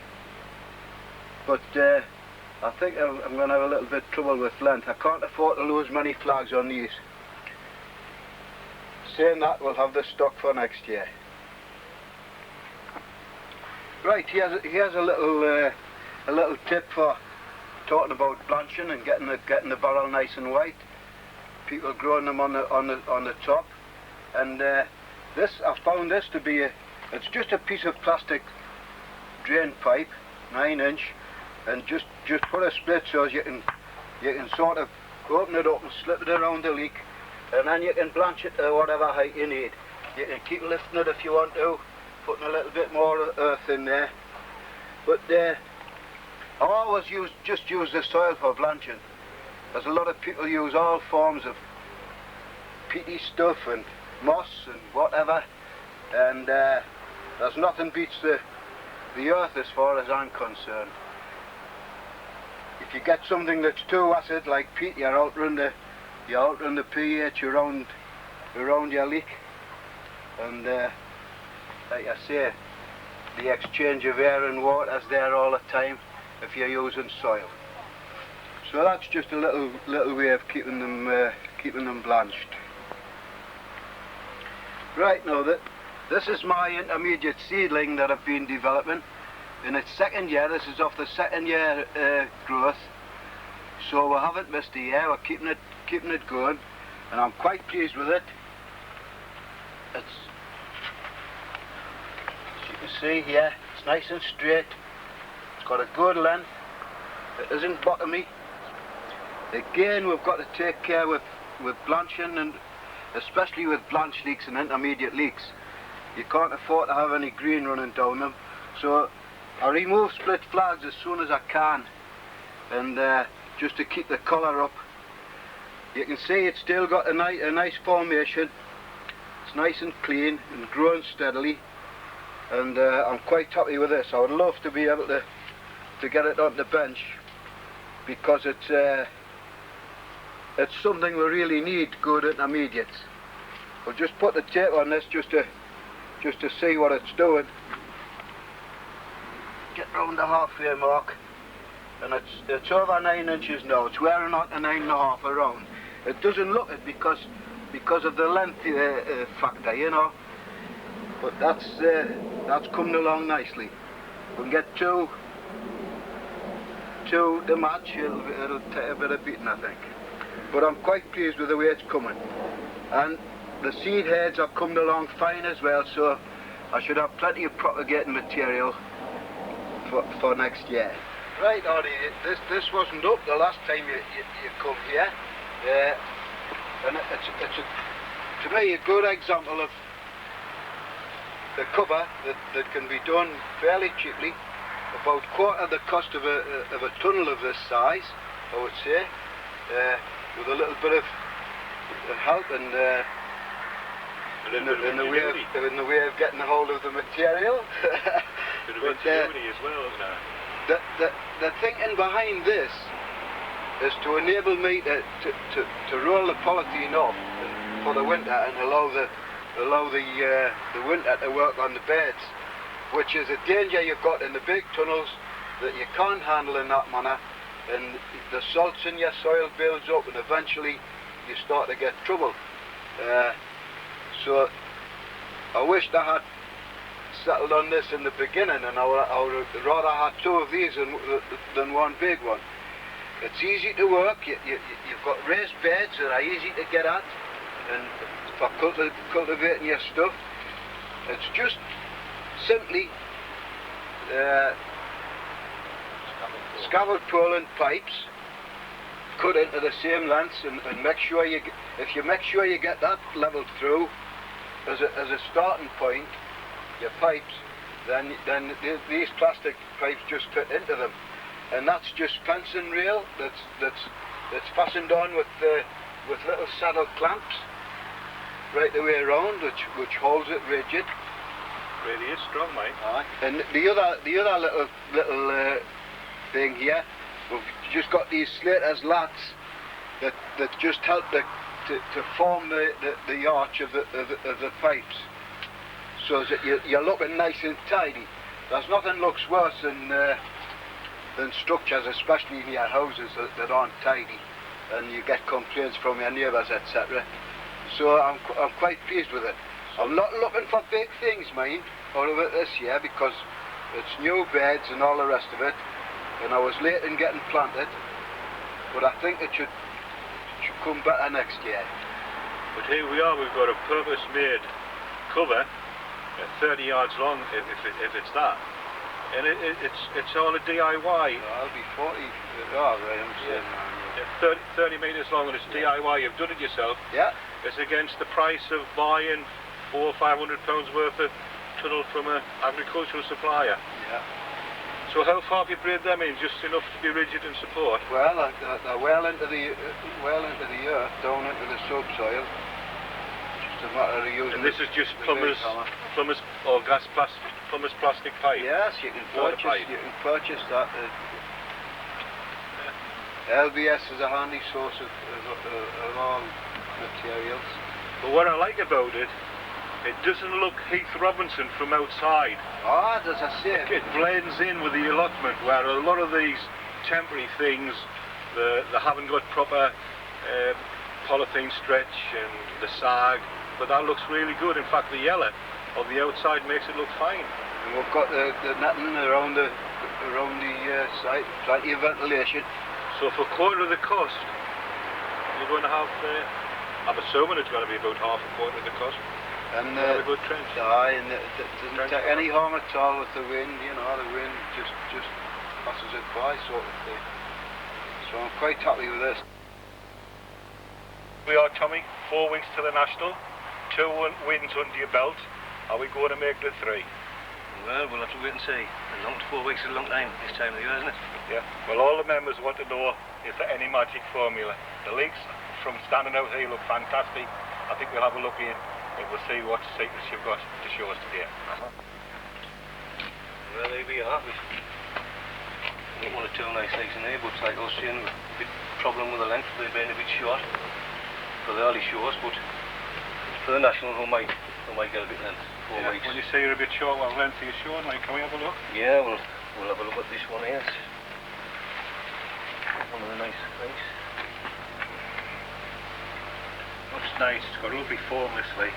But I think I'm going to have a little bit of trouble with length. I can't afford to lose many flags on these. Saying that, we'll have the stock for next year. Right, here's a little tip for talking about blanching and getting the barrel nice and white. People growing them on the top, and this, I found this to be it's just a piece of plastic drain pipe, 9-inch, and just put a split so as you can sort of open it up and slip it around the leek, and then you can blanch it to whatever height you need. You can keep lifting it if you want to, putting a little bit more earth in there. But I always just use the soil for blanching. There's a lot of people use all forms of peaty stuff and moss and whatever, and there's nothing beats the earth as far as I'm concerned. If you get something that's too acid like peat, you're altering the pH around your leek, and like I say, the exchange of air and water is there all the time if you're using soil. So that's just a little way of keeping them blanched. Right, now this is my intermediate seedling that I've been developing. In its second year, this is off the second year growth. So we haven't missed a year. We're keeping it going, and I'm quite pleased with it. As you can see here, it's nice and straight. It's got a good length. It isn't bottomy. Again, we've got to take care with blanching, and especially with blanched leeks and intermediate leeks. You can't afford to have any green running down them. So I remove split flags as soon as I can, and just to keep the colour up. You can see it's still got a nice formation. It's nice and clean and growing steadily, and I'm quite happy with this. I would love to be able to get it on the bench, because it's something we really need, good intermediates. We'll just put the tape on this just to see what it's doing. Get round the halfway mark, and it's over 9 inches now. It's wearing out the 9.5 around. It doesn't look it because of the length factor, you know. But that's coming along nicely. We can get two to match. It'll take a bit of beating, I think. But I'm quite pleased with the way it's coming, and the seed heads are coming along fine as well. So I should have plenty of propagating material for next year. Right, Ernie, this wasn't up the last time you come here, and it's to me a good example of the cover that can be done fairly cheaply, about quarter the cost of a tunnel of this size, I would say, with a little bit of help and in the way of getting a hold of the material. Bit of ingenuity as well, isn't there? The thinking behind this is to enable me to roll the polythene off for the winter and allow the winter to work on the beds, which is a danger you've got in the big tunnels that you can't handle in that manner, and the salts in your soil builds up, and eventually you start to get trouble. So I wished I had settled on this in the beginning, and I would rather have two of these than one big one. It's easy to work. You've got raised beds that are easy to get at, and for cultivating your stuff. It's just simply scaffold pulling pipes cut into the same lengths, and make sure if you make sure you get that leveled through, as a starting point, your pipes, then these plastic pipes just fit into them, and that's just fencing rail that's fastened on with little saddle clamps right the way around, which holds it rigid. Really is strong, mate. Aye. And the other little thing here, we've just got these slaters lats that just help to form the arch of the pipes, so that you're looking nice and tidy. There's nothing looks worse than structures, especially in your houses, that aren't tidy, and you get complaints from your neighbours, etc. So I'm quite pleased with it. I'm not looking for big things, mind, out of it this year, because it's new beds and all the rest of it, and I was late in getting planted, but I think it should come better next year. But here we are, we've got a purpose-made cover, 30 yards long, if it's that. And it's all a DIY. I'll be 40, oh, right, I'm saying, yeah. 30 metres long, and it's DIY, you've done it yourself. Yeah. It's against the price of buying £400 or £500 worth of tunnel from an agricultural supplier. Yeah. So how far have you braid them in? Just enough to be rigid and support? Well, they're well into the earth, down into the subsoil. Just a matter of using. And this is just plumbers or plumbers plastic pipe. Yes, you can purchase that. LBS is a handy source of all materials. But what I like about it, it doesn't look Heath Robinson from outside. Ah, as I say. It blends in with the allotment, where a lot of these temporary things, they haven't got proper polythene stretch and the sag, but that looks really good. In fact, the yellow on the outside makes it look fine. And we've got the netting around the site, plenty of ventilation. So for a quarter of the cost, you're going to have, I'm assuming it's going to be about half a quarter of the cost. And a good trench. Aye, and it doesn't take any harm at all with the wind, you know, the wind just passes it by, sort of thing. So I'm quite happy with this. We are, Tommy, 4 weeks to the National, 2 wins under your belt. Are we going to make the 3? Well, we'll have to wait and see. 4 weeks is a long time this time of the year, isn't it? Yeah. Well, all the members want to know, is there any magic formula? The leeks, from standing out here, look fantastic. I think we'll have a look in and we'll see what secrets you've got to show us today. Well, there we are. We've got 1 or 2 nice leeks in there, but like I was saying, a bit problem with the length, they've been a bit short for the early shows, but for the National, we might get a bit length. 4 weeks. When you say you're a bit short, what length are you showing? Like, can we have a look? Yeah, we'll have a look at this one here. One of the nice leeks. Looks nice. It's got a lovely form, this leek.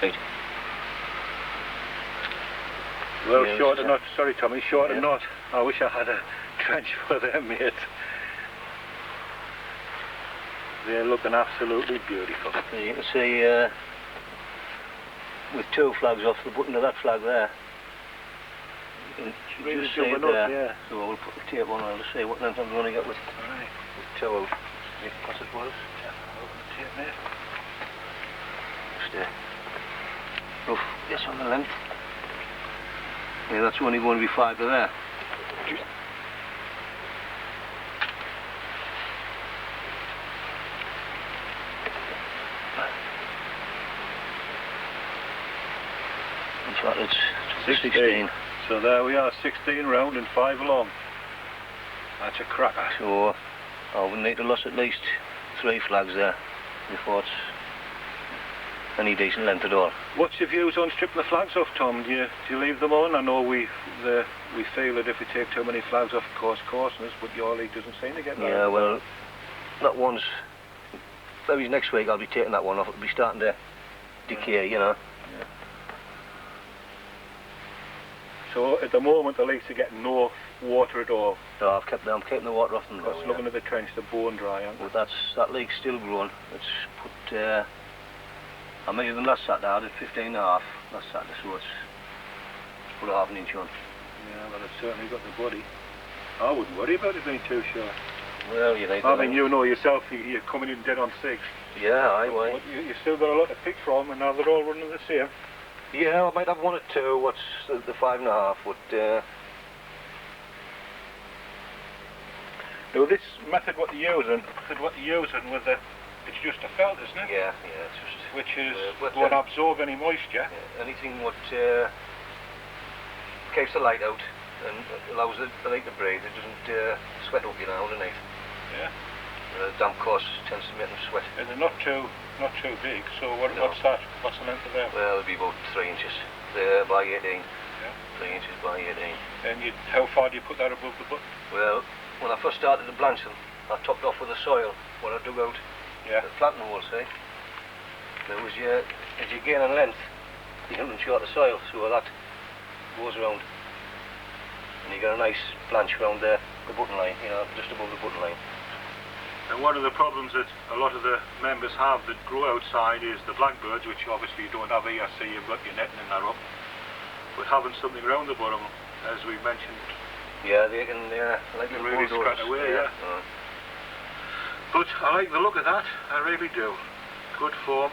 Right. Well, Yeah, short or not, sorry Tommy, short or not. I wish I had a trench for them, mate. They're looking absolutely beautiful. You can see with 2 flags off the button of that flag there. You can Really just see it up, there. yeah. So we'll put the tape on and we'll see what length I'm going to get with 2 out. You can pass it for us. Yeah, open the tape, mate. Just rough this on the length. Yeah, that's only going to be 5 to there. In fact, it's 16. So there we are, 16 round and 5 long. That's a cracker. So I would need to lose at least 3 flags there before it's any decent length at all. What's your views on stripping the flags off, Tom? Do you leave them on? I know we feel that if we take too many flags off, it causes coarseness, but your league doesn't seem to get that. Yeah, well, that one's... Maybe next week I'll be taking that one off. It'll be starting to decay, you know. Yeah. So at the moment the leeks are getting no water at all. No, I'm keeping the water off them. Because looking at the trench, they're bone dry, aren't they? But that leek's still growing. It's put... I measured them last Saturday. I did 15.5 last Saturday, so it's put a half an inch on. Yeah, well, it's certainly got the body. I wouldn't worry about it being too short. Well, you need I mean, you know yourself, you're coming in dead on 6. Yeah, aye, why? But you've still got a lot to pick from, and now they're all running the same. Yeah, I might have one or two. What's the 5.5? But Now this method what you're using with the, it's just a felt, isn't it? yeah, it's just Which is but, won't absorb any moisture. anything what keeps the light out and allows the light to breathe. It doesn't sweat up, underneath. Yeah. Damp course tends to make them sweat. And they're not too big. So No. what's that? What's the length of them? Well, it'll be about 3 inches. They're by 18. Yeah. 3 inches by 18. And how far do you put that above the button? Well, when I first started to blanch them, I topped off with the soil when I dug out Yeah. the planting hole, see? There was as you gain in length, you can short the soil, so that goes around. And you get a nice blanch round there, the button line, just above the button line. And one of the problems that a lot of the members have that grow outside is the blackbirds, which obviously you don't have here. I see you've got your netting in there up. But having something round the bottom, as we mentioned, Yeah, they can, like they the really bulldozers. scratch away, yeah. But I like the look of that, I really do. Good form.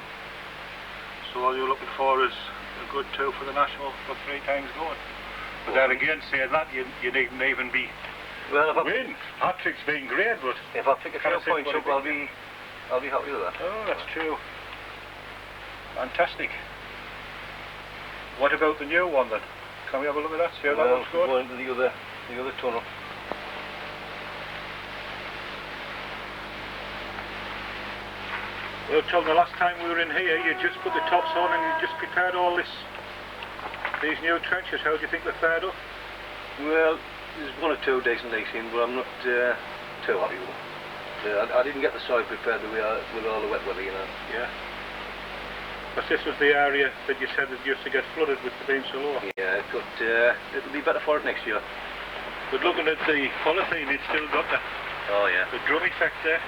So all you're looking for is a good 2 for the National for 3 times going. But then again, saying that, you needn't even be Well, win. Hat-trick's been great, but if I pick a few Can't say points what up, it I'll be happy with that. oh, that's true. Fantastic. What about the new one then? Can we have a look at that? See how that Well, one's good? go into the other tunnel. Well, Tom, the last time we were in here, you just put the tops on and you just prepared all these new trenches. How do you think they fared up? Well, there's 1 or 2 decent leaks in, but I'm not too happy with them. I didn't get the soil prepared the way with all the wet weather, Yeah. But this was the area that you said that used to get flooded with the being so low. Yeah, but it'll be better for it next year. But looking at the polythene, it's still got Oh, yeah. the drum effect there.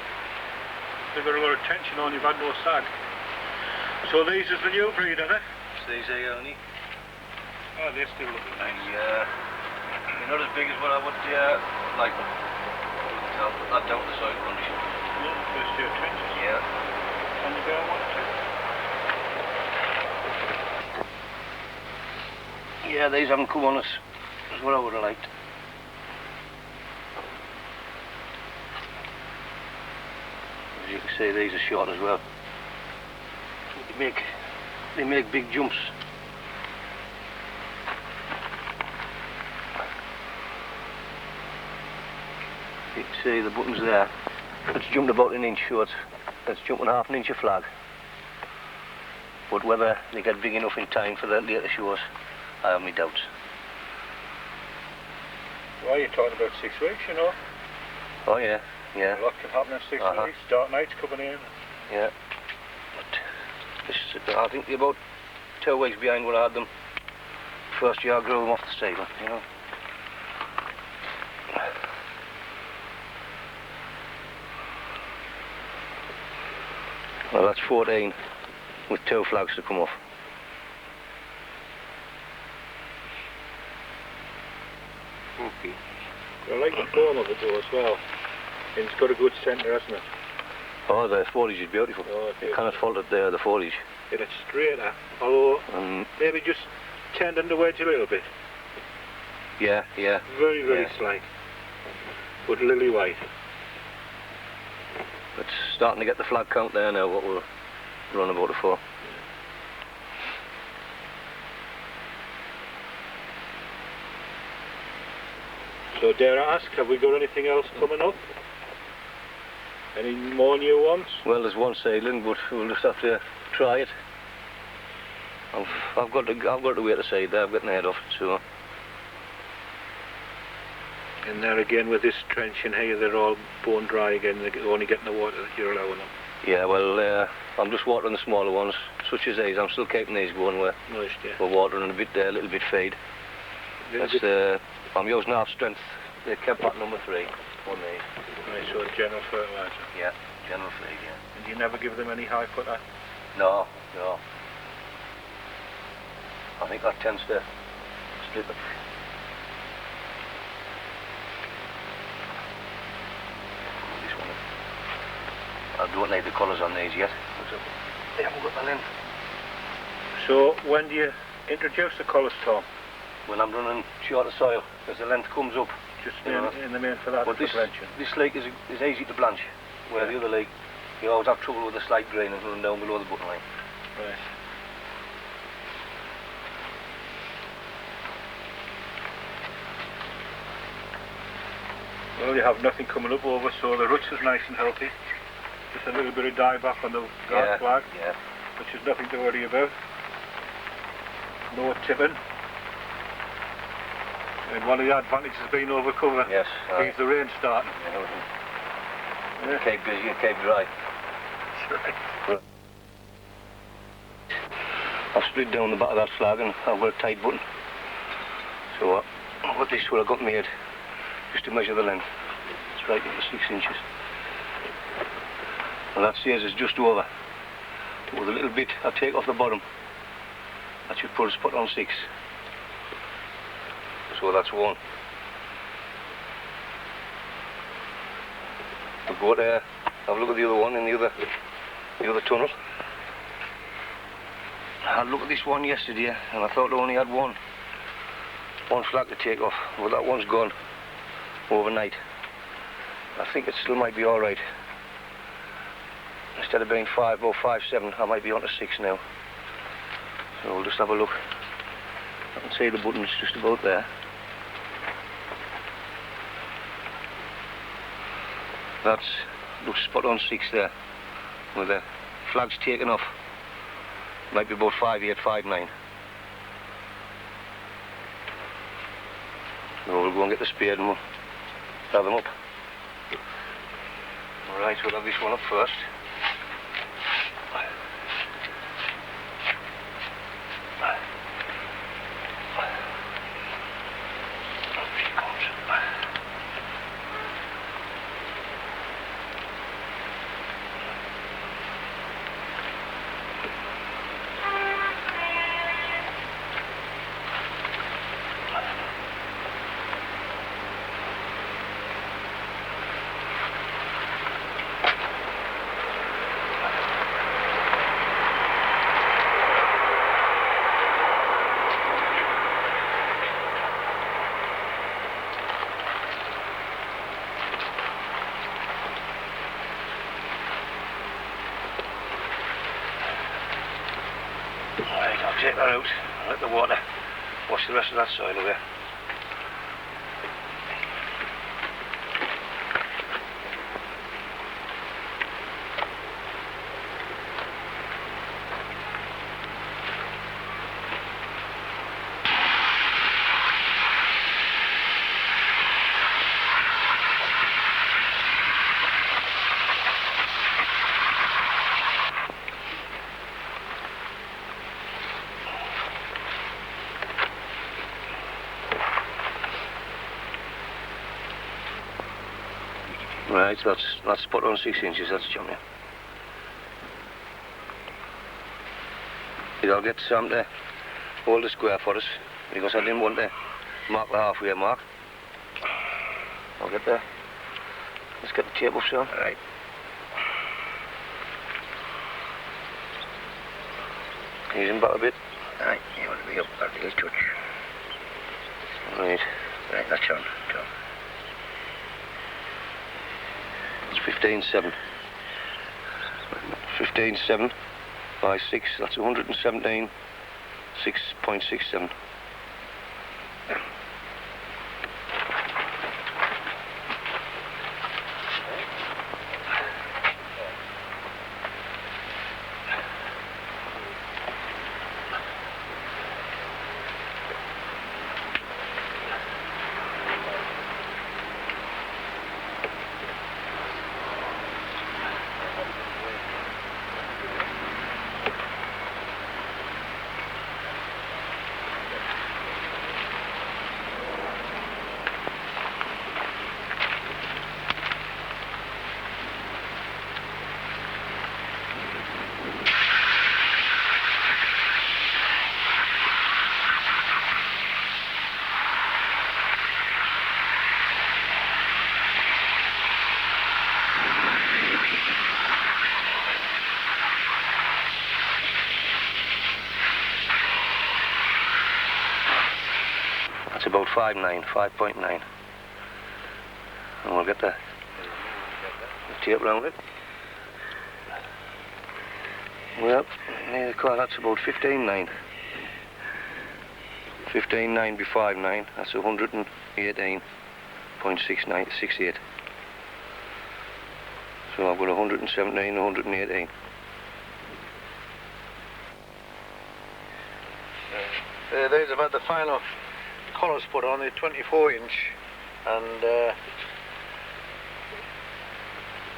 They've got a lot of tension on, you've had no sag. So these is the new breed, are they? These are Ernie. Oh, they're still looking nice. They're not as big as what I would like them. I'll doubt the soil condition. Yeah, first year trenches. Yeah. And the bear one too. Yeah, these haven't come on as what I would have liked. As you can see, these are short as well. They make big jumps. You can see the buttons there. It's jumped about 1 inch short. It's jumping 1/2 inch of flag. But whether they get big enough in time for the later shows, I have my doubts. Well, you're talking about 6 weeks, you know. Oh yeah, yeah. A lot can happen in 6 weeks. Dark nights coming in. Yeah. But this, I think they're about 2 weeks behind when I had them. First year I grew them off the stable, Well, that's 14 with 2 flags to come off. Okay. I like the form of it though as well. And it's got a good centre, hasn't it? Oh, the foliage is beautiful. Oh, You cannot fault it there, the foliage. And it's straighter, although maybe just turned under wedge a little bit. Yeah. Very, very Yeah. slight. But lily white. It's starting to get the flag count there now, what we're running about it for. So dare I ask, have we got anything else coming up? Any more new ones? Well, there's one seedling, but we'll just have to try it. I've got to wait to seed there. I've got my head off it, so. And there again with this trench in here, they're all bone dry again. They're only getting the water that you're allowing them. Yeah, well, I'm just watering the smaller ones, such as these. I'm still keeping these going where Nice, yeah. we're watering a bit there, a little bit feed. That's I'm using half strength, the Chempak number 3 on these. Nice, so general fertiliser. Yeah, general feed, yeah. And you never give them any high potash? No. I think that tends to split them. This one. I don't like the colours on these yet. They haven't got the length. So when do you introduce the colours, Tom? When I'm running shorter soil, because the length comes up. Just in the main for that. But this leek is easy to blanch, where the other leek, you always have trouble with the slight grain and running down below the button line. Right. Well, you have nothing coming up over, so the roots is nice and healthy. Just a little bit of dieback on the guard flag, which is nothing to worry about. No tipping. And one of the advantages of being over cover is the rain starting. Keep busy and keep dry. Right. I've split down the back of that flag and I've got a tight button. So I've got this where I got made, just to measure the length. It's right into 6 inches. And that says it's just over. With a little bit I take off the bottom, that should put a spot on 6. So that's 1. We'll go there, have a look at the other one in the other tunnel. I looked at this one yesterday and I thought I only had one flag to take off, but that one's gone overnight. I think it still might be alright. Instead of being 5 or 5.7, I might be on to 6 now. So we'll just have a look. I can see the button's just about there. That's looks spot on 6 there, with the flags taken off. Might be about 5.8, 5.9. So we'll go and get the spade and we'll gather them up. Alright, so we'll have this one up first. Take that out, let the water wash the rest of that soil away. Right, so that's spot on 6 inches, that's champion. I'll get Sam to hold the square for us, because I didn't want to mark the halfway mark. I'll get there. Let's get the tape off, Sam. Right. Ease him back a bit. Right, you want to be up at the touch. Right. Right, that's on. It's 15.7. 15.7 by 6, that's 117, 6.67. That's about 5.9, 5.9. And we'll get the tape round it. Well, near the car, that's about 15.9. 15.9 by 5.9, that's 118.68. So I've got 117, 118. These have had the final colours put on, the 24-inch, and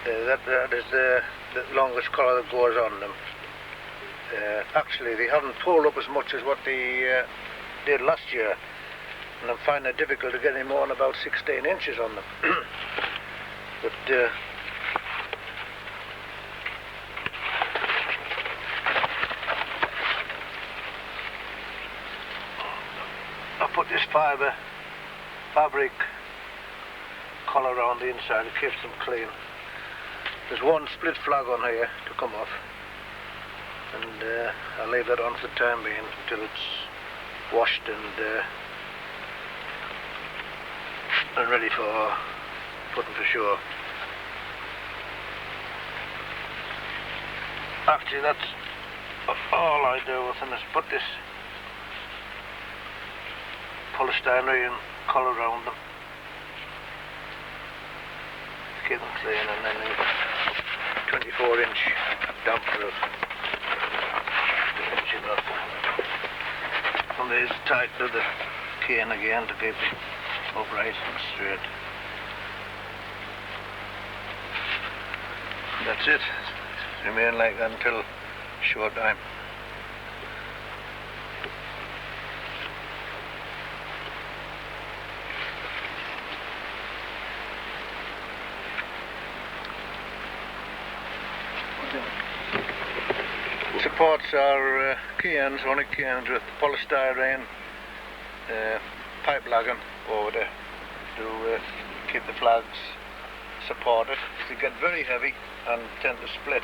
that is the longest colour that goes on them. Actually, they haven't pulled up as much as what they did last year, and I'm finding it difficult to get any more than about 16 inches on them. But I put this fabric collar around the inside, it keeps them clean. There's one split flag on here to come off, and I'll leave that on for the time being until it's washed and ready for putting to shore. Actually, that's all I do with them, is put this polystyrene collar around them, keep them clean, and then the 24-inch damper and these tight to the cane again to keep it upright and straight. That's it. Remain like that until show time. Supports are cairns, only cairns with polystyrene pipe lagging over there to keep the flags supported. They get very heavy and tend to split.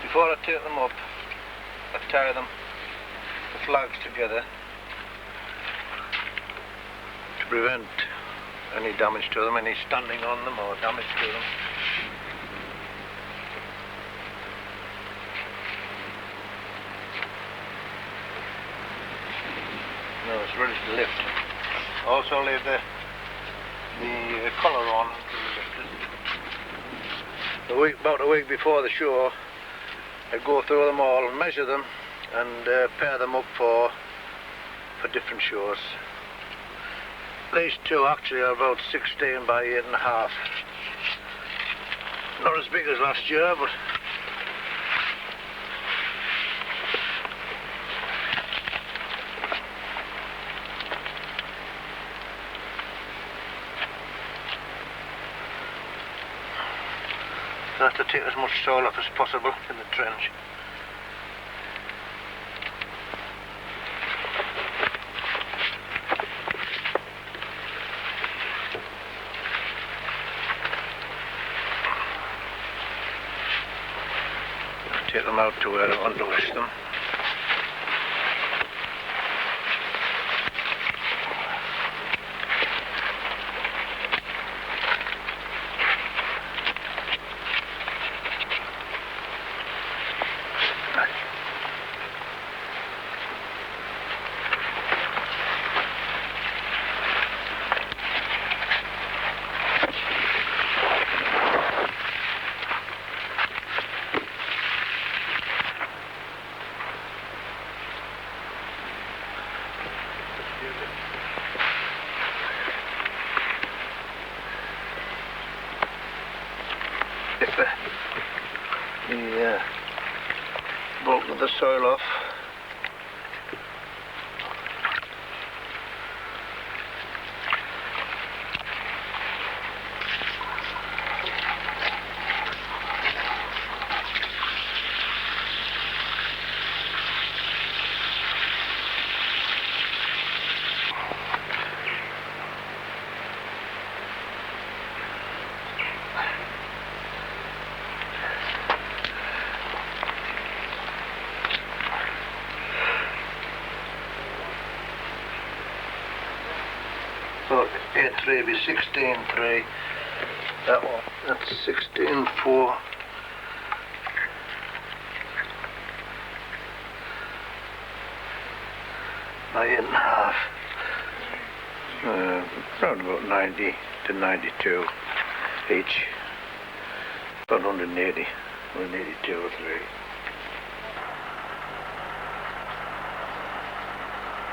Before I take them up, I tie them, the flags together, to prevent any damage to them, any standing on them or damage to them. Now it's ready to lift. Also leave the collar on until lifted. About a week before the show, I go through them all and measure them and pair them up for different shows. These two actually are about 16 by 8.5. Not as big as last year, but I have to take as much soil off as possible in the trench. Take them out to where I want to wash them. The bulk of the soil off. K3 be 16.3. That one. That's 16.4. 8.5. Around about 90 to 92 each. About 180, 182 or 3.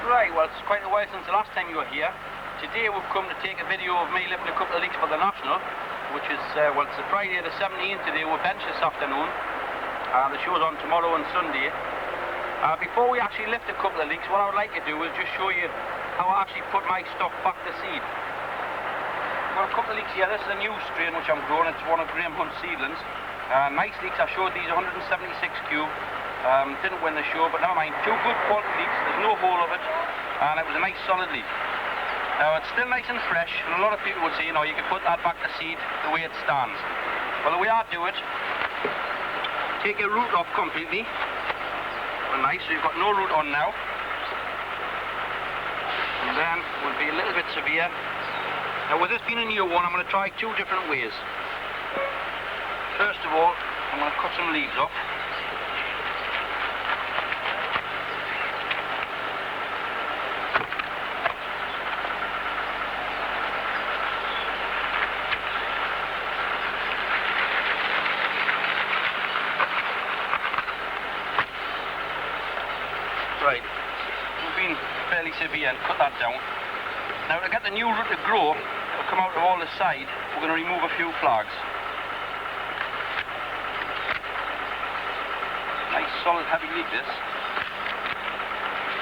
Right, well, it's quite a while since the last time you were here. Today we've come to take a video of me lifting a couple of leeks for the National, which is, well, it's a Friday the 17th today. We're bench this afternoon. The show's on tomorrow and Sunday. Before we actually lift a couple of leeks, what I would like to do is just show you how I actually put my stock back to seed. I've got a couple of leeks here. This is a new strain which I'm growing. It's one of Graham Hunt's seedlings. Nice leeks. I showed these 176Q. Didn't win the show, but never mind. Two good quality leeks. There's no hole of it, and it was a nice solid leek. Now it's still nice and fresh, and a lot of people would say, you know, you can put that back to seed the way it stands. Well, the way I do it, take your root off completely. Well, nice, so you've got no root on now. And then we'll be a little bit severe. Now with this being a new one, I'm going to try two different ways. First of all, I'm going to cut some leaves off. Right, we've been fairly severe and cut that down. Now to get the new root to grow, it'll come out of all the side, we're going to remove a few flags. Nice solid heavy leek this.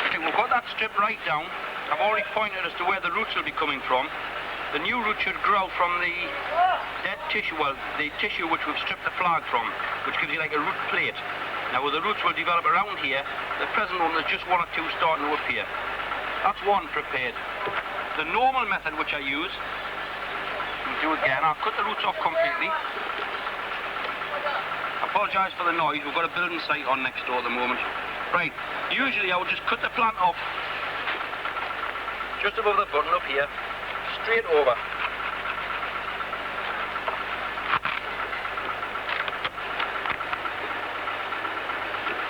Okay, we've got that strip right down. I've already pointed as to where the roots will be coming from. The new root should grow from the dead tissue, well, the tissue which we've stripped the flag from, which gives you like a root plate. Now the roots will develop around here. The present one, there's just one or two starting to appear. That's one prepared. The normal method which I use, we'll do again, I'll cut the roots off completely. I apologise for the noise, we've got a building site on next door at the moment. Right, usually I would just cut the plant off just above the button up here, straight over.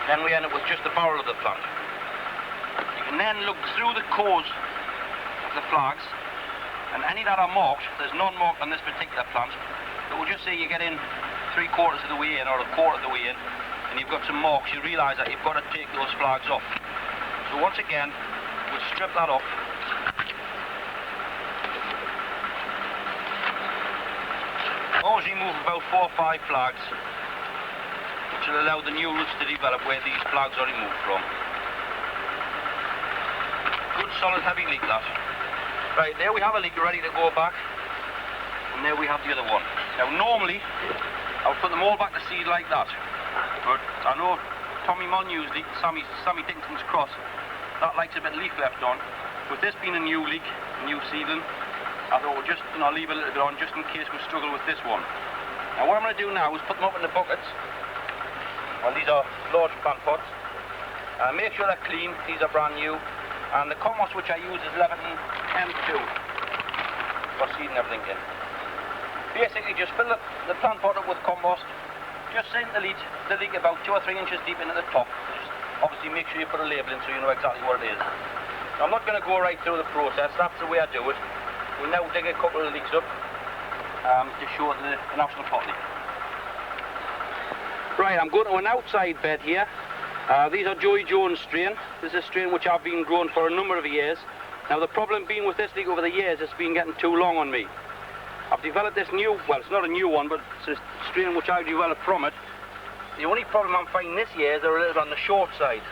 Then we end up with just the barrel of the plant. You can then look through the cores of the flags, and any that are marked, there's none marked on this particular plant, but we'll just say you get in 3/4 of the way in or 1/4 of the way in, and you've got some marks, you realise that you've got to take those flags off. So once again, we'll strip that off. Always remove about 4 or 5 flags, which will allow the new roots to develop where these flags are removed from. Good solid heavy leek that. Right, there we have a leek ready to go back, and there we have the other one. Now normally, I would put them all back to seed like that, but I know Tommy Molyneux's leek, Sammy Dickinson's cross, that likes a bit of leaf left on. With this being a new leek, a new seedling, I thought we'll just leave a little bit on just in case we struggle with this one. Now what I'm going to do now is put them up in the buckets. Well, these are large plant pots. Make sure they're clean, these are brand new. And the compost which I use is 11 M2 for seeding everything in. Basically just fill the plant pot up with compost, just sink the leek about 2 or 3 inches deep into the top. Just obviously make sure you put a label in so you know exactly what it is. Now, I'm not going to go right through the process, that's the way I do it. We'll now dig a couple of leeks up to show the National Pot Leek. Right, I'm going to an outside bed here. These are Joey Jones strain. This is a strain which I've been growing for a number of years. Now the problem being with this leek over the years, it's been getting too long on me. I've developed this new, well it's not a new one, but it's a strain which I've developed from it. The only problem I'm finding this year is they're a little bit on the short side.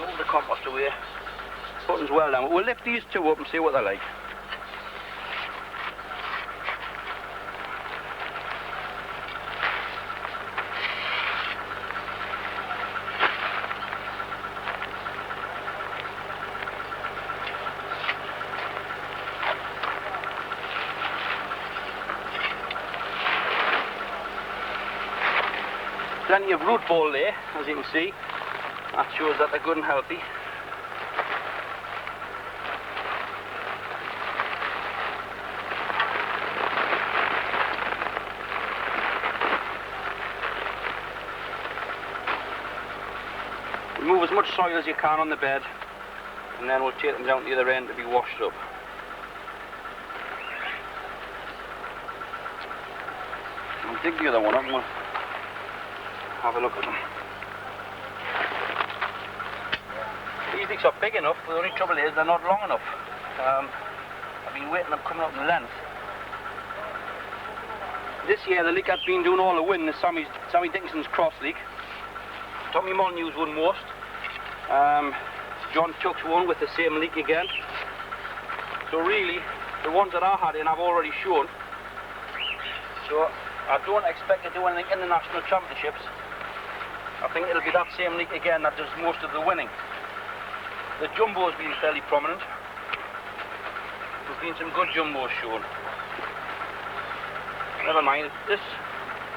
Move the compost away. Button's well down. We'll lift these two up and see what they're like. Plenty of root ball there, as you can see. That shows that they're good and healthy. Remove as much soil as you can on the bed, and then we'll take them down to the other end to be washed up. I'll dig the other one up and we'll have a look at them. These leeks are big enough, but the only trouble is they're not long enough. I've been waiting them coming up in length. This year the leek I've been doing all the win, the Sammy Dickinson's cross leek. Tommy Molyneux's won most. John Tuck's won with the same leek again. So really, the ones that I had in I've already shown. So I don't expect to do anything in the national championships. I think it'll be that same leek again that does most of the winning. The jumbo's been fairly prominent. There's been some good jumbos shown. Never mind, this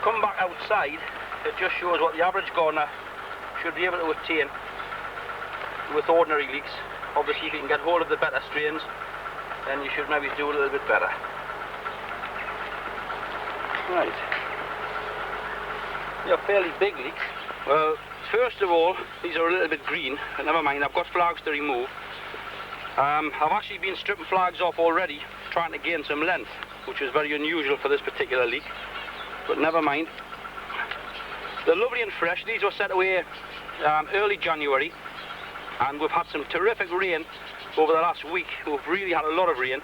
come back outside, it just shows what the average gardener should be able to attain with ordinary leeks. Obviously if you can get hold of the better strains, then you should maybe do a little bit better. Right. They are fairly big leeks. Well, first of all, these are a little bit green, but never mind, I've got flags to remove. I've actually been stripping flags off already, trying to gain some length, which is very unusual for this particular leek, but never mind. They're lovely and fresh. These were set away early January, and we've had some terrific rain over the last week. We've really had a lot of rain.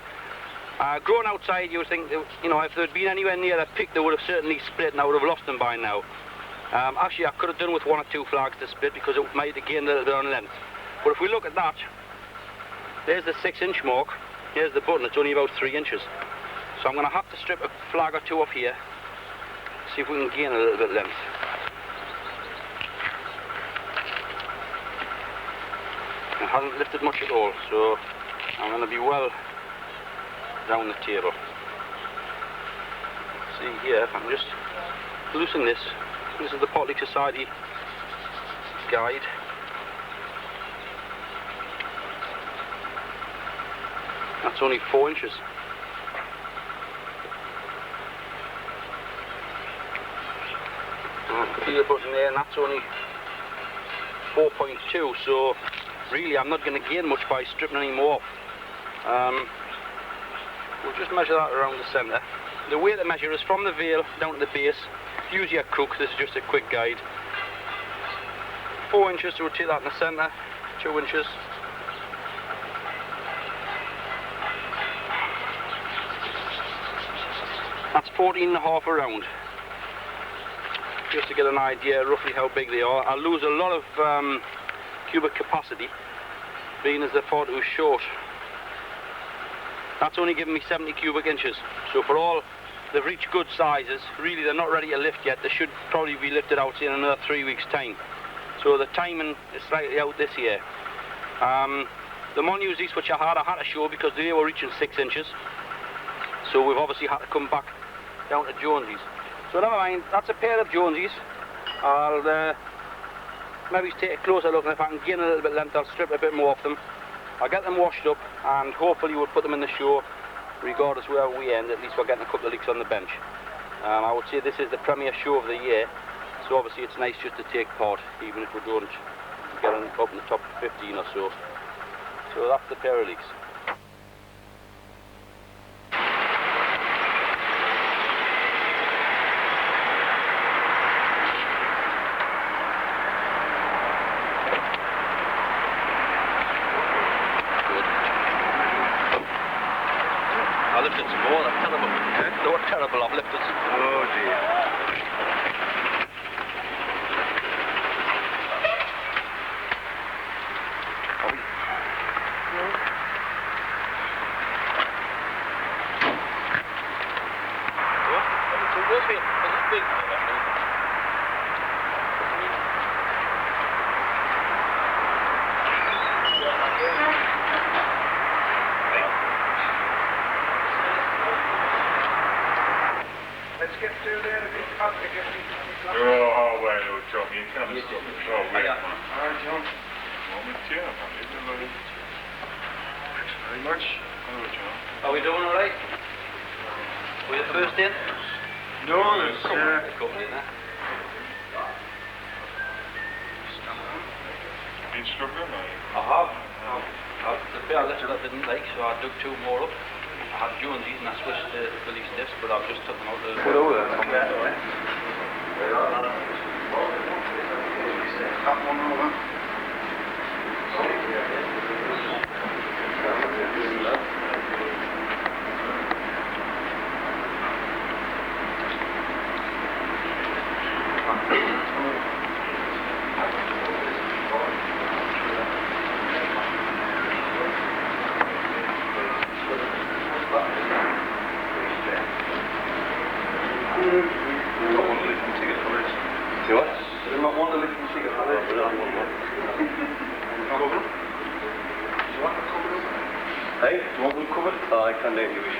Growing outside, you would think that, you know, if they'd been anywhere near the peak, they would have certainly split, and I would have lost them by now. Actually, I could have done with 1 or 2 flags to split because it might have gained a little bit on length. But if we look at that, there's the 6-inch mark. Here's the button. It's only about 3 inches. So I'm going to have to strip a flag or 2 off here, see if we can gain a little bit of length. It hasn't lifted much at all, so I'm going to be well down the table. See here, if I can just loosen this. This is the Pot Leek Society guide. That's only 4 inches. Feel the button there, and that's only 4.2, so really I'm not going to gain much by stripping any more off. We'll just measure that around the centre. The way to measure is from the veil down to the base. Use your crook, this is just a quick guide. 4 inches, so we'll take that in the centre. 2 inches. That's 14.5 around. Just to get an idea roughly how big they are. I'll lose a lot of cubic capacity, being as they're far too short. That's only giving me 70 cubic inches. So for all they've reached good sizes, really they're not ready to lift yet. They should probably be lifted out in another 3 weeks' time. So the timing is slightly out this year. The Molyneux leeks which I had to show because they were reaching 6 inches. So we've obviously had to come back down to Jonesies. So never mind, that's a pair of Jonesies. I'll maybe take a closer look, and if I can gain a little bit of length, I'll strip a bit more off them. I'll get them washed up, and hopefully we'll put them in the show, regardless wherever we end. At least we're getting a couple of leeks on the bench. I would say this is the premier show of the year, so obviously it's nice just to take part, even if we don't get up in the top 15 or so. So that's the pair of leeks. I lifted some more, they're terrible. They were terrible, I've lifted some. Oh dear. Let's get through there and get past the Oh, well, you tell me, you can't stop it. Oh, wait, man. All right, John. Moment, yeah, man. Thanks very much. Hello, John. Are we doing all right? Were you the first in? No, there's Couple in there. been struggling, are you? I have. The pair little I didn't like, so I dug 2 more up. I had Jonesy's and I switched to Billy Stiffs, but I've just took them out of the... That one over. Hey, do you want them covered? Oh, I can do if you wish.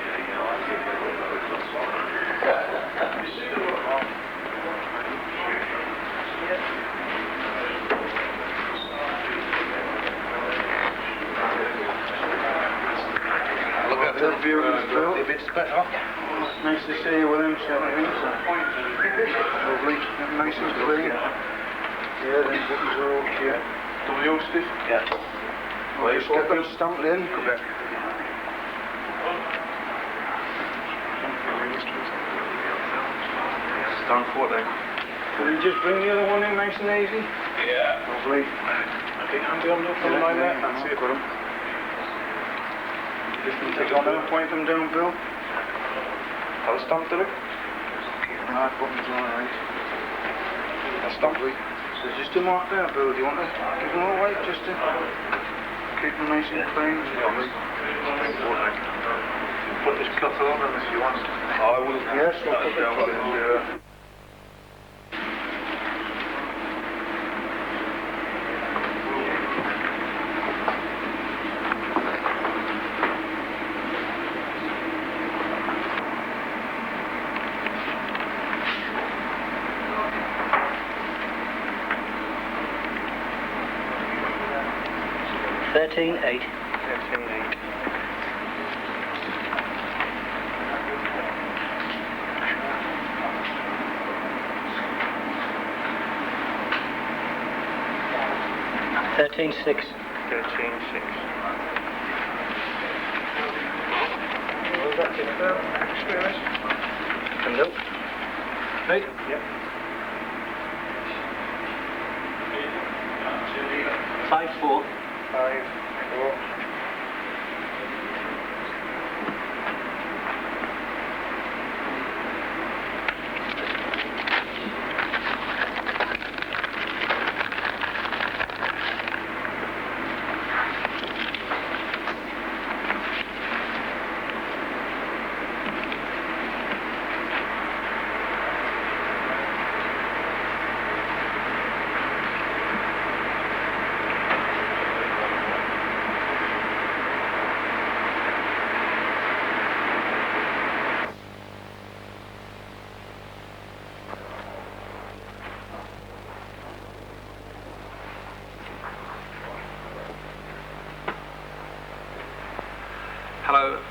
Look at the view of the bill. A bit special. Nice to see you with him, Shelby. Lovely, nice and clean. Yeah, them buttons are okay. W stiff? Yeah. Well, just get them stamped in, Quebec. Stand for then. Will you just bring the other one in nice and easy? Yeah. Lovely. I think I'm doing nothing like that. That's it. Got 'em. Take on them, point them down, Bill. How stamped it? Right, buttons alright. That's stamped. There's just a mark there, Bill. Do you want to give them away just to keep them nice and clean? Put this cloth on them if you want. I will. Yes, we'll put the cloth on. 13.8. 13.8. $13.6. 13.6. Was that just experience? Nope. Hey? Yep. 5.4. 5.4. Hello,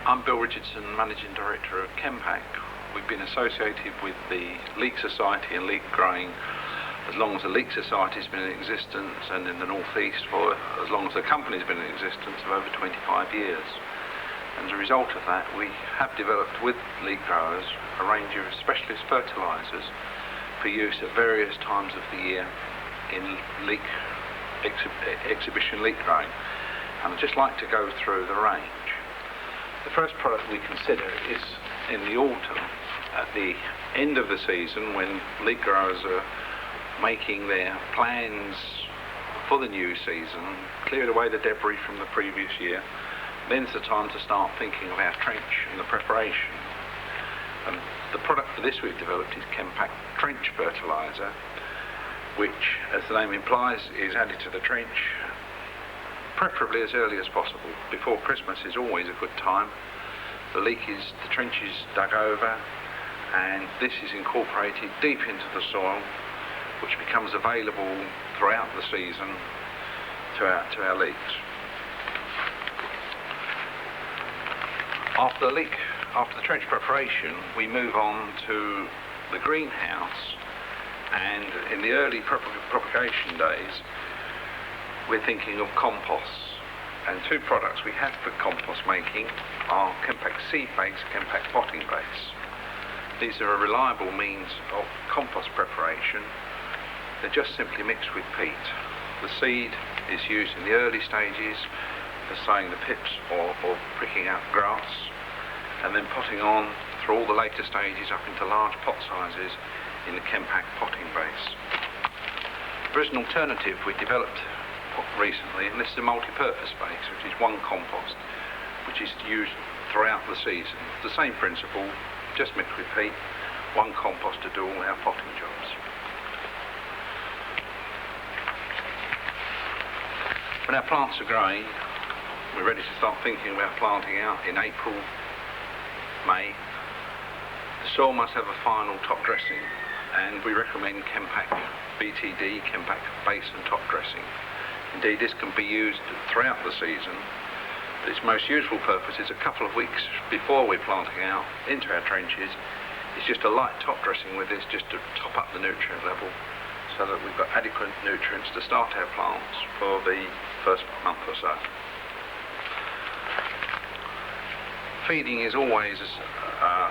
I'm Bill Richardson, Managing Director of Chempak. We've been associated with the Leek Society and leek growing as long as the Leek Society's been in existence, and in the northeast for as long as the company's been in existence, of over 25 years. And as a result of that, we have developed with leek growers a range of specialist fertilisers for use at various times of the year in leek exhibition leek growing. And I'd just like to go through the range. The first product we consider is in the autumn, at the end of the season, when leek growers are making their plans for the new season, cleared away the debris from the previous year. Then's the time to start thinking of our trench and the preparation. And the product for this we've developed is Chempak trench fertiliser, which, as the name implies, is added to the trench preferably as early as possible. Before Christmas is always a good time. The trench is dug over, and this is incorporated deep into the soil, which becomes available throughout the season to our leeks. After the trench preparation, we move on to the greenhouse, and in the early propagation days, we're thinking of composts. And two products we have for compost making are Chempak seed base, Chempak potting base. These are a reliable means of compost preparation. They're just simply mixed with peat. The seed is used in the early stages for sowing the pips or pricking out grass, and then potting on through all the later stages up into large pot sizes in the Chempak potting base. There is an alternative we developed recently, and this is a multi-purpose base, which is one compost, which is used throughout the season. The same principle, just mixed with peat, one compost to do all our potting jobs. When our plants are growing, we're ready to start thinking about planting out in April, May. The soil must have a final top dressing, and we recommend Chempak BTD, Chempak base and top dressing. Indeed, this can be used throughout the season, but its most useful purpose is a couple of weeks before we're planting out into our trenches. It's just a light top dressing with this, just to top up the nutrient level, so that we've got adequate nutrients to start our plants for the first month or so. Feeding is always a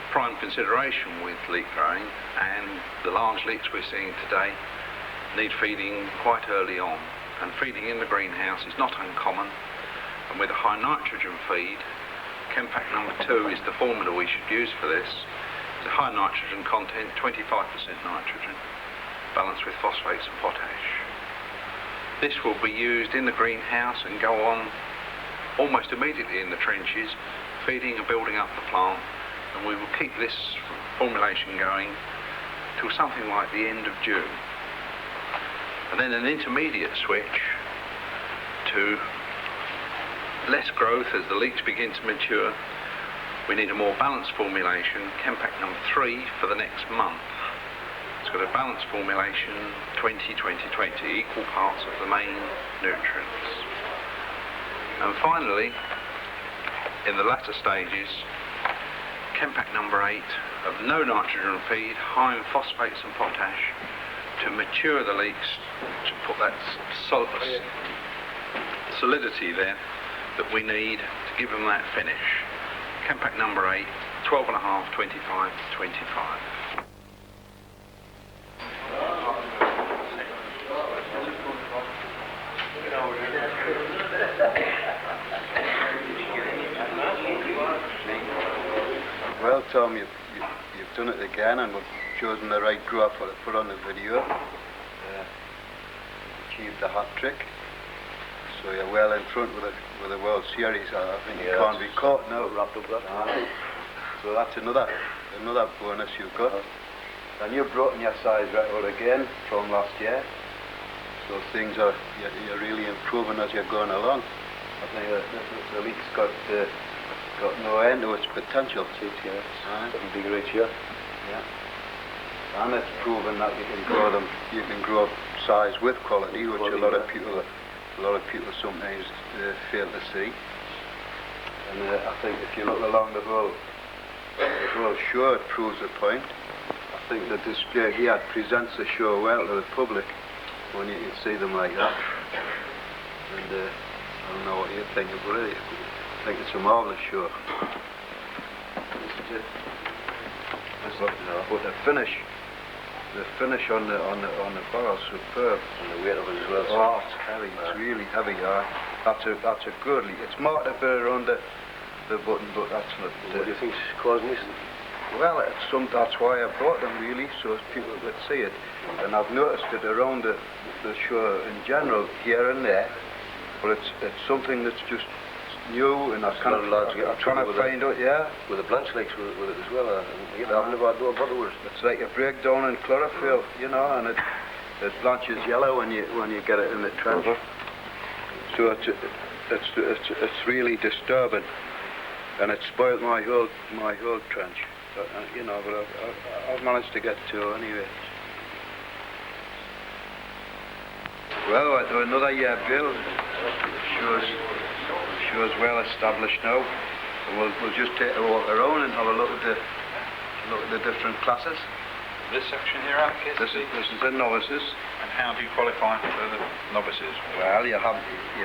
prime consideration with leek growing, and the large leeks we're seeing today need feeding quite early on. And feeding in the greenhouse is not uncommon, and with a high nitrogen feed, Chempak number 2 is the formula we should use for this. It's a high nitrogen content, 25% nitrogen, balanced with phosphates and potash. This will be used in the greenhouse and go on almost immediately in the trenches, feeding and building up the plant, and we will keep this formulation going till something like the end of June. And then an intermediate switch to less growth as the leeks begin to mature. We need a more balanced formulation, Chempak number 3, for the next month. It's got a balanced formulation, 20-20-20, equal parts of the main nutrients. And finally, in the latter stages, Chempak number 8 of no nitrogen feed, high in phosphates and potash, to mature the leeks, to put that solidity there that we need to give them that finish. Chempak number 8, 12.5, 25, 25. Well, Tom, you've done it again, and we've chosen the right graph to put on the video. Achieved the hat trick. So you're well in front with the World Series. I think you can't be caught now. Wrapped up that. So that's another bonus you've got. And you've broken your size record again from last year. So things are, you're really improving as you're going along. I think the leek's got no end to its potential. Getting bigger each year. Yeah. And it's proven that you can grow size with quality, which a lot of people sometimes fail to see. And I think if you look along the whole show, it proves the point. I think the display here presents the show well to the public when you can see them like that. And I don't know what you think about it. I think it's a marvellous show. This is it. But the finish on the barrel's superb. And the weight of it as well. Oh, it's heavy. It's really heavy. That's a good leek. It's marked a bit around the button, but that's not. What do you think's causing this? Well, that's why I brought them, really, so as people could see it. And I've noticed it around the show in general, here and there. But it's something that's just new, and I'm trying to find out, yeah. With the blanch leeks with it as well. I've never had no bother with it. It's like a breakdown in chlorophyll, you know, and it blanches yellow when you get it in the trench. So it's really disturbing, and it spoiled my whole trench. But, you know, but I've managed to get to anyway. Well, I do another year, Bill. Show's well established now. We'll just take a walk around and have a look at the different classes. This section here, Alec, This is the novices. And how do you qualify for the novices? Well, you've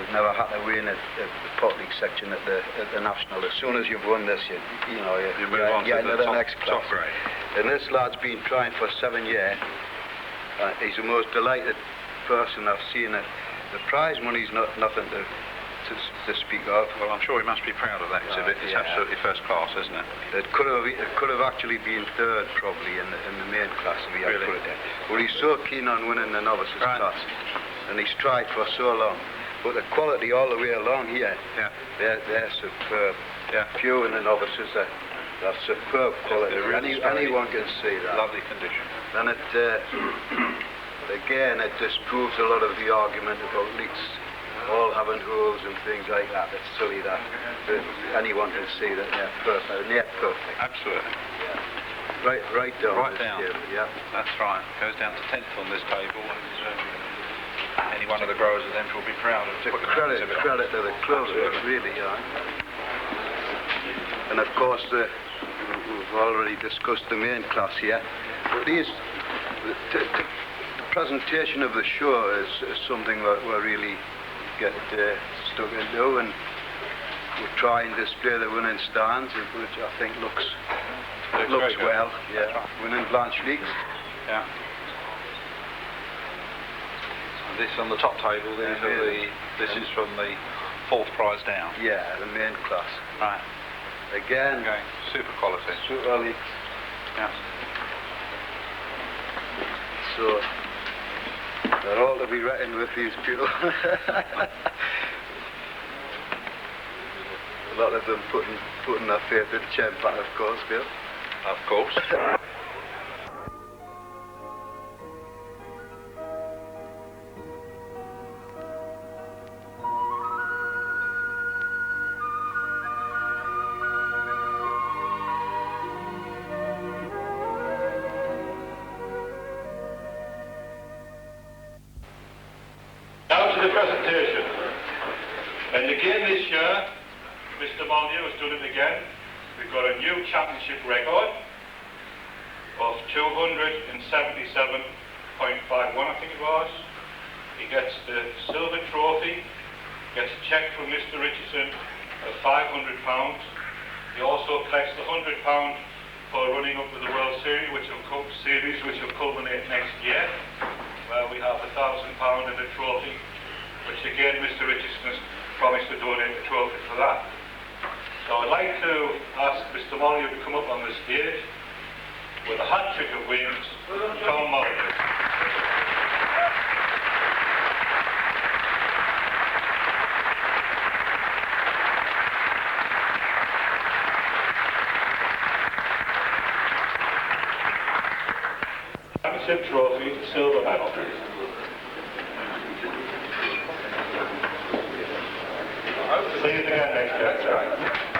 never had to win at the pot leek section at the national. As soon as you've won this, you move on get to into the top, next class. top grade. And this lad's been trying for 7 years. He's the most delighted person I've seen. The prize money's nothing to speak of. Well, I'm sure he must be proud of that exhibit. It's absolutely first class, isn't it? It could have actually been third probably in the main class if he had Really? put it there. But he's so keen on winning the novices class, and he's tried for so long. But the quality all the way along here, they're superb. Yeah. Few in the novices, they're superb quality. Really Anyone can see that. Lovely condition. And again, it disproves a lot of the argument about leeks all having holes and things like that. It's silly that anyone can see that they're perfect. They're perfect. Absolutely. Yeah. Right down. Right this down. table, yeah. That's right. Goes down to 10th on this table, and any one of the growers of them will be proud of putting that exhibit on. Credit to the club, really, yeah. And of course, we've already discussed the main class here. But the presentation of the show is something that we're really get stuck into, and we try and display the winning stands, which I think looks well. Yeah, right. Winning Blanche Leeks. Yeah. And this on the top table. This is from the 4th prize down. Yeah, the main class. Right. Again, super quality. Super leeks. Yeah. So they're all to be reckoned with, these people. A lot of them putting their faith in Chempak, of course, Bill. Of course. Now to the presentation. And again this year, Mr. Molyneux has done it again. We've got a new championship record of 277.51, I think it was. He gets the silver trophy, gets a cheque from Mr. Richardson of £500. He also collects the £100 for running up to the World Series, which will culminate next year, where we have £1,000 in a trophy, which again Mr. Richardson has promised to donate a trophy for that. So I'd like to ask Mr. Molyneux to come up on the stage with a hat trick of wins, Tom Molyneux. Championship trophy, silver medal. See you again next year.